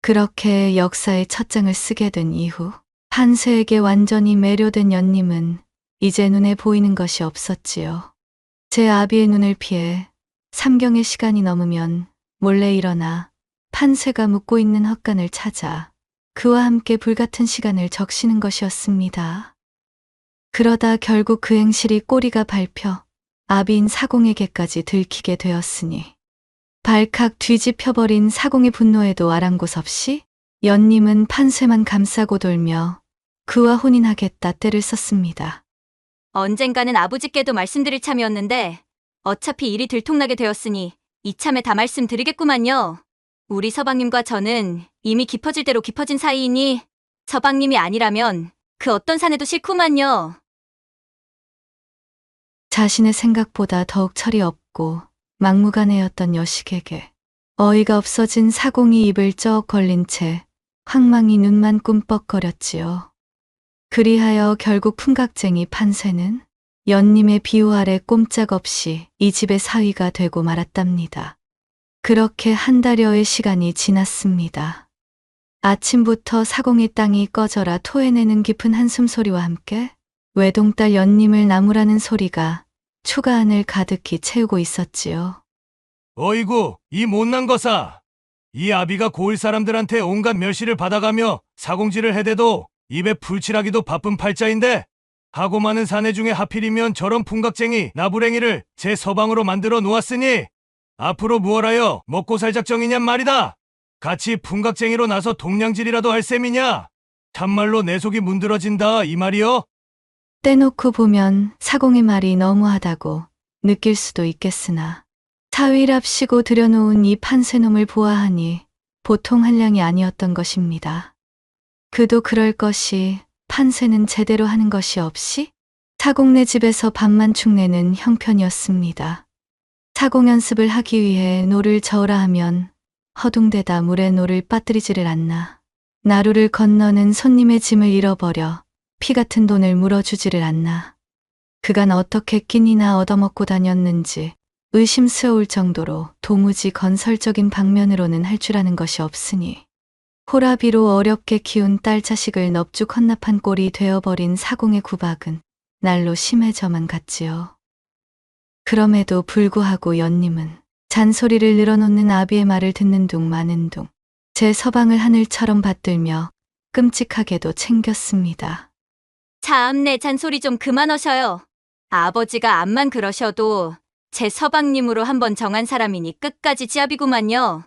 그렇게 역사의 첫 장을 쓰게 된 이후 판세에게 완전히 매료된 연님은 이제 눈에 보이는 것이 없었지요. 제 아비의 눈을 피해 삼경의 시간이 넘으면 몰래 일어나 판세가 묵고 있는 헛간을 찾아 그와 함께 불같은 시간을 적시는 것이었습니다. 그러다 결국 그 행실이 꼬리가 밟혀 아비인 사공에게까지 들키게 되었으니 발칵 뒤집혀버린 사공의 분노에도 아랑곳 없이 연님은 판세만 감싸고 돌며 그와 혼인하겠다 떼를 썼습니다. 언젠가는 아버지께도 말씀드릴 참이었는데 어차피 일이 들통나게 되었으니 이참에 다 말씀드리겠구만요. 우리 서방님과 저는 이미 깊어질 대로 깊어진 사이이니 서방님이 아니라면 그 어떤 사내도 싫구만요. 자신의 생각보다 더욱 철이 없고 막무가내였던 여식에게 어이가 없어진 사공이 입을 쩍 벌린 채 황망히 눈만 꿈뻑거렸지요. 그리하여 결국 풍각쟁이 판세는 연님의 비호 아래 꼼짝없이 이 집의 사위가 되고 말았답니다. 그렇게 한 달여의 시간이 지났습니다. 아침부터 사공의 땅이 꺼져라 토해내는 깊은 한숨소리와 함께 외동딸 연님을 나무라는 소리가 초가 안을 가득히 채우고 있었지요. 어이구, 이 못난 거사. 이 아비가 고을 사람들한테 온갖 멸시를 받아가며 사공질을 해대도 입에 풀칠하기도 바쁜 팔자인데 하고 많은 사내 중에 하필이면 저런 풍각쟁이 나부랭이를 제 서방으로 만들어 놓았으니 앞으로 무얼하여 먹고 살 작정이냔 말이다. 같이 풍각쟁이로 나서 동냥질이라도 할 셈이냐? 참말로 내 속이 문드러진다 이 말이여. 떼놓고 보면 사공의 말이 너무하다고 느낄 수도 있겠으나 사위랍시고 들여놓은 이 판세놈을 보아하니 보통 한량이 아니었던 것입니다. 그도 그럴 것이 판세는 제대로 하는 것이 없이 사공네 집에서 밥만 축내는 형편이었습니다. 사공 연습을 하기 위해 노를 저으라 하면 허둥대다 물에 노를 빠뜨리지를 않나. 나루를 건너는 손님의 짐을 잃어버려 피 같은 돈을 물어주지를 않나. 그간 어떻게 끼니나 얻어먹고 다녔는지 의심스러울 정도로 도무지 건설적인 방면으로는 할 줄 아는 것이 없으니 호라비로 어렵게 키운 딸 자식을 넙죽 헌납한 꼴이 되어버린 사공의 구박은 날로 심해져만 갔지요. 그럼에도 불구하고 연님은 잔소리를 늘어놓는 아비의 말을 듣는 둥 마는 둥 제 서방을 하늘처럼 받들며 끔찍하게도 챙겼습니다. 참내 잔소리 좀 그만하셔요. 아버지가 암만 그러셔도 제 서방님으로 한번 정한 사람이니 끝까지 지압이구만요.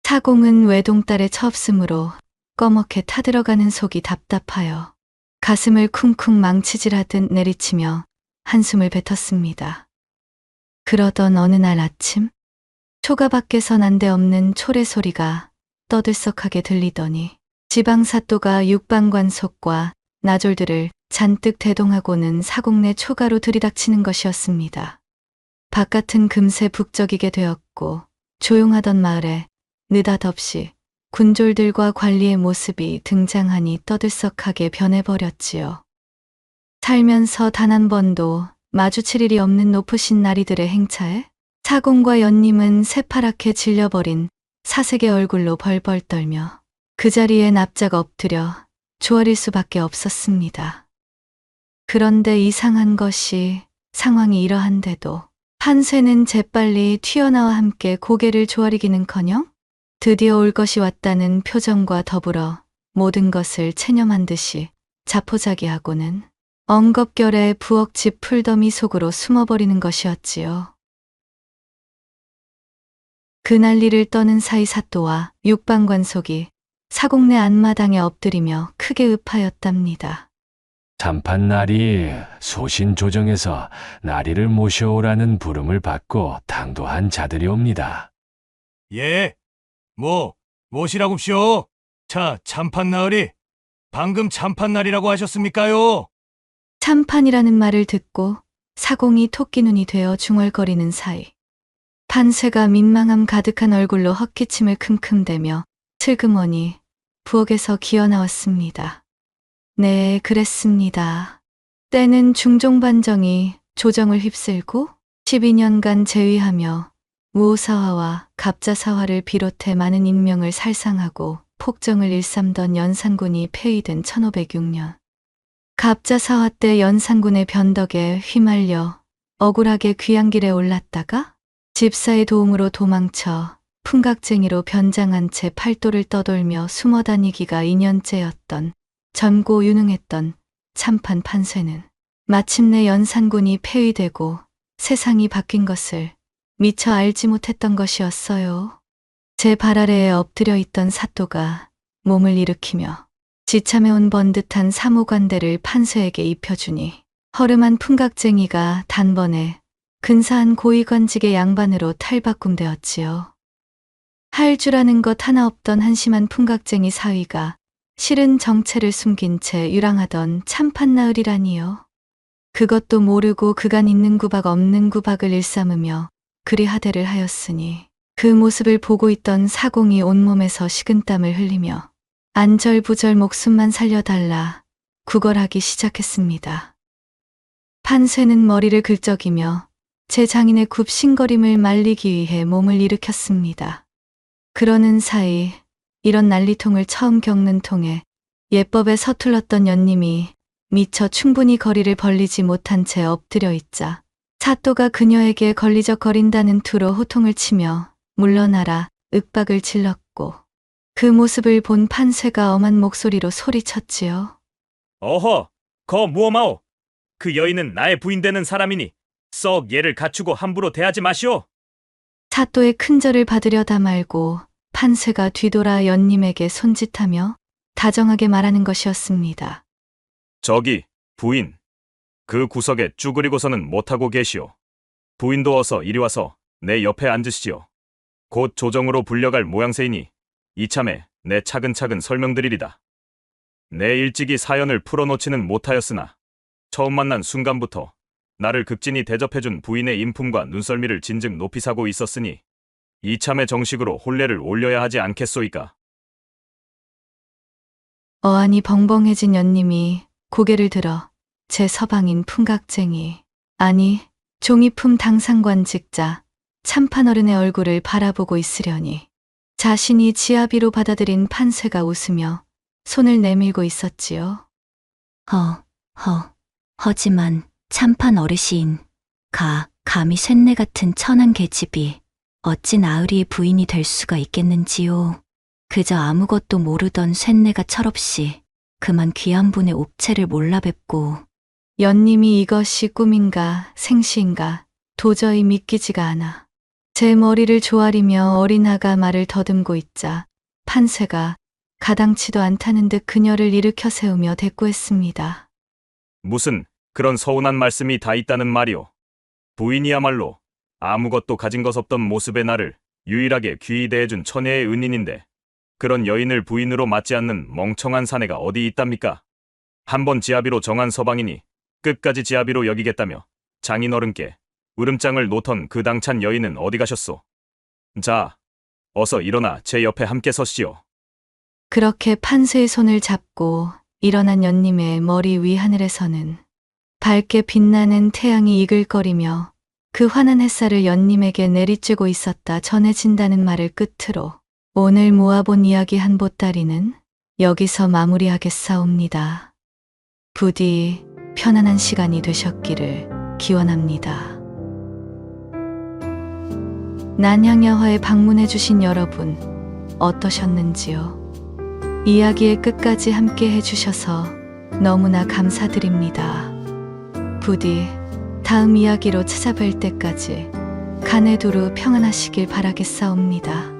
사공은 외동딸의 처없음으로 꺼멓게 타들어가는 속이 답답하여 가슴을 쿵쿵 망치질하듯 내리치며 한숨을 뱉었습니다. 그러던 어느 날 아침 초가 밖에서 난데없는 초래 소리가 떠들썩하게 들리더니 지방사또가 육방관속과 나졸들을 잔뜩 대동하고는 사공내 초가로 들이닥치는 것이었습니다. 바깥은 금세 북적이게 되었고 조용하던 마을에 느닷없이 군졸들과 관리의 모습이 등장하니 떠들썩하게 변해버렸지요. 살면서 단 한 번도 마주칠 일이 없는 높으신 나리들의 행차에 사공과 연님은 새파랗게 질려버린 사색의 얼굴로 벌벌 떨며 그 자리에 납작 엎드려 조아릴 수밖에 없었습니다. 그런데 이상한 것이 상황이 이러한데도 판쇠는 재빨리 튀어나와 함께 고개를 조아리기는커녕 드디어 올 것이 왔다는 표정과 더불어 모든 것을 체념한 듯이 자포자기하고는 엉겁결에 부엌집 풀더미 속으로 숨어버리는 것이었지요. 그 난리를 떠는 사이 사또와 육방관속이 사공내 안마당에 엎드리며 크게 읍하였답니다. 참판날이 소신 조정에서 나리를 모셔오라는 부름을 받고 당도한 자들이 옵니다. 예, 무엇이라고쇼? 자, 참판나으리, 방금 참판날이라고 하셨습니까요? 참판이라는 말을 듣고 사공이 토끼눈이 되어 중얼거리는 사이 판쇠가 민망함 가득한 얼굴로 헛기침을 킁킁대며 슬그머니 부엌에서 기어나왔습니다. 네, 그랬습니다. 때는 중종반정이 조정을 휩쓸고 12년간 재위하며 우호사화와 갑자사화를 비롯해 많은 인명을 살상하고 폭정을 일삼던 연산군이 폐위된 1506년. 갑자사화 때 연산군의 변덕에 휘말려 억울하게 귀양길에 올랐다가 집사의 도움으로 도망쳐 풍각쟁이로 변장한 채 팔도를 떠돌며 숨어 다니기가 2년째였던 젊고 유능했던 참판 판쇠는 마침내 연산군이 폐위되고 세상이 바뀐 것을 미처 알지 못했던 것이었어요. 제 발 아래에 엎드려 있던 사또가 몸을 일으키며 지참해온 번듯한 사모관대를 판쇠에게 입혀주니 허름한 풍각쟁이가 단번에 근사한 고위관직의 양반으로 탈바꿈되었지요. 할 줄 아는 것 하나 없던 한심한 풍각쟁이 사위가 실은 정체를 숨긴 채 유랑하던 참판나으리라니요. 그것도 모르고 그간 있는 구박 없는 구박을 일삼으며 그리 하대를 하였으니 그 모습을 보고 있던 사공이 온몸에서 식은땀을 흘리며 안절부절 목숨만 살려달라 구걸하기 시작했습니다. 판쇠는 머리를 긁적이며 제 장인의 굽신거림을 말리기 위해 몸을 일으켰습니다. 그러는 사이 이런 난리통을 처음 겪는 통에 예법에 서툴렀던 연님이 미처 충분히 거리를 벌리지 못한 채 엎드려 있자 사또가 그녀에게 걸리적거린다는 투로 호통을 치며 물러나라 윽박을 질렀고 그 모습을 본 판쇠가 엄한 목소리로 소리쳤지요. 어허, 거 무엄하오. 그 여인은 나의 부인되는 사람이니 썩 얘를 갖추고 함부로 대하지 마시오. 사또의 큰절을 받으려다 말고 판쇠가 뒤돌아 연님에게 손짓하며 다정하게 말하는 것이었습니다. 저기, 부인. 그 구석에 쭈그리고서는 못하고 계시오. 부인도 어서 이리 와서 내 옆에 앉으시지요. 곧 조정으로 불려갈 모양새이니 이참에 내 차근차근 설명드리리다. 내 일찍이 사연을 풀어놓지는 못하였으나 처음 만난 순간부터 나를 극진히 대접해준 부인의 인품과 눈썰미를 진즉 높이 사고 있었으니 이참에 정식으로 혼례를 올려야 하지 않겠소이까? 어안이 벙벙해진 연님이 고개를 들어 제 서방인 풍각쟁이, 아니 종이품 당상관직자 참판어른의 얼굴을 바라보고 있으려니 자신이 지아비로 받아들인 판쇠가 웃으며 손을 내밀고 있었지요. 하지만 참판 어르신, 감히 쇳내 같은 천한 계집이 어찌 나으리의 부인이 될 수가 있겠는지요. 그저 아무것도 모르던 쇳내가 철없이 그만 귀한 분의 옵체를 몰라 뵙고. 연님이 이것이 꿈인가 생시인가 도저히 믿기지가 않아 제 머리를 조아리며 어린아가 말을 더듬고 있자 판쇠가 가당치도 않다는 듯 그녀를 일으켜 세우며 대꾸했습니다. 무슨 그런 서운한 말씀이 다 있다는 말이오. 부인이야말로 아무것도 가진 것 없던 모습의 나를 유일하게 귀히 대해준 천혜의 은인인데 그런 여인을 부인으로 맞지 않는 멍청한 사내가 어디 있답니까? 한번 지아비로 정한 서방이니 끝까지 지아비로 여기겠다며 장인어른께 으름장을 놓던 그 당찬 여인은 어디 가셨소? 자, 어서 일어나 제 옆에 함께 서시오. 그렇게 판쇠의 손을 잡고 일어난 연님의 머리 위 하늘에서는 밝게 빛나는 태양이 이글거리며 그 환한 햇살을 연님에게 내리쬐고 있었다 전해진다는 말을 끝으로 오늘 모아본 이야기 한 보따리는 여기서 마무리하겠사옵니다. 부디 편안한 시간이 되셨기를 기원합니다. 난향야화에 방문해주신 여러분 어떠셨는지요? 이야기의 끝까지 함께 해주셔서 너무나 감사드립니다. 부디 다음 이야기로 찾아뵐 때까지 간에 두루 평안하시길 바라겠사옵니다.